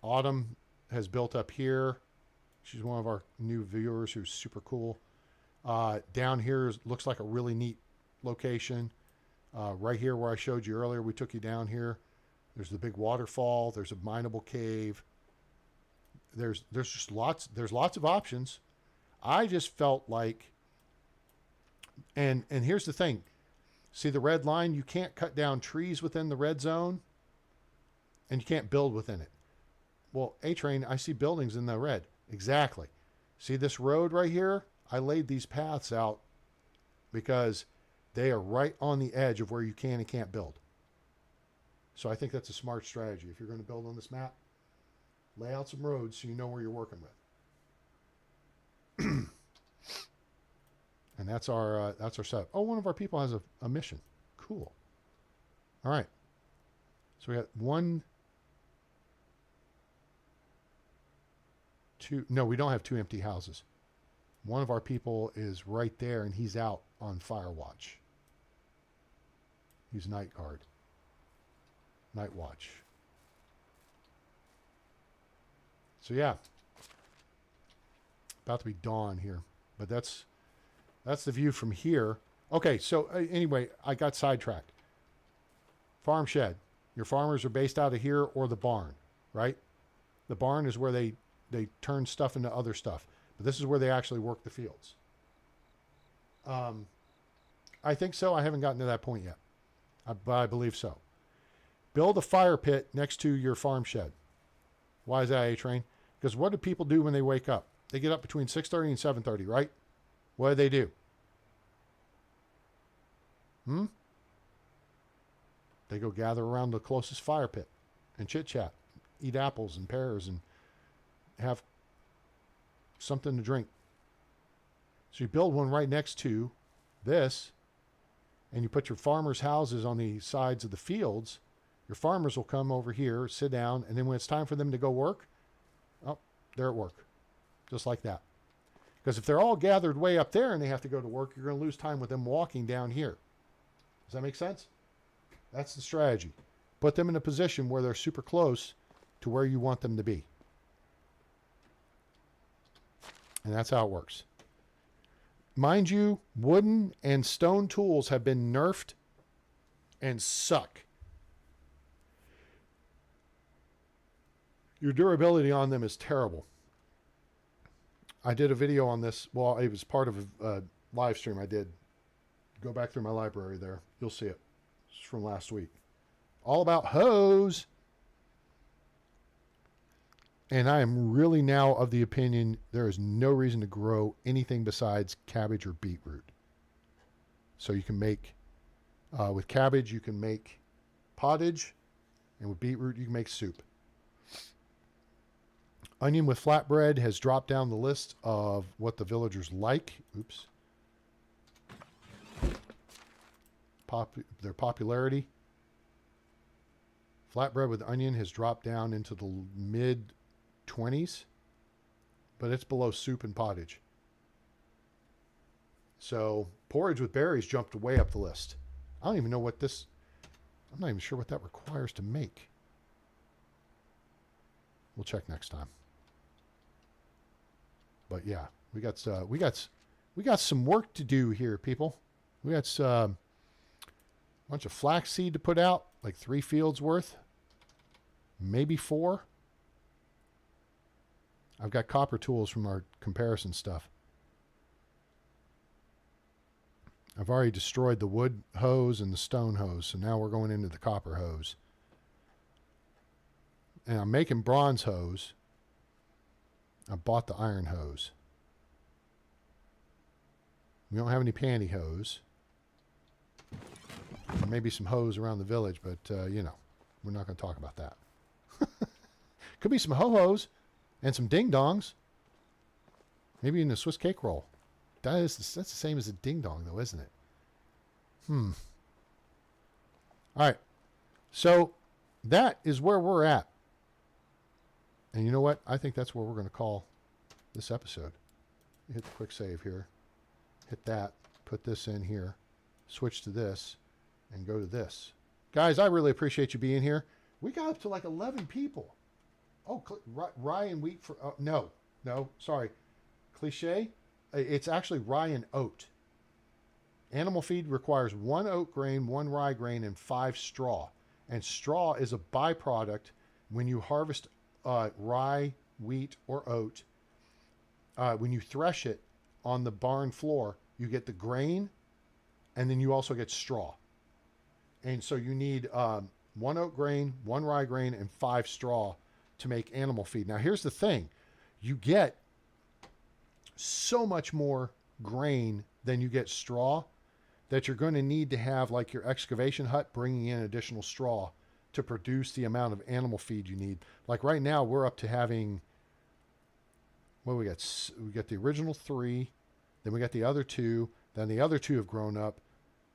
S1: Autumn has built up here. She's one of our new viewers who's super cool. Down here looks like a really neat location. Right here where I showed you earlier, we took you down here. There's the big waterfall. There's a mineable cave. There's just lots of options. I just felt like, and here's the thing. See the red line? You can't cut down trees within the red zone, and you can't build within it. Well, A-Train, I see buildings in the red. Exactly. See this road right here? I laid these paths out because they are right on the edge of where you can and can't build. So I think that's a smart strategy. If you're going to build on this map, lay out some roads so you know where you're working with. And that's our setup. Oh, one of our people has a mission. Cool. All right. So we got 1, 2. No, we don't have 2 empty houses. One of our people is right there, and he's out on fire watch. He's night guard. Night watch. So yeah. About to be dawn here. But that's the view from here. Okay, so anyway, I got sidetracked. Farm shed. Your farmers are based out of here or the barn, right? The barn is where they turn stuff into other stuff. But this is where they actually work the fields. I think so. I haven't gotten to that point yet. But I believe so. Build a fire pit next to your farm shed. Why is that, A-Train? Because what do people do when they wake up? They get up between 6:30 and 7:30, right? What do? They go gather around the closest fire pit and chit-chat, eat apples and pears, and have something to drink. So you build one right next to this, and you put your farmers' houses on the sides of the fields. Your farmers will come over here, sit down, and then when it's time for them to go work, oh, they're at work. Just like that. Because if they're all gathered way up there and they have to go to work, you're going to lose time with them walking down here. Does that make sense? That's the strategy. Put them in a position where they're super close to where you want them to be. And that's how it works. Mind you, wooden and stone tools have been nerfed and suck. Your durability on them is terrible. I did a video on this. Well, it was part of a live stream I did. Go back through my library there. You'll see it. It's from last week. All about hose. And I am really now of the opinion there is no reason to grow anything besides cabbage or beetroot. So you can make, with cabbage, you can make pottage. And with beetroot, you can make soup. Onion with flatbread has dropped down the list of what the villagers like. Oops. Their popularity. Flatbread with onion has dropped down into the mid-20s, but it's below soup and pottage. So porridge with berries jumped way up the list. I don't even know what this, I'm not even sure what that requires to make. We'll check next time. But yeah, we got some work to do here, people. We got a bunch of flaxseed to put out, like 3 fields worth, maybe 4. I've got copper tools from our comparison stuff. I've already destroyed the wood hose and the stone hose, so now we're going into the copper hose. And I'm making bronze hose. I bought the iron hose. We don't have any pantyhose. Maybe some hose around the village, but, you know, we're not going to talk about that. Could be some ho-hos and some ding-dongs. Maybe even a Swiss cake roll. That's the same as a ding-dong, though, isn't it? All right. So that is where we're at. And you know what? I think that's where we're going to call this episode. Hit the quick save here. Hit that. Put this in here. Switch to this. And go to this. Guys, I really appreciate you being here. We got up to like 11 people. Oh, rye and wheat for... no, sorry. Cliche. It's actually rye and oat. Animal feed requires 1 oat grain, 1 rye grain, and 5 straw. And straw is a byproduct when you harvest rye, wheat, or oat. When you thresh it on the barn floor, you get the grain, and then you also get straw. And so you need 1 oat grain, 1 rye grain, and 5 straw to make animal feed. Now, here's the thing. You get so much more grain than you get straw that you're going to need to have like your excavation hut bringing in additional straw to produce the amount of animal feed you need. Like right now, we're up to having, what do we got? We got the original 3, then we got the other 2, then the other 2 have grown up.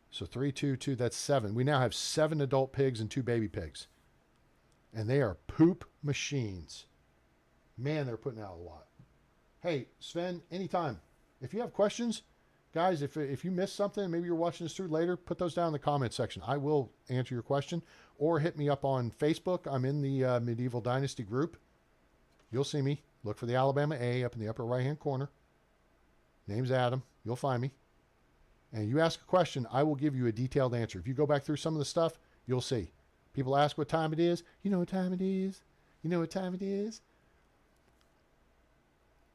S1: So 3, 2, 2, that's 7. We now have 7 adult pigs and 2 baby pigs. And they are poop machines. Man, they're putting out a lot. Hey, Sven, anytime. If you have questions, guys, if you missed something, maybe you're watching this through later, put those down in the comment section. I will answer your question. Or hit me up on Facebook. I'm in the Medieval Dynasty group. You'll see me. Look for the Alabama A up in the upper right-hand corner. Name's Adam. You'll find me. And you ask a question, I will give you a detailed answer. If you go back through some of the stuff, you'll see. People ask what time it is. You know what time it is? You know what time it is?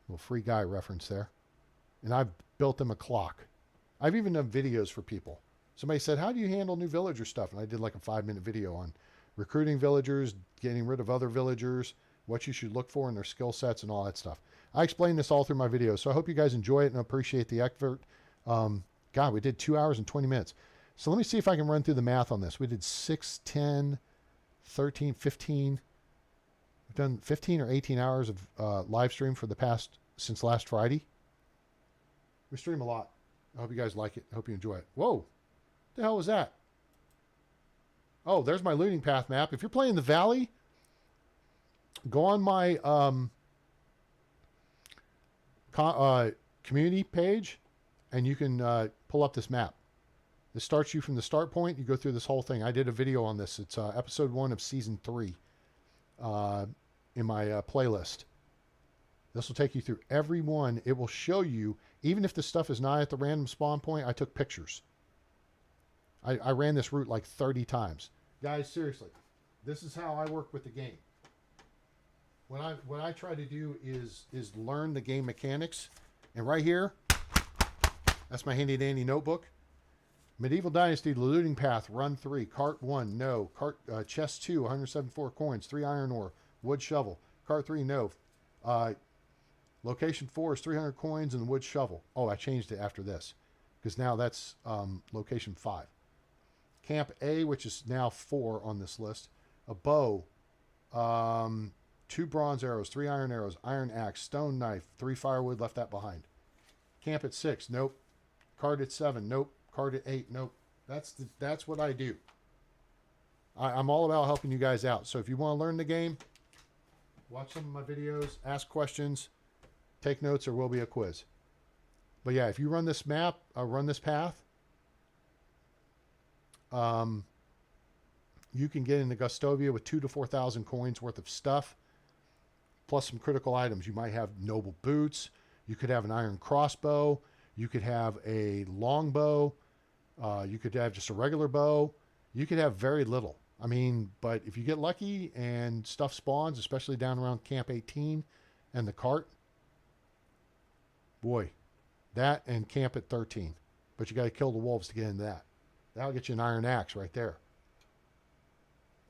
S1: Little Free Guy reference there. And I've built them a clock. I've even done videos for people. Somebody said, how do you handle new villager stuff? And I did like a 5-minute video on recruiting villagers, getting rid of other villagers, what you should look for in their skill sets and all that stuff. I explain this all through my videos. So I hope you guys enjoy it and appreciate the effort. God, we did 2 hours and 20 minutes. So let me see if I can run through the math on this. We did 6, 10, 13, 15. We've done 15 or 18 hours of live stream for the past, since last Friday. We stream a lot. I hope you guys like it. I hope you enjoy it. Whoa. The hell was that? Oh, there's my looting path map. If you're playing the Valley, go on my community page, and you can pull up this map. This starts you from the start point. You go through this whole thing. I did a video on this. It's episode 1 of season 3 in my playlist. This will take you through every one. It will show you, even if the stuff is not at the random spawn point, I took pictures. I ran this route like 30 times. Guys, seriously, this is how I work with the game. What I try to do is learn the game mechanics. And right here, that's my handy dandy notebook. Medieval Dynasty, the looting path, run 3, cart 1, no. Cart chest 2, 174 coins, 3 iron ore, wood shovel. Cart 3, no. Location 4 is 300 coins and wood shovel. Oh, I changed it after this because now that's location 5. Camp A, which is now 4 on this list. A bow, 2 bronze arrows, 3 iron arrows, iron axe, stone knife, 3 firewood, left that behind. Camp at 6, nope. Cart at 7, nope. Cart at 8, nope. That's what I do. I'm all about helping you guys out. So if you want to learn the game, watch some of my videos, ask questions, take notes, there will be a quiz. But yeah, if you run this map, run this path, you can get into Gustovia with 2,000 to 4,000 coins worth of stuff, plus some critical items. You might have noble boots. You could have an iron crossbow. You could have a longbow. You could have just a regular bow. You could have very little. I mean, but if you get lucky and stuff spawns, especially down around Camp 18 and the cart, boy, that and Camp at 13. But you got to kill the wolves to get into that. That'll get you an iron axe right there.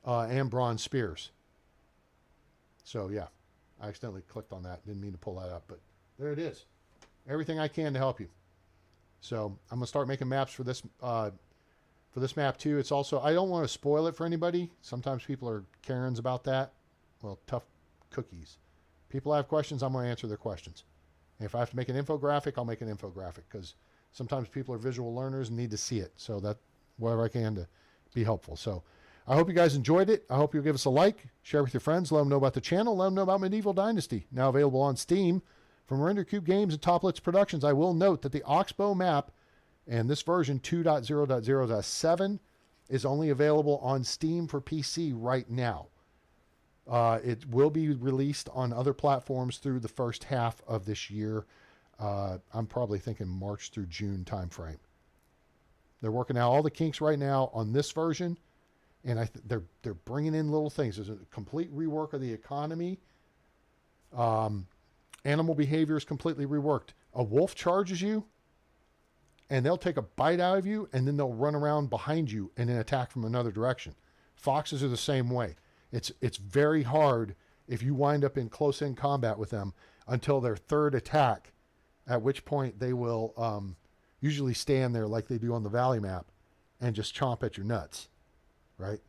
S1: And bronze spears. So, yeah. I accidentally clicked on that. Didn't mean to pull that up, but there it is. Everything I can to help you. So, I'm going to start making maps for this for this map too. It's also, I don't want to spoil it for anybody. Sometimes people are Karens about that. Well, tough cookies. People have questions, I'm going to answer their questions. And if I have to make an infographic, I'll make an infographic, because sometimes people are visual learners and need to see it. So that, whatever I can to be helpful. So I hope you guys enjoyed it. I hope you'll give us a like, share with your friends, let them know about the channel, let them know about Medieval Dynasty, now available on Steam from RenderCube Games and Toplitz Productions. I will note that the Oxbow map and this version 2.0.0.7 is only available on Steam for PC right now. It will be released on other platforms through the first half of this year. I'm probably thinking March through June timeframe. They're working out all the kinks right now on this version, and they're bringing in little things. There's a complete rework of the economy. Animal behavior is completely reworked. A wolf charges you, and they'll take a bite out of you, and then they'll run around behind you and then attack from another direction. Foxes are the same way. It's very hard if you wind up in close-in combat with them until their third attack, at which point they will usually stand there like they do on the Valley map and just chomp at your nuts, right?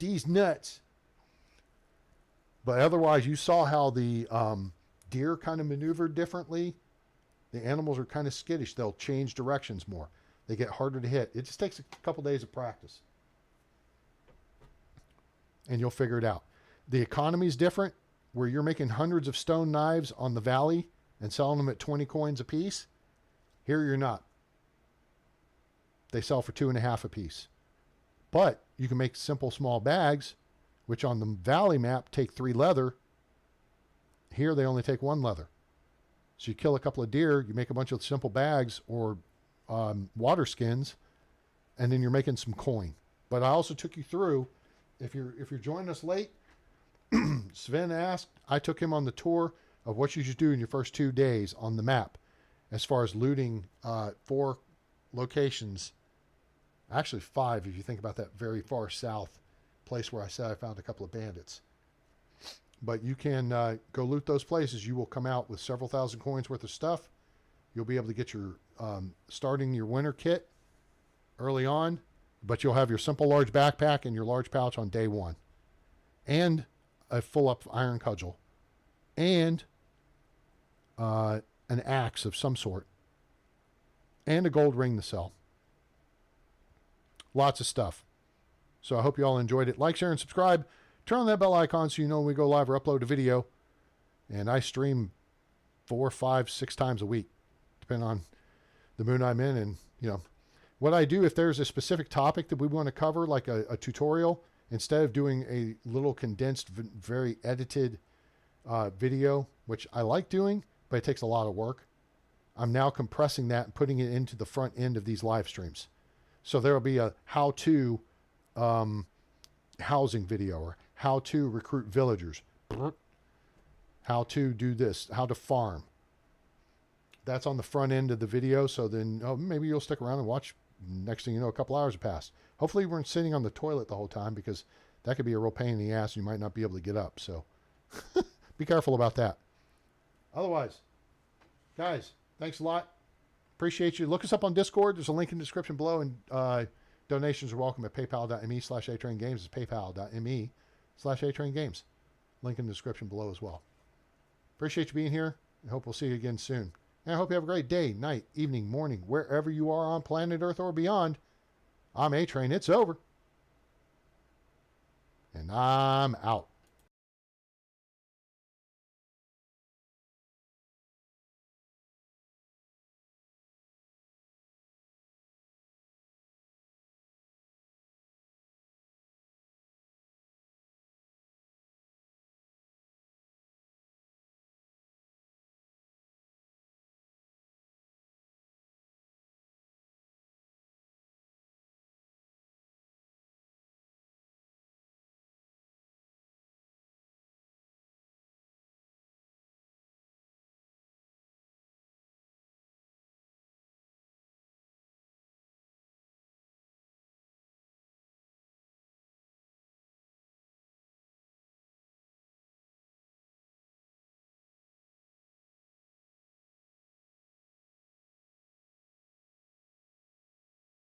S1: These nuts. But otherwise, you saw how the deer kind of maneuvered differently. The animals are kind of skittish. They'll change directions more. They get harder to hit. It just takes a couple days of practice. And you'll figure it out. The economy is different, where you're making hundreds of stone knives on the Valley and selling them at 20 coins a piece. Here you're not. They sell for 2.5 a piece. But you can make simple small bags, which on the Valley map take 3 leather. Here they only take 1 leather. So you kill a couple of deer, you make a bunch of simple bags or water skins, and then you're making some coin. But I also took you through, if you're joining us late, Sven asked, I took him on the tour of what you should do in your first 2 days on the map as far as looting 4 locations. Actually 5 if you think about that very far south place where I said I found a couple of bandits. But you can go loot those places. You will come out with several thousand coins worth of stuff. You'll be able to get your starting your winter kit early on, but you'll have your simple large backpack and your large pouch on day 1, and a full up iron cudgel, and an axe of some sort, and a gold ring to sell. Lots of stuff. So I hope you all enjoyed it. Like, share, and subscribe. Turn on that bell icon so you know when we go live or upload a video. And I stream 4, 5, 6 times a week, depending on the mood I'm in. And, you know, what I do, if there's a specific topic that we want to cover, like a tutorial, instead of doing a little condensed, very edited video, which I like doing, but it takes a lot of work, I'm now compressing that and putting it into the front end of these live streams. So there will be a how-to housing video, or how to recruit villagers, how to do this, how to farm. That's on the front end of the video. So then maybe you'll stick around and watch. Next thing you know, a couple hours have passed. Hopefully you weren't sitting on the toilet the whole time, because that could be a real pain in the ass. You might not be able to get up. So be careful about that. Otherwise, guys, thanks a lot. Appreciate you. Look us up on Discord. There's a link in the description below, and donations are welcome at paypal.me/atraingames. It's paypal.me/atraingames. Link in the description below as well. Appreciate you being here. I hope we'll see you again soon. And I hope you have a great day, night, evening, morning, wherever you are on planet Earth or beyond. I'm A-Train. It's over. And I'm out.